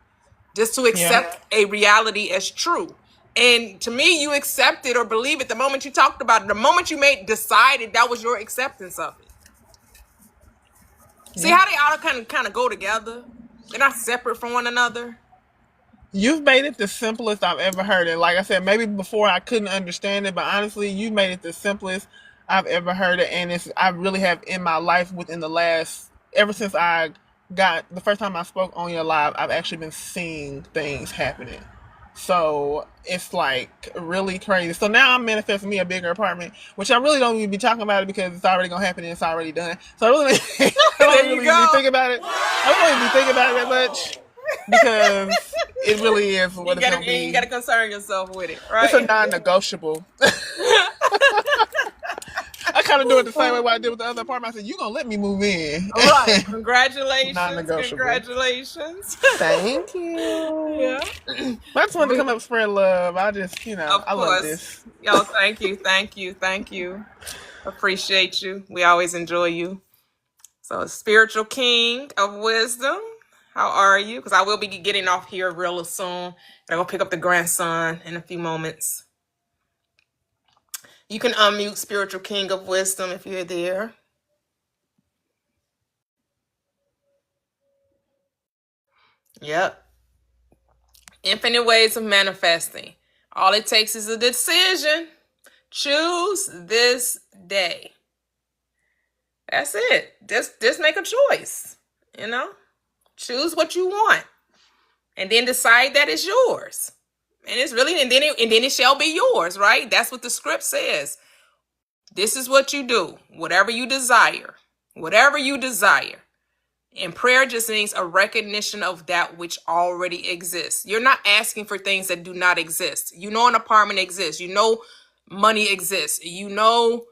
Just to Yeah. accept a reality as true. And to me, you accept it or believe it the moment you talked about it. The moment you decided, that was your acceptance of it. See Yeah. how they all kind of go together? They're not separate from one another. You've made it the simplest I've ever heard it. Like I said, maybe before I couldn't understand it, but honestly, you made it the simplest I've ever heard it. And I really have in my life within the last, ever since I got, the first time I spoke on your live, I've actually been seeing things happening. So it's like really crazy. So now I'm manifesting me a bigger apartment, which I really don't even be talking about it because it's already gonna happen and it's already done. So I really, I don't There you really be go. thinking about it. I don't really be thinking about it that much because it really is what it's gonna be. You gotta concern yourself with it, right? It's a non-negotiable. I kind of do it the same way I did with the other apartment. I said, "You gonna let me move in?" Right. Congratulations. Non-negotiable. Congratulations. Thank you. Yeah. I just wanted to come up and spread love. I just, Of I love course. this. Yo, thank you. Thank you. Thank you. Appreciate you. We always enjoy you. So, spiritual king of wisdom, how are you? Because I will be getting off here real soon. I'm going to pick up the grandson in a few moments. You can unmute spiritual king of wisdom if you're there. Yep. Infinite ways of manifesting. All it takes is a decision. Choose this day. That's it. Just make a choice. You know, choose what you want, and then decide that it's yours. And it's really, and then it shall be yours, right? That's what the script says. This is what you do. Whatever you desire. Whatever you desire. And prayer just means a recognition of that which already exists. You're not asking for things that do not exist. You know an apartment exists. You know money exists. You know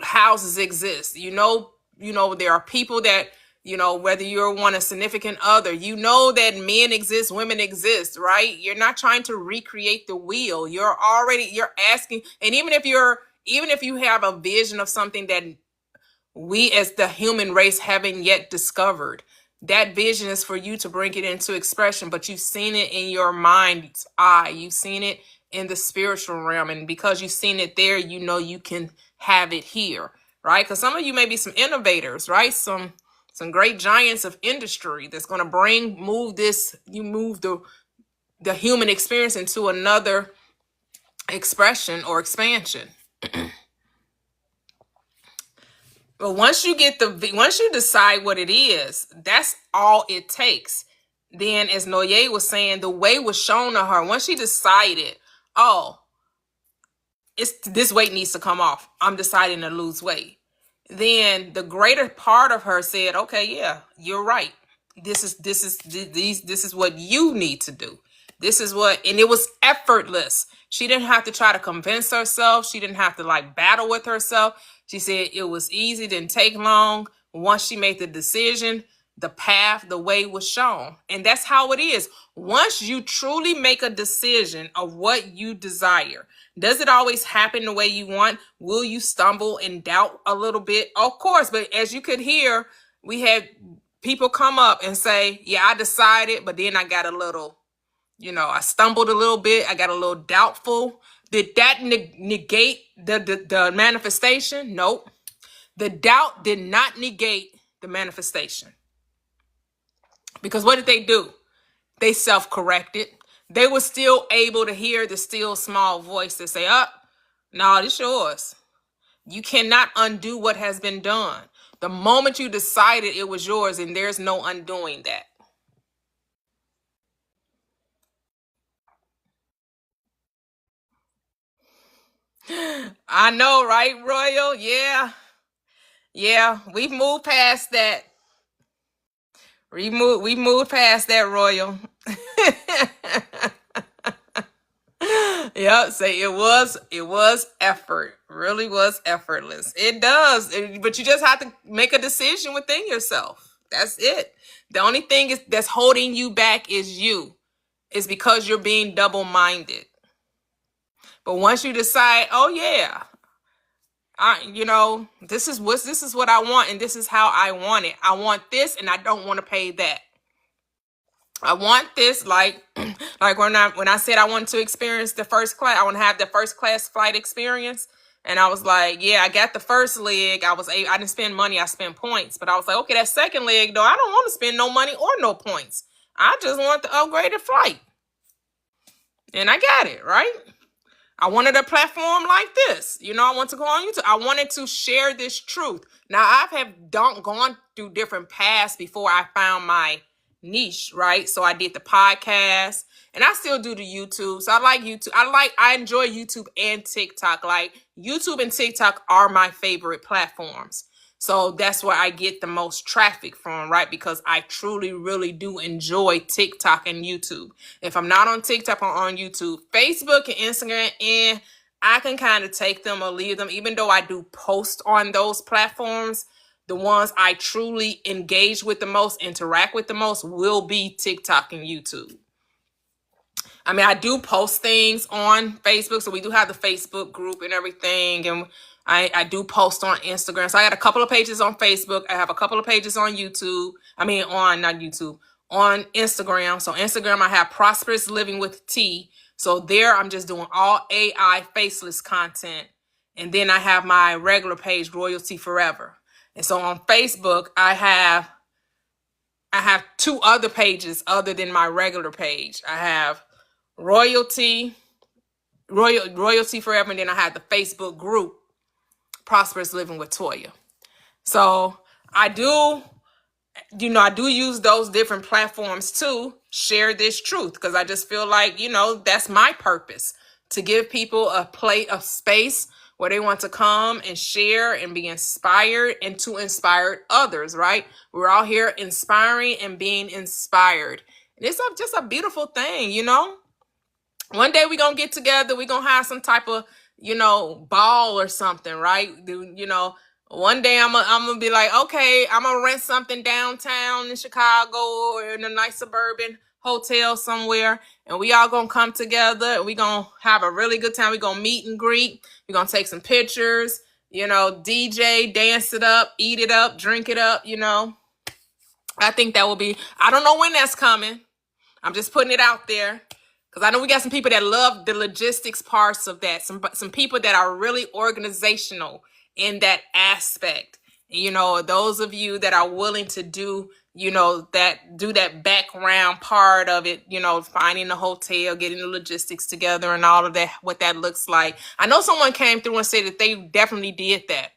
houses exist. You know there are people that, whether you're one a significant other, you know that men exist, women exist, right? You're not trying to recreate the wheel. You're asking. And even if you have a vision of something that we as the human race haven't yet discovered, that vision is for you to bring it into expression. But you've seen it in your mind's eye, you've seen it in the spiritual realm, and because you've seen it there, you can have it here, right? Because some of you may be some innovators, right? Some great giants of industry that's going to move the human experience into another expression or expansion. But once you decide what it is, that's all it takes. Then, as Toyia was saying, the way was shown to her. Once she decided, oh, this weight needs to come off, I'm deciding to lose weight. Then the greater part of her said, okay, yeah, you're right. This is what you need to do. And it was effortless. She didn't have to try to convince herself. She didn't have to battle with herself. She said it was easy, didn't take long. Once she made the decision, the path, the way was shown. And that's how it is. Once you truly make a decision of what you desire, does it always happen the way you want? Will you stumble and doubt a little bit? Of course, but as you could hear, we had people come up and say, yeah, I decided, but then I got a little, I stumbled a little bit. I got a little doubtful. Did that negate the manifestation? Nope. The doubt did not negate the manifestation. Because what did they do? They self-corrected. They were still able to hear the still small voice that say, no, this yours. You cannot undo what has been done. The moment you decided it was yours, and there's no undoing that. I know, right, Royal? Yeah, we've moved past that. We moved past that, Royal. Yeah, say it was effort. Really was effortless. It does. But you just have to make a decision within yourself. That's it. The only thing that's holding you back is you. It's because you're being double-minded. But once you decide, oh yeah, this is what I want, and this is how I want it. I want this, and I don't want to pay that. I want this, like when I said I wanted to experience the first class, I want to have the first class flight experience. And I was like, yeah, I got the first leg. I didn't spend money, I spent points. But I was like, okay, that second leg though, I don't want to spend no money or no points. I just want the upgraded flight. And I got it, right? I wanted a platform like this. I want to go on YouTube. I wanted to share this truth. Now, I have gone through different paths before I found my niche, right? So I did the podcast, and I still do the YouTube. So I like YouTube. I enjoy YouTube and TikTok. Like, YouTube and TikTok are my favorite platforms. So that's where I get the most traffic from, right? Because I truly, really do enjoy TikTok and YouTube. If I'm not on TikTok, I'm on YouTube. Facebook and Instagram, and I can kind of take them or leave them. Even though I do post on those platforms, the ones I truly engage with the most, interact with the most, will be TikTok and YouTube. I mean, I do post things on Facebook, so we do have the Facebook group and everything, and I do post on Instagram. So I got a couple of pages on Facebook. I have a couple of pages on YouTube. On Instagram. So Instagram, I have Prosperous Living with T. So there, I'm just doing all AI faceless content. And then I have my regular page, Royalty Forever. And so on Facebook, I have two other pages other than my regular page. I have Royalty Royalty Forever, and then I had the Facebook group, Prosperous Living with Toyia. So I do use those different platforms to share this truth, because I just feel like, that's my purpose, to give people a space where they want to come and share and be inspired, and to inspire others, right? We're all here inspiring and being inspired. And it's just a beautiful thing, One day we're going to get together, we're going to have some type of, ball or something, right? One day I'm gonna be like, okay, I'm gonna rent something downtown in Chicago or in a nice suburban hotel somewhere, and we all gonna come together and we gonna have a really good time. We gonna meet and greet. We gonna take some pictures, DJ, dance it up, eat it up, drink it up. I think that will be. I don't know when that's coming. I'm just putting it out there, because I know we got some people that love the logistics parts of that. Some people that are really organizational in that aspect. Those of you that are willing to do that background part of it, finding the hotel, getting the logistics together and all of that, what that looks like. I know someone came through and said that they definitely did that.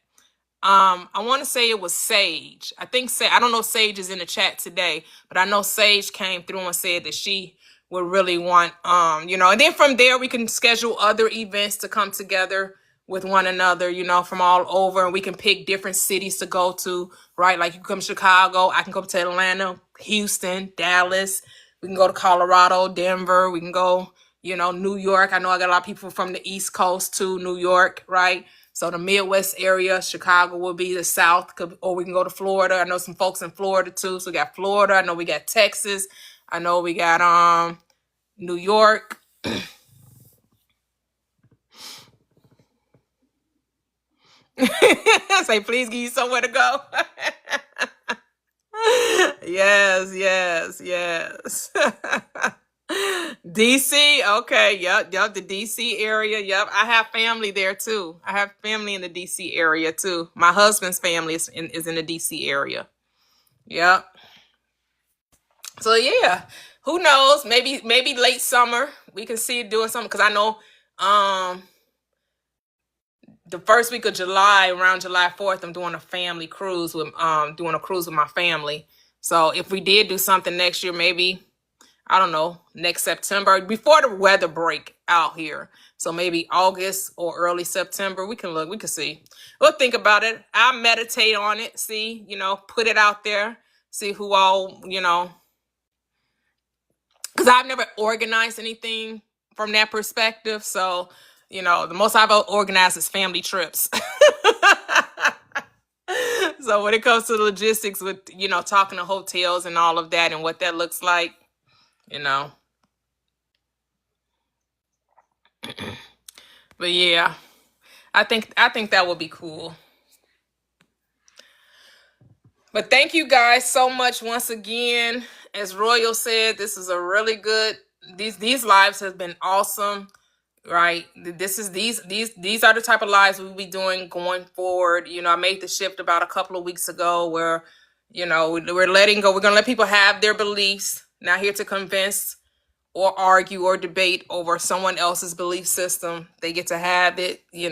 I want to say it was Sage. I don't know if Sage is in the chat today, but I know Sage came through and said that she would really want, and then from there we can schedule other events to come together with one another, from all over, and we can pick different cities to go to, right? Like you come to Chicago, I can go to Atlanta, Houston, Dallas. We can go to Colorado, Denver. We can go, New York. I know I got a lot of people from the East Coast to New York, right? So the Midwest area, Chicago will be the South, or we can go to Florida. I know some folks in Florida too. So we got Florida. I know we got Texas. I know we got New York. Say, please give you somewhere to go. Yes. DC, okay, yep, the DC area, yep. I have family there too. I have family in the DC area too. My husband's family is in the DC area. Yep. So yeah, who knows? Maybe late summer we can see it doing something, because I know the first week of July, around July 4th, I'm doing a family cruise with my family. So if we did do something next year, maybe, I don't know, next September, before the weather break out here. So maybe August or early September, we can see. We'll think about it. I'll meditate on it, see, put it out there, see who all, because I've never organized anything from that perspective. So, the most I've organized is family trips. So when it comes to logistics with, talking to hotels and all of that and what that looks like, but yeah, I think that would be cool. But thank you guys so much once again. As Royal said, this is a really good, these lives have been awesome, right? These are the type of lives we'll be doing going forward. I made the shift about a couple of weeks ago where, we're letting go. We're going to let people have their beliefs, not here to convince or argue or debate over someone else's belief system. They get to have it, It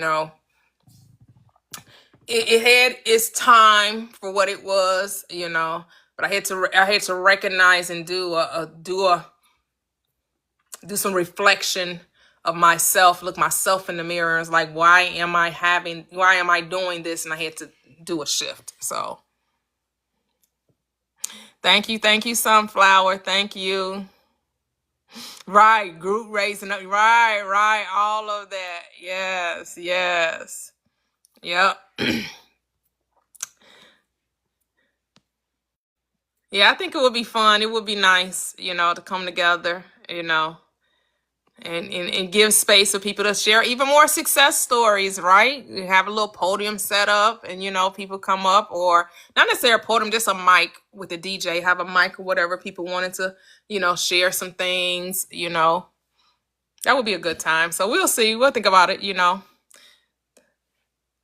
had its time for what it was, but I had to recognize and do some reflection of myself, look myself in the mirror, and it's like, why am I doing this? And I had to do a shift. So thank you, Sunflower. Thank you. Right, group raising up, right, all of that. Yes. Yep. Yeah, I think it would be fun. It would be nice, to come together, and give space for people to share even more success stories, right? You have a little podium set up and, people come up, or not necessarily a podium, just a mic with a DJ, have a mic or whatever, people wanted to, share some things, that would be a good time. So we'll see. We'll think about it,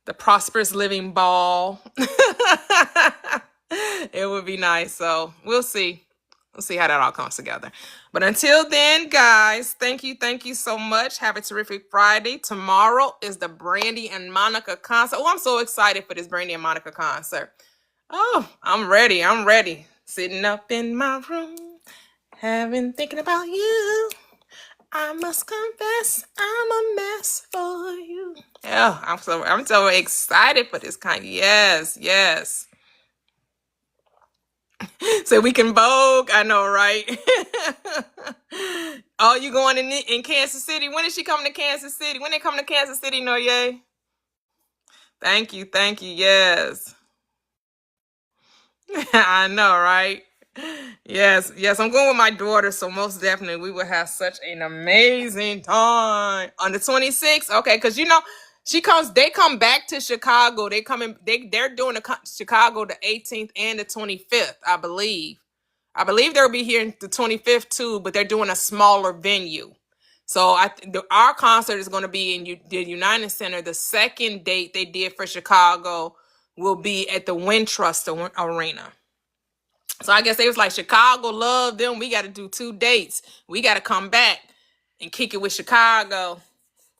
the Prosperous Living Ball. It would be nice. So we'll see. We'll see how that all comes together. But until then, guys, thank you so much. Have a terrific Friday. Tomorrow is the Brandy and Monica concert. Oh, I'm so excited for this Brandy and Monica concert. Oh, I'm ready. I'm ready. Sitting up in my room, having thinking about you. I must confess, I'm a mess for you. Yeah, I'm so excited for this kind. Yes, yes. So we can vogue. I know, right? Oh, you going in Kansas City? When is she coming to Kansas City? When they come to Kansas City, no, yay? Thank you, yes. I know, right? Yes, yes. I'm going with my daughter, so most definitely we will have such an amazing time on the 26th. Okay, because they come back to Chicago. They're doing Chicago the 18th and the 25th, I believe. I believe they'll be here the 25th too, but they're doing a smaller venue. So our concert is going to be in the United Center. The second date they did for Chicago will be at the Wintrust Arena. So I guess they was like, Chicago loved them. We got to do 2 dates. We got to come back and kick it with Chicago.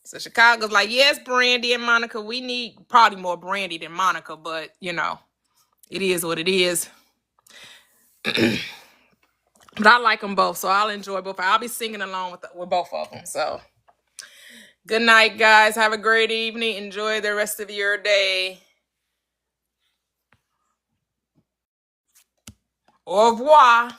So Chicago's like, yes, Brandy and Monica. We need probably more Brandy than Monica, but it is what it is. But I like them both, so I'll enjoy both. I'll be singing along with both of them. So good night, guys. Have a great evening. Enjoy the rest of your day. Au revoir.